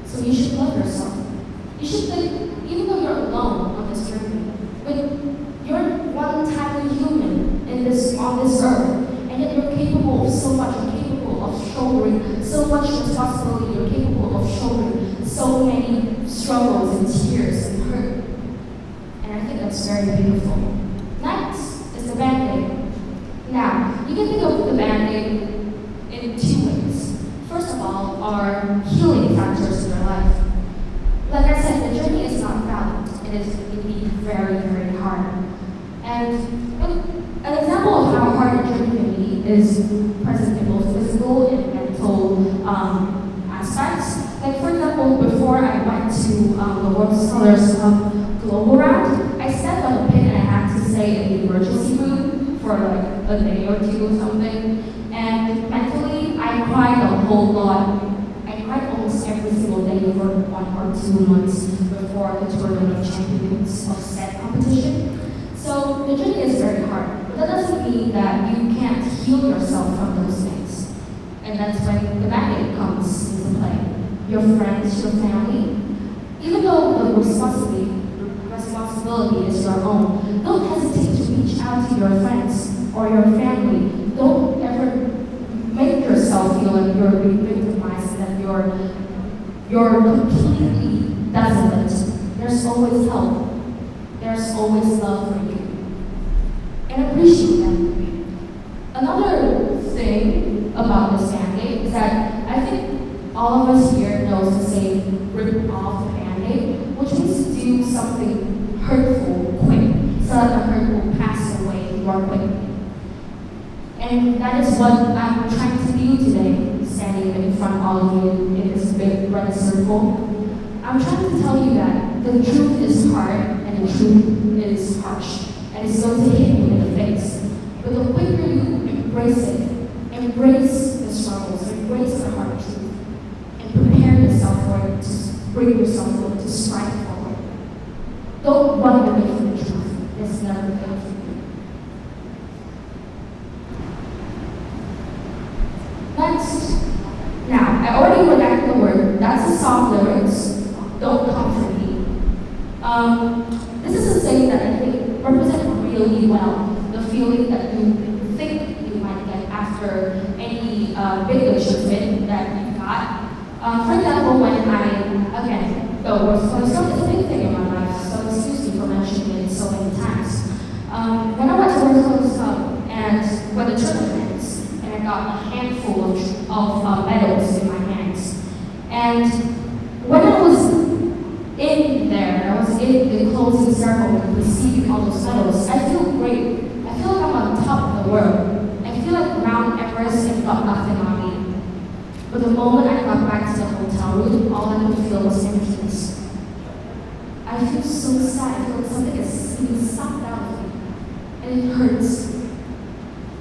So you should love yourself. You should think, even though you're alone on this journey, but you're one tiny human on this earth, and yet you're capable of so much. You're capable of shouldering so much responsibility. You're capable of shouldering so many struggles and tears and hurt. And I think that's very beautiful. Next is the Band-Aid. Now, you can think of the Band-Aid in two ways. First of all, are healing factors in your life. Like I said, the journey is not valid. It is indeed very, very hard. And an example of how hard a journey can be is present in both physical and mental aspects. Like for example, before I went to the World Scholars Club Global Round, I stepped on a pin and I had to stay in the emergency room for like a day or two or something. And mentally, I cried a whole lot. I cried almost every single day for 1 or 2 months before the Tournament of Champions of said competition. So the journey is very hard, but that doesn't mean that you can't heal yourself from those things. And that's when the Band-Aid comes into play. Your friends, your family. Even though the responsibility is your own, don't hesitate to reach out to your friends or your family. Don't ever make yourself feel like you're being victimized and that you're completely desolate. There's always help. There's always love for you. And appreciate them. Another thing about this Band-Aid is that I think all of us here knows the saying, rip off the Band-Aid, which means to do something hurtful quick, so that the hurt will pass away more quickly. And that is what I'm trying to do today, standing in front of all of you in this big red circle. I'm trying to tell you that the truth is hard and the truth is harsh, and it's going to hit you in the face. But the quicker you embrace it, embrace the struggles, embrace the hard truth, and prepare yourself for it, to bring yourself forward, to strive forward. Don't run away from the truth. It's never good for you. Next. Now, I already redacted the word. That's a song lyrics. Don't come for me. This is a saying that I think represents really well the feeling that you think you might get after any big achievement that you got. For example, when the World Scholars Club is a big thing in my life, so excuse me for mentioning it so many times. When I went to World Scholars Club and when the tournament ends, and I got a handful of medals in my hands. And when I was in there, I was was in the closing ceremony receiving all those medals, I feel great. I feel like I'm on top of the world. I feel like Mount Everest and got nothing on me. But the moment I got back to the hotel room, all I could feel was emptiness. I feel so sad. I feel like something is being sucked out of me. And it hurts.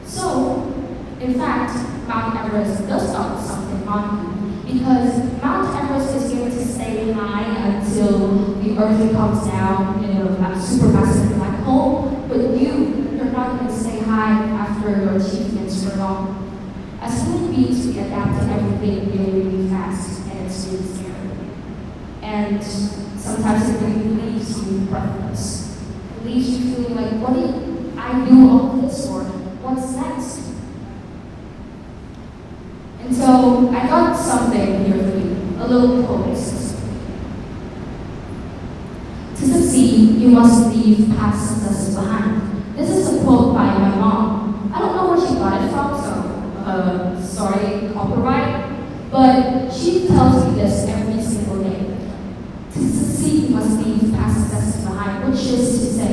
So, in fact, Mount Everest does got something on you. Because Mount Everest is going to stay high until the Earth comes down in a supermassive black hole. But you're not going to stay high after your achievements for long. As human beings, we adapt to everything really, really fast, and it's really scary. And sometimes it really leaves you breathless. It leaves you feeling like, what did I do all this for? What's next? And so I got something here for you, a little quote. To succeed, you must leave past successes behind. This is a quote by my mom. I don't know where she got it from, so sorry, copyright. But she tells me this every single day. To succeed, you must leave past successes behind, which is to say,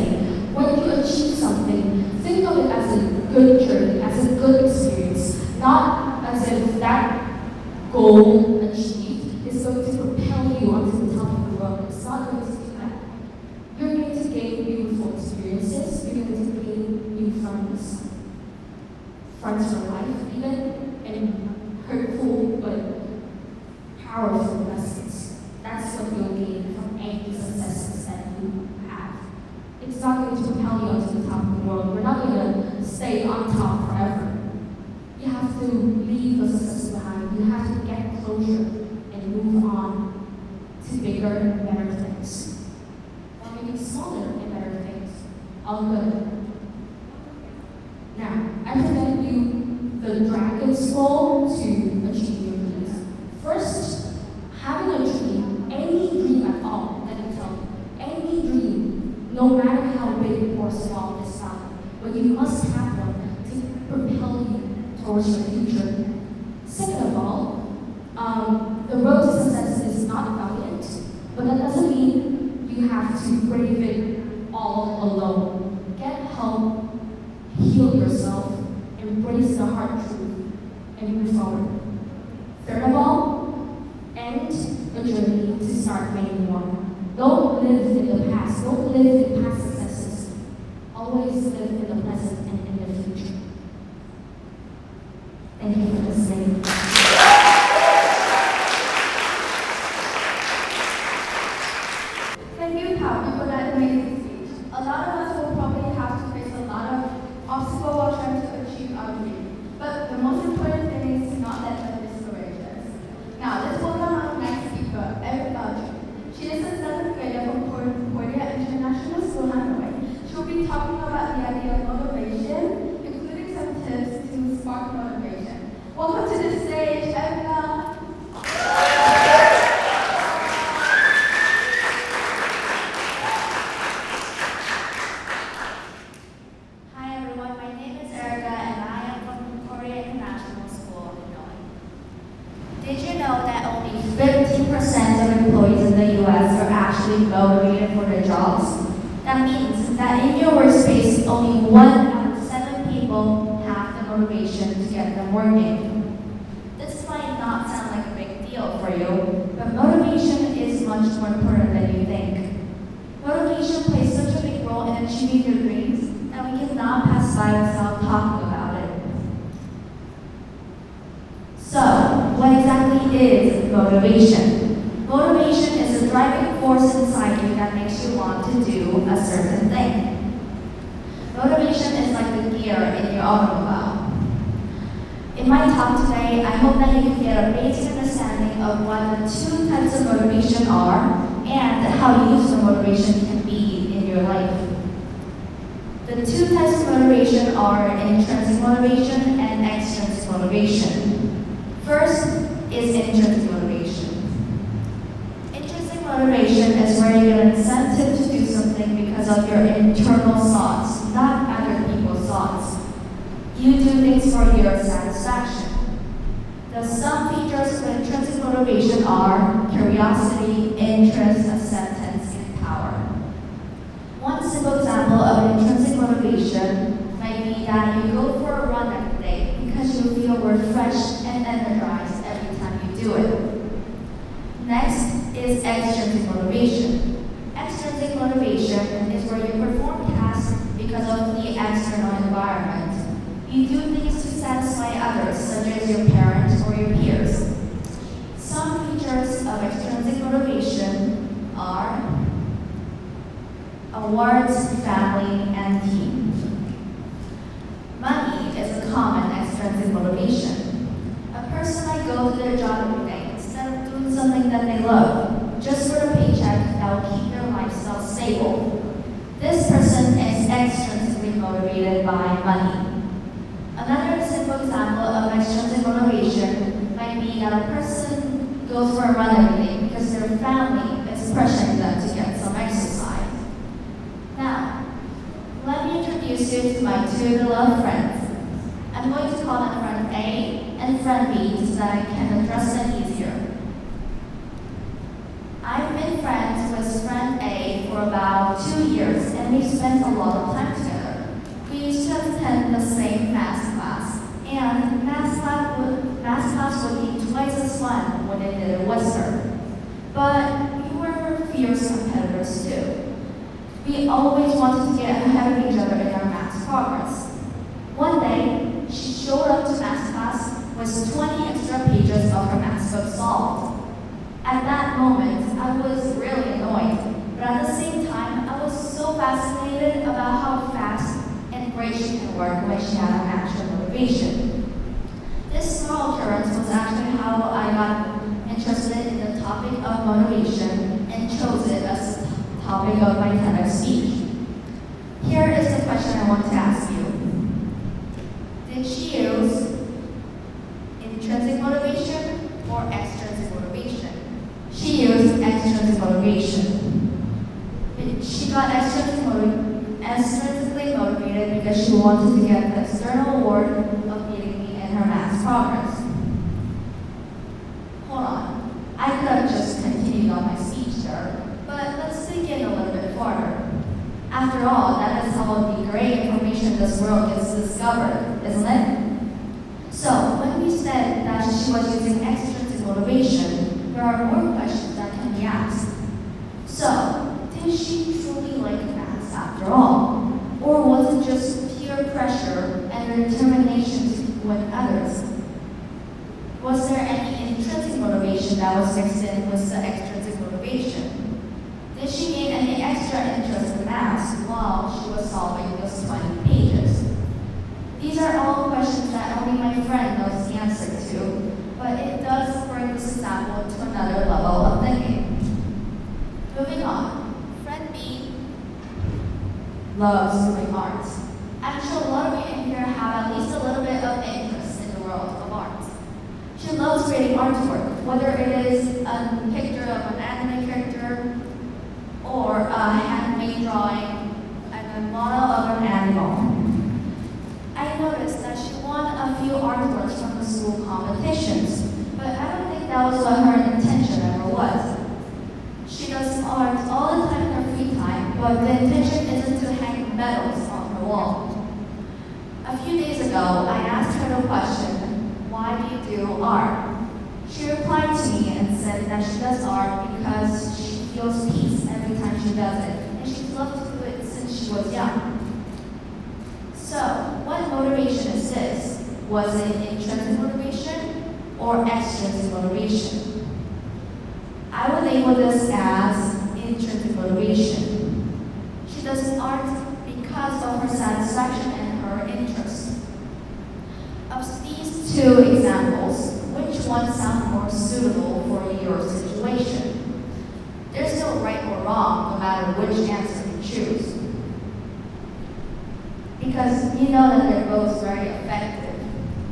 when you achieve something, think of it as a good journey, as a good experience, not as if that goal achieved is going to propel you onto the top of the world. It's not going to do that. You're going to gain beautiful experiences, you're going to gain new friends for life even, and hurtful but powerful lessons. That's what you'll gain from any successes that you have. It's not going to propel you onto the top of the world. We're not going to stay on top forever. You have to leave the success behind. You have to get closure and move on to bigger and better things. Or maybe smaller and better things. All good. Now, I present you the dragon's goal to achieve your dreams. First, having a dream, any dream at all, let me tell you, any dream, no matter how big or small it sounds, but you must have one to propel you towards your future. Second of all, the road to success is not valiant, but that doesn't mean you have to brave it all alone. Get help, heal yourself, embrace the hard truth, and move forward. Third of all, end a journey to start many more. Don't live in the past. Don't live in past successes. Always live in the present and in the future. Thank you for listening. Thank you, Papi, for that amazing speech. A lot of us will probably have to face a lot of obstacles while trying to achieve our dream. But the most important thing is to not let them discourage us. Now, let's welcome our next speaker, Erica. She is a 7th grader from Concordia International School, Hanoi. She will be talking about the idea of motivation, including some tips to spark motivation. Welcome to the stage, Erica. Hi everyone, my name is Erica and I am from Concordia International School, Hanoi. Did you know that only 15% of employees in the US are actually motivated for their jobs? That means that in your workspace, only 1 out of 7 people have the motivation to get them working. This might not sound like a big deal for you, but motivation is much more important than you think. Motivation plays such a big role in achieving your dreams that we cannot pass by without talking about it. So, what exactly is motivation? Motivation is a driving force inside you that makes you want to do a certain thing. Motivation is like the gear in your automobile. In my talk today, I hope that you can get a basic understanding of what the 2 types of motivation are and how useful motivation can be in your life. The 2 types of motivation are intrinsic motivation and extrinsic motivation. First is intrinsic motivation. Intrinsic motivation is where you get an incentive to do something because of your internal thoughts, not other people's thoughts. You do things for your satisfaction. The some features of intrinsic motivation are curiosity, interest, acceptance, and power. of intrinsic motivation might be that you go for a run every day because you feel refreshed and energized every time you do it. Next is extrinsic motivation. Extrinsic motivation is where you perform tasks because of the external environment. You do things to satisfy others, such as your parents or your peers. Some features of extrinsic motivation are awards, family, and team. Money is a common extrinsic motivation. A person might go to their job every day instead of doing something that they love, just for a paycheck that will keep their lifestyle stable. This person is extrinsically motivated by money. Another simple example of extrinsic motivation might be that a person goes for a run every day because their family is pressuring them to get some exercise. Now, let me introduce you to my two beloved friends. I'm going to call them friend A and friend B so that I can address them easier. I've been friends with friend A for about 2 years, and we've spent a lot of time together. We used to attend the same math class, and math class would be twice as fun when I did it with her. But we were fierce competitors too. We always wanted to get ahead of each other in our math progress. One day, she showed up to math class with 20 extra pages of her math book solved. At that moment, I was really annoyed, but at the same time, I was so fascinated about how fast and great she can work when she had an actual motivation. This small occurrence was actually how I got interested in the topic of motivation and chose it as the topic of my TEDx speech. Here is the question I want to ask you. Did she use intrinsic motivation or extrinsic motivation? She used extrinsic motivation. She got extrinsically motivated because she wanted to get the external reward of beating me in her math progress. Hold on, I could have just continued on my speech there, but let's dig in a little bit farther. After all, that is how the great information in this world gets discovered, isn't it? So, when we said that she was using extrinsic motivation, there are more questions that can be asked. So, did she truly like maths after all? Or was it just pure pressure and her determination to win others? Was there any intrinsic motivation that was mixed in with the extrinsic motivation? Did she gain any extra interest in maths while she was solving those 20 pages? These are all questions that only my friend knows the answer to, but it does bring this example to another level of thinking. Moving on, friend B loves doing art. I'm sure a lot of you in here have at least a little bit of interest in the world of art. She loves creating artwork, whether it is a picture of an anime character or a handmade drawing and a model of an animal. I noticed that she won a few artworks from the school competitions, but I don't think that was what her intention ever was. She does art all the time in her free time, but the intention isn't to hang medals on her wall. A few days ago, I asked her the question, why do you do art? She replied to me and said that she does art because she feels peace every time she does it, and she's loved to do it since she was young. So, what motivation is this? Was it intrinsic motivation or extrinsic motivation? I would label this as intrinsic motivation. She does art because of her satisfaction and her interest. Of these two examples, which one sounds more suitable for your situation? There's no right or wrong, no matter which answer you choose. Because you know that they're both very effective.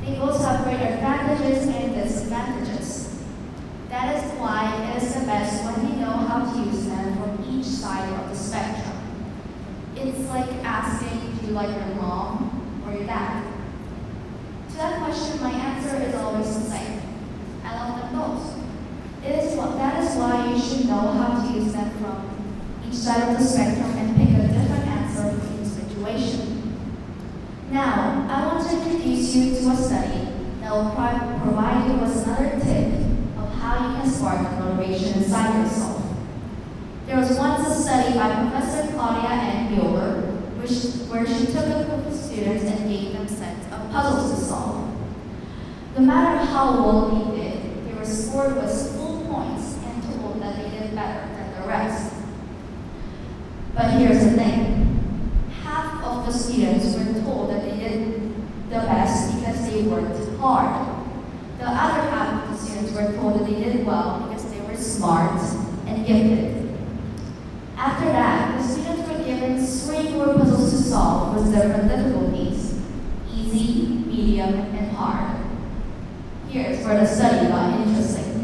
They both have great advantages and disadvantages. That is why it is the best when you know how to use them from each side of the spectrum. It's like asking, do you like your mom or your dad? To that question, my answer is always the same. I love them both. That is why you should know how to use them from each side of the spectrum and pick a different answer for each situation. Now, I want to introduce you to a study that will provide you with another tip of how you can spark motivation inside yourself. There was once a study by Professor Claudia N. Mueller, where she took a group of students and gave them sets of puzzles to solve. No matter how well they did, they were scored with full points and told that they did better than the rest. But here's the thing. Half of the students were told that they did the best because they worked hard. The other half of the students were told that they did well because they were smart and gifted. After that, the students were given 3 more puzzles to solve with different difficulties: easy, medium, and hard. Here's where the study got interesting.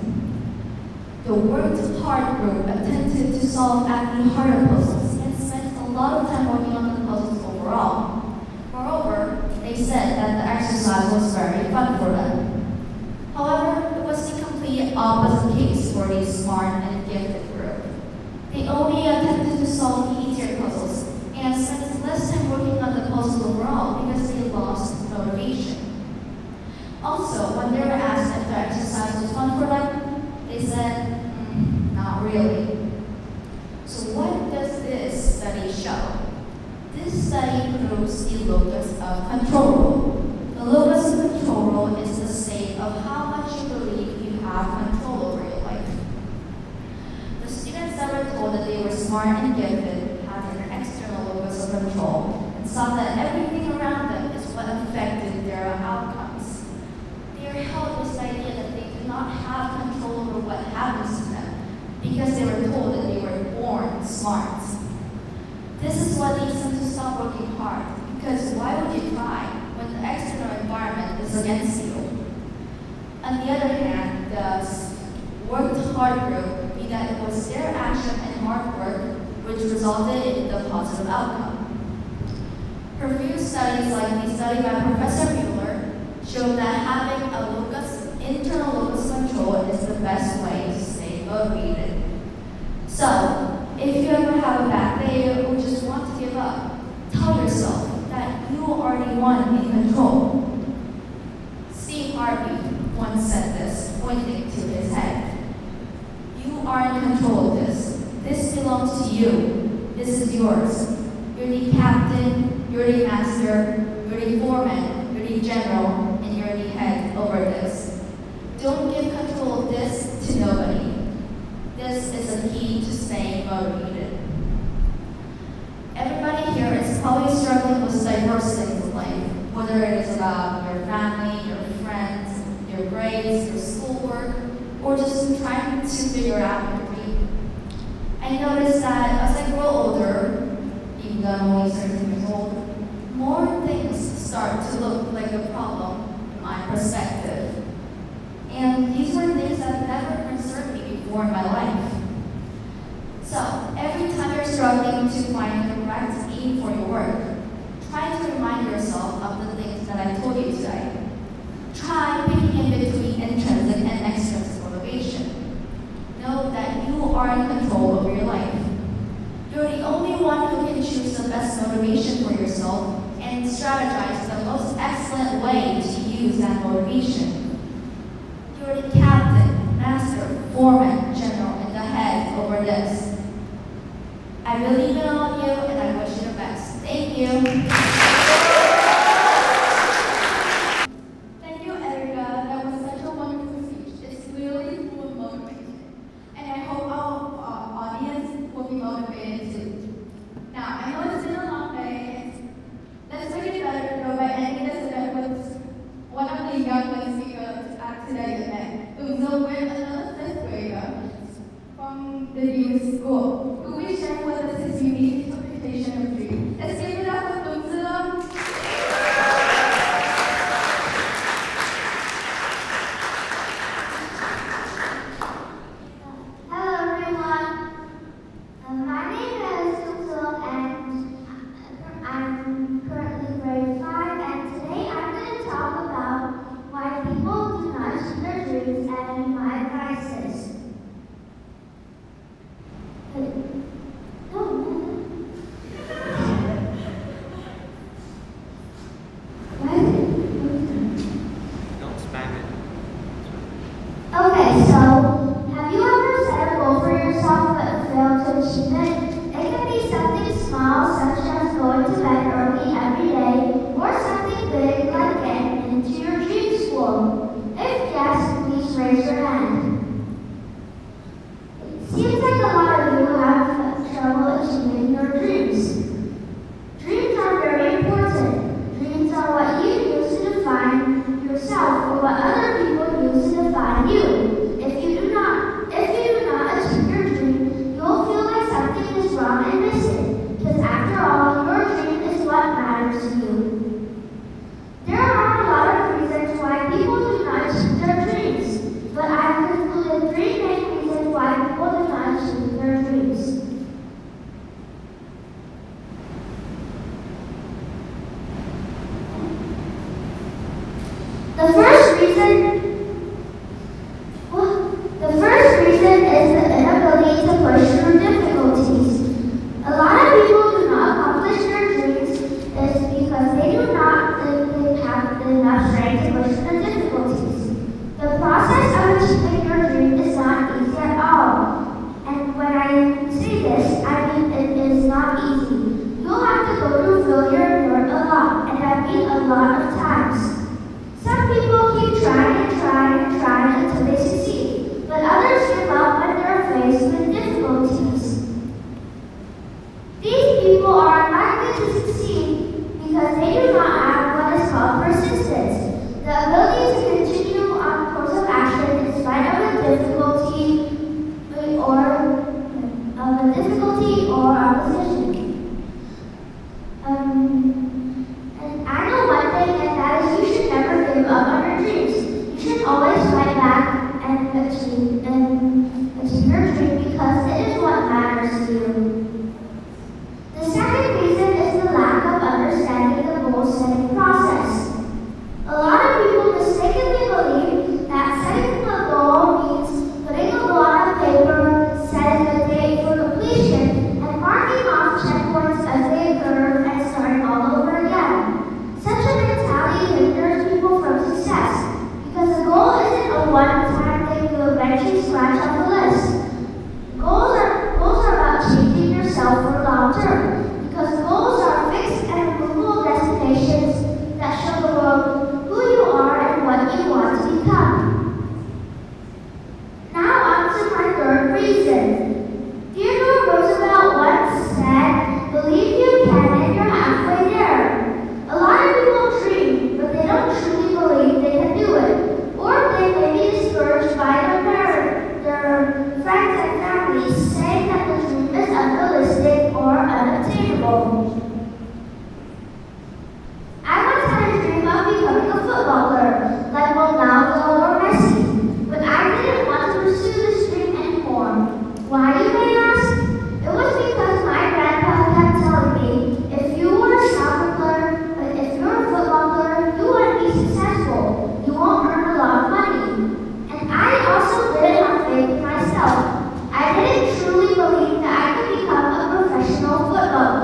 The worked hard group attempted to solve at the harder puzzles and spent a lot of time working on the puzzles overall. Moreover, they said that the exercise was very fun for them. However, it was the complete opposite case for the smart and gifted group. They only attempted to solve the easier puzzles and spent less time working on the puzzles overall because they lost motivation. Also, when they were asked if the exercise was fun for them, they said, not really. So what does this study show? This study proves the locus of control rule. The locus of control rule is the state of how much you believe you have control over your life. The students that were told that they were smart and gifted had an external locus of control and saw that everything around them is what affected their outcomes. They are held with the idea that they do not have control over what happens to them because they were told that they were born smart. This is what leads them to stop working hard, because why would you try when the external environment is against you? On the other hand, the worked hard group knew that it was their action and hard work which resulted in the positive outcome. Previous studies like the study by Professor Mueller showed that having a internal locus control is the best way to stay motivated. So, if you ever have a bad day or just want to give up, tell yourself that you are the one in control. Steve Harvey once said this, pointing to his head. You are in control of this. This belongs to you. This is yours. You're the captain, you're the master, you're the foreman, you're the general, and you're the head over this. Don't give control of this to nobody. This is a key to staying motivated. Everybody here is probably struggling with diverse things in life, whether it is about your family, your friends, your grades, your schoolwork, or just trying to figure out your dream. I noticed that as I grow older, even though I'm only 13 years old, more things start to look like a problem in my perspective. And these were things that never concerned me before in my life. So, every time you're struggling to find the correct aim for your work, try to remind yourself of the things that I told you today. Try picking in between intrinsic and extrinsic motivation. Know that you are in control over your life. You're the only one who can choose the best motivation for yourself and strategize the most excellent way to use that motivation. You're the captain, master, foreman, general, and the head over this. I believe in all of you, and I wish you the best. Thank you. Thank you, Erica. That was such a wonderful speech. It's really full of motivation. And I hope our audience will be motivated too. Now, I know it's been a long day, and let's make it better though by ending this event with one of the young speakers at today's event, who's another 5th grader from the youth school, who will be sharing with us his unique interpretation of dreams. Let's give it up for Untitled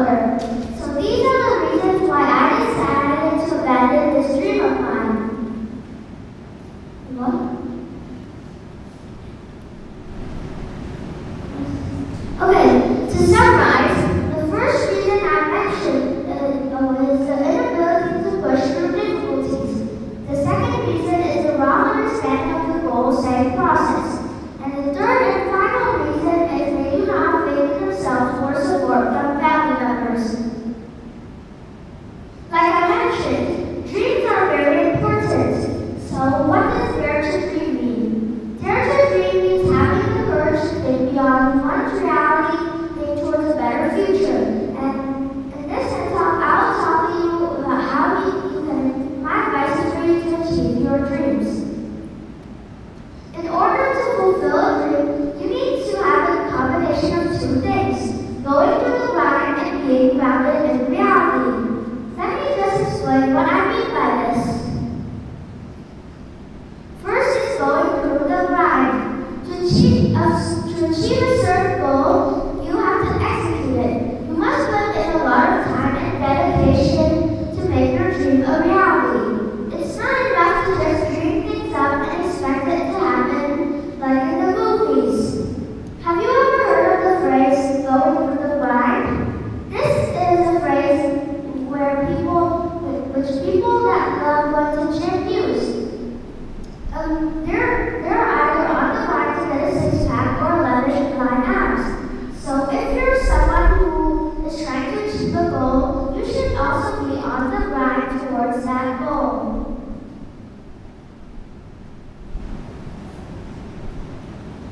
other. So these are the reasons why I decided to abandon this dream of mine. What? Okay, to summarize, the first reason I mentioned was the inability to push through difficulties. The second reason is the wrong understanding of the goal-setting process. And the third and final reason is they do not have faith in themselves or support from family members. Like I mentioned, dreams are very important. So what does dare to dream mean? Dare to dream means having the courage to think beyond one's reality, think towards a better future. And in this sense, I'll talk to you about how you can, my advice is for you to achieve your dreams. In order to fulfill a dream, you need to have a combination of two things, going through the grind and being grounded in reality. Let me just explain what I mean by this. First is going through the grind. To achieve a certain goal, you have to execute it. You must put in a lot of time and dedication to make your dream a reality. It's not enough to just dream things up and expect it to happen like in the movies. Have you ever heard of the phrase, going through the grind? This is a phrase which people that love going to gym use. They're either on the grind to get a six-pack or 11 line abs. So if you're someone who is trying to achieve a goal, you should also be on the grind towards that goal.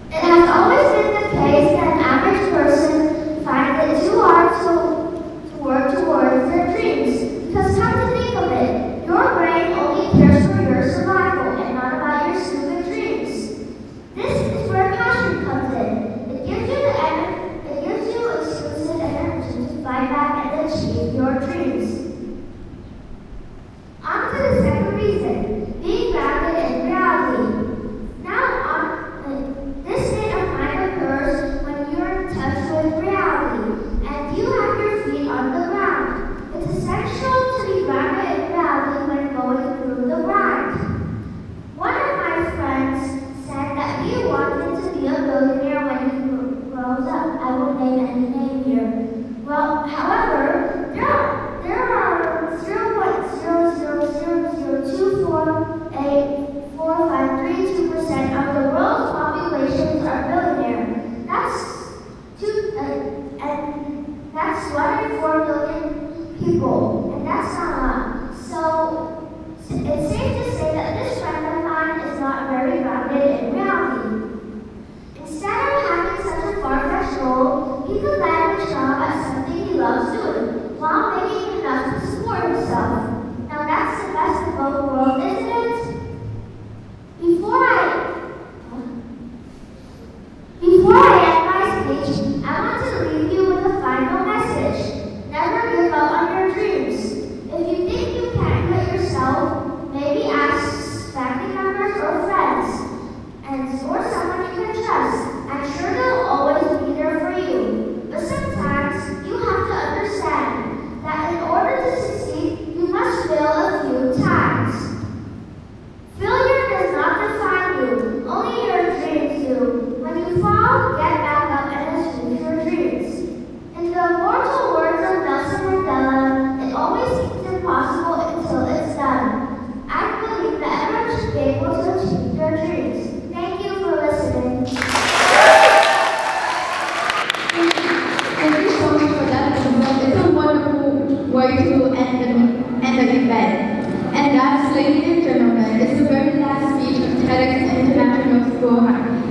It has always been the case that an average person finds it too hard to work towards their dreams. Because come to think of it, your brain only cares for your survival and not about your stupid dreams. This is where passion comes in. It gives you exclusive energy to fight back and achieve your dreams. On to the second reason, being grounded in reality. This state of mind occurs when you're in touch with reality and you have your feet on the ground. It's essential to be grounded in reality when going through the grind. One of my friends said that he wanted to be a billionaire when he grows up. I won't name any name here. Well, however, there are 0.00002484532% of the world's populations are billionaires. That's 1 in 4 billion people, and that's not a lot. So it's safe to say that this friend of mine is not very grounded in reality. Instead of having such a far-fetched goal, he could land a job at something he loves doing, while making enough to support himself. Now that's the best of both worlds, isn't it? Before I end my speech, I want to leave you with a final message. Never give up on your dreams. If you think you can't do it yourself, maybe ask family members or friends, or someone you can trust. I'm sure they'll always be there for you. But sometimes you have to understand that in order to succeed, you must fail a few times. Failure does not define you, only your dreams do. When you fall, get back up and achieve your dreams. In the immortal words of Nelson Mandela, it always seems impossible until it's done. I believe that everyone should be able to achieve their dreams. Thank you for listening. Thank you so much for that. It's a wonderful way to end the event. And that, ladies and gentlemen, is the very last speech of TEDx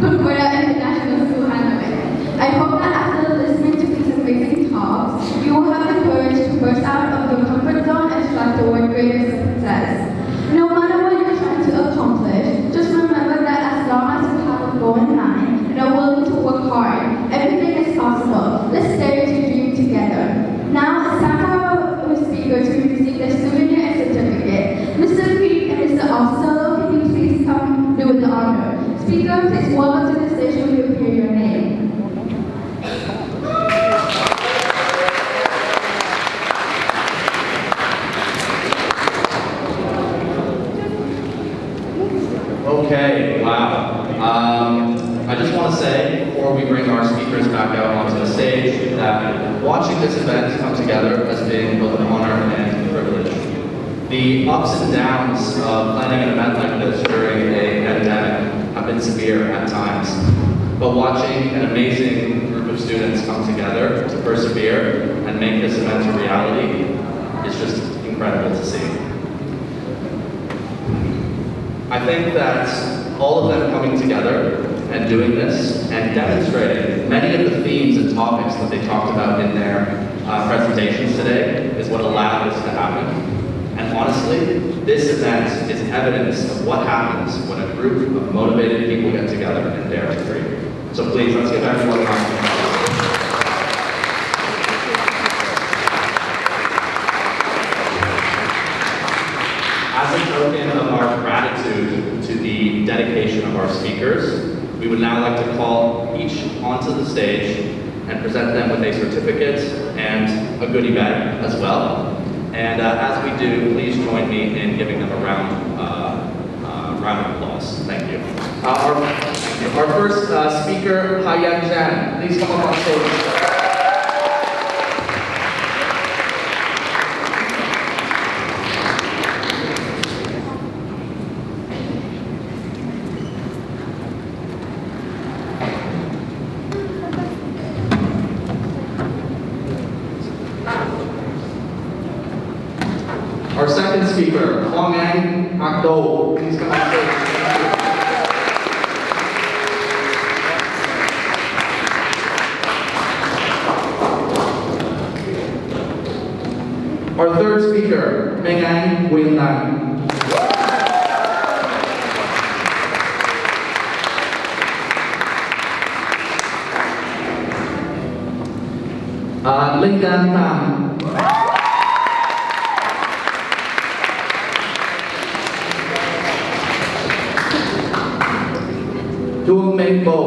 Concordia International School Hanoi. I hope that after listening to these amazing talks, you will have the courage to burst out of your comfort zone and strive toward greater success. No matter what you're trying to accomplish, just remember that as long as you have a goal in mind and are willing to work hard, everything is possible. Let's dare to dream together. Now it's time for our speakers to receive their souvenir and certificate. Mr. Creek and Mr. Oscello, can you please come do the honor? Speaker, please welcome to the stage when you hear your name. speakers back out onto the stage, that watching this event come together has been both an honor and a privilege. The ups and downs of planning an event like this during a pandemic have been severe at times, but watching an amazing group of students come together to persevere and make this event a reality is just incredible to see. I think that all of them coming together and doing this and demonstrating many of the themes and topics that they talked about in their presentations today is what allowed this to happen. And honestly, this event is evidence of what happens when a group of motivated people get together and dare to dream. So please, let's give everyone a round of applause. As a token of our gratitude to the dedication of our speakers, we would now like to call each onto the stage and present them with a certificate and a goodie bag as well. And as we do, please join me in giving them a round of applause. Thank you. Our first speaker, Hayan Jan, please come up on stage. Our second speaker, Huang Ang Akdo, please come on stage. Our third speaker, Meng Ang Nguyen Lan. Linh Dan Pham. Duong Meng Bo.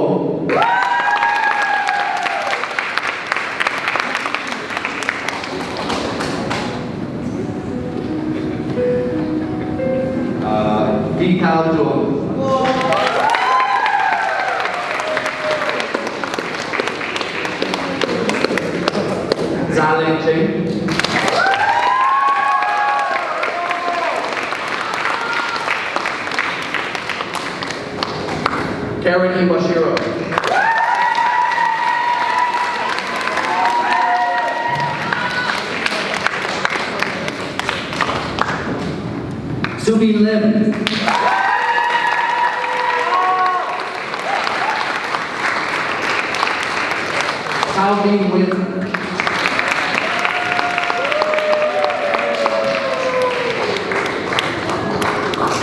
Di Cao Duong. Gia Linh Chính. Karen Iwashiro. Subi Lim. Cao Binh Nguyen.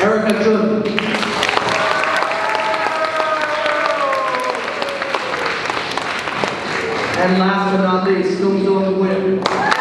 Erica Chun. And last but not least, Tung Tung Nguyen.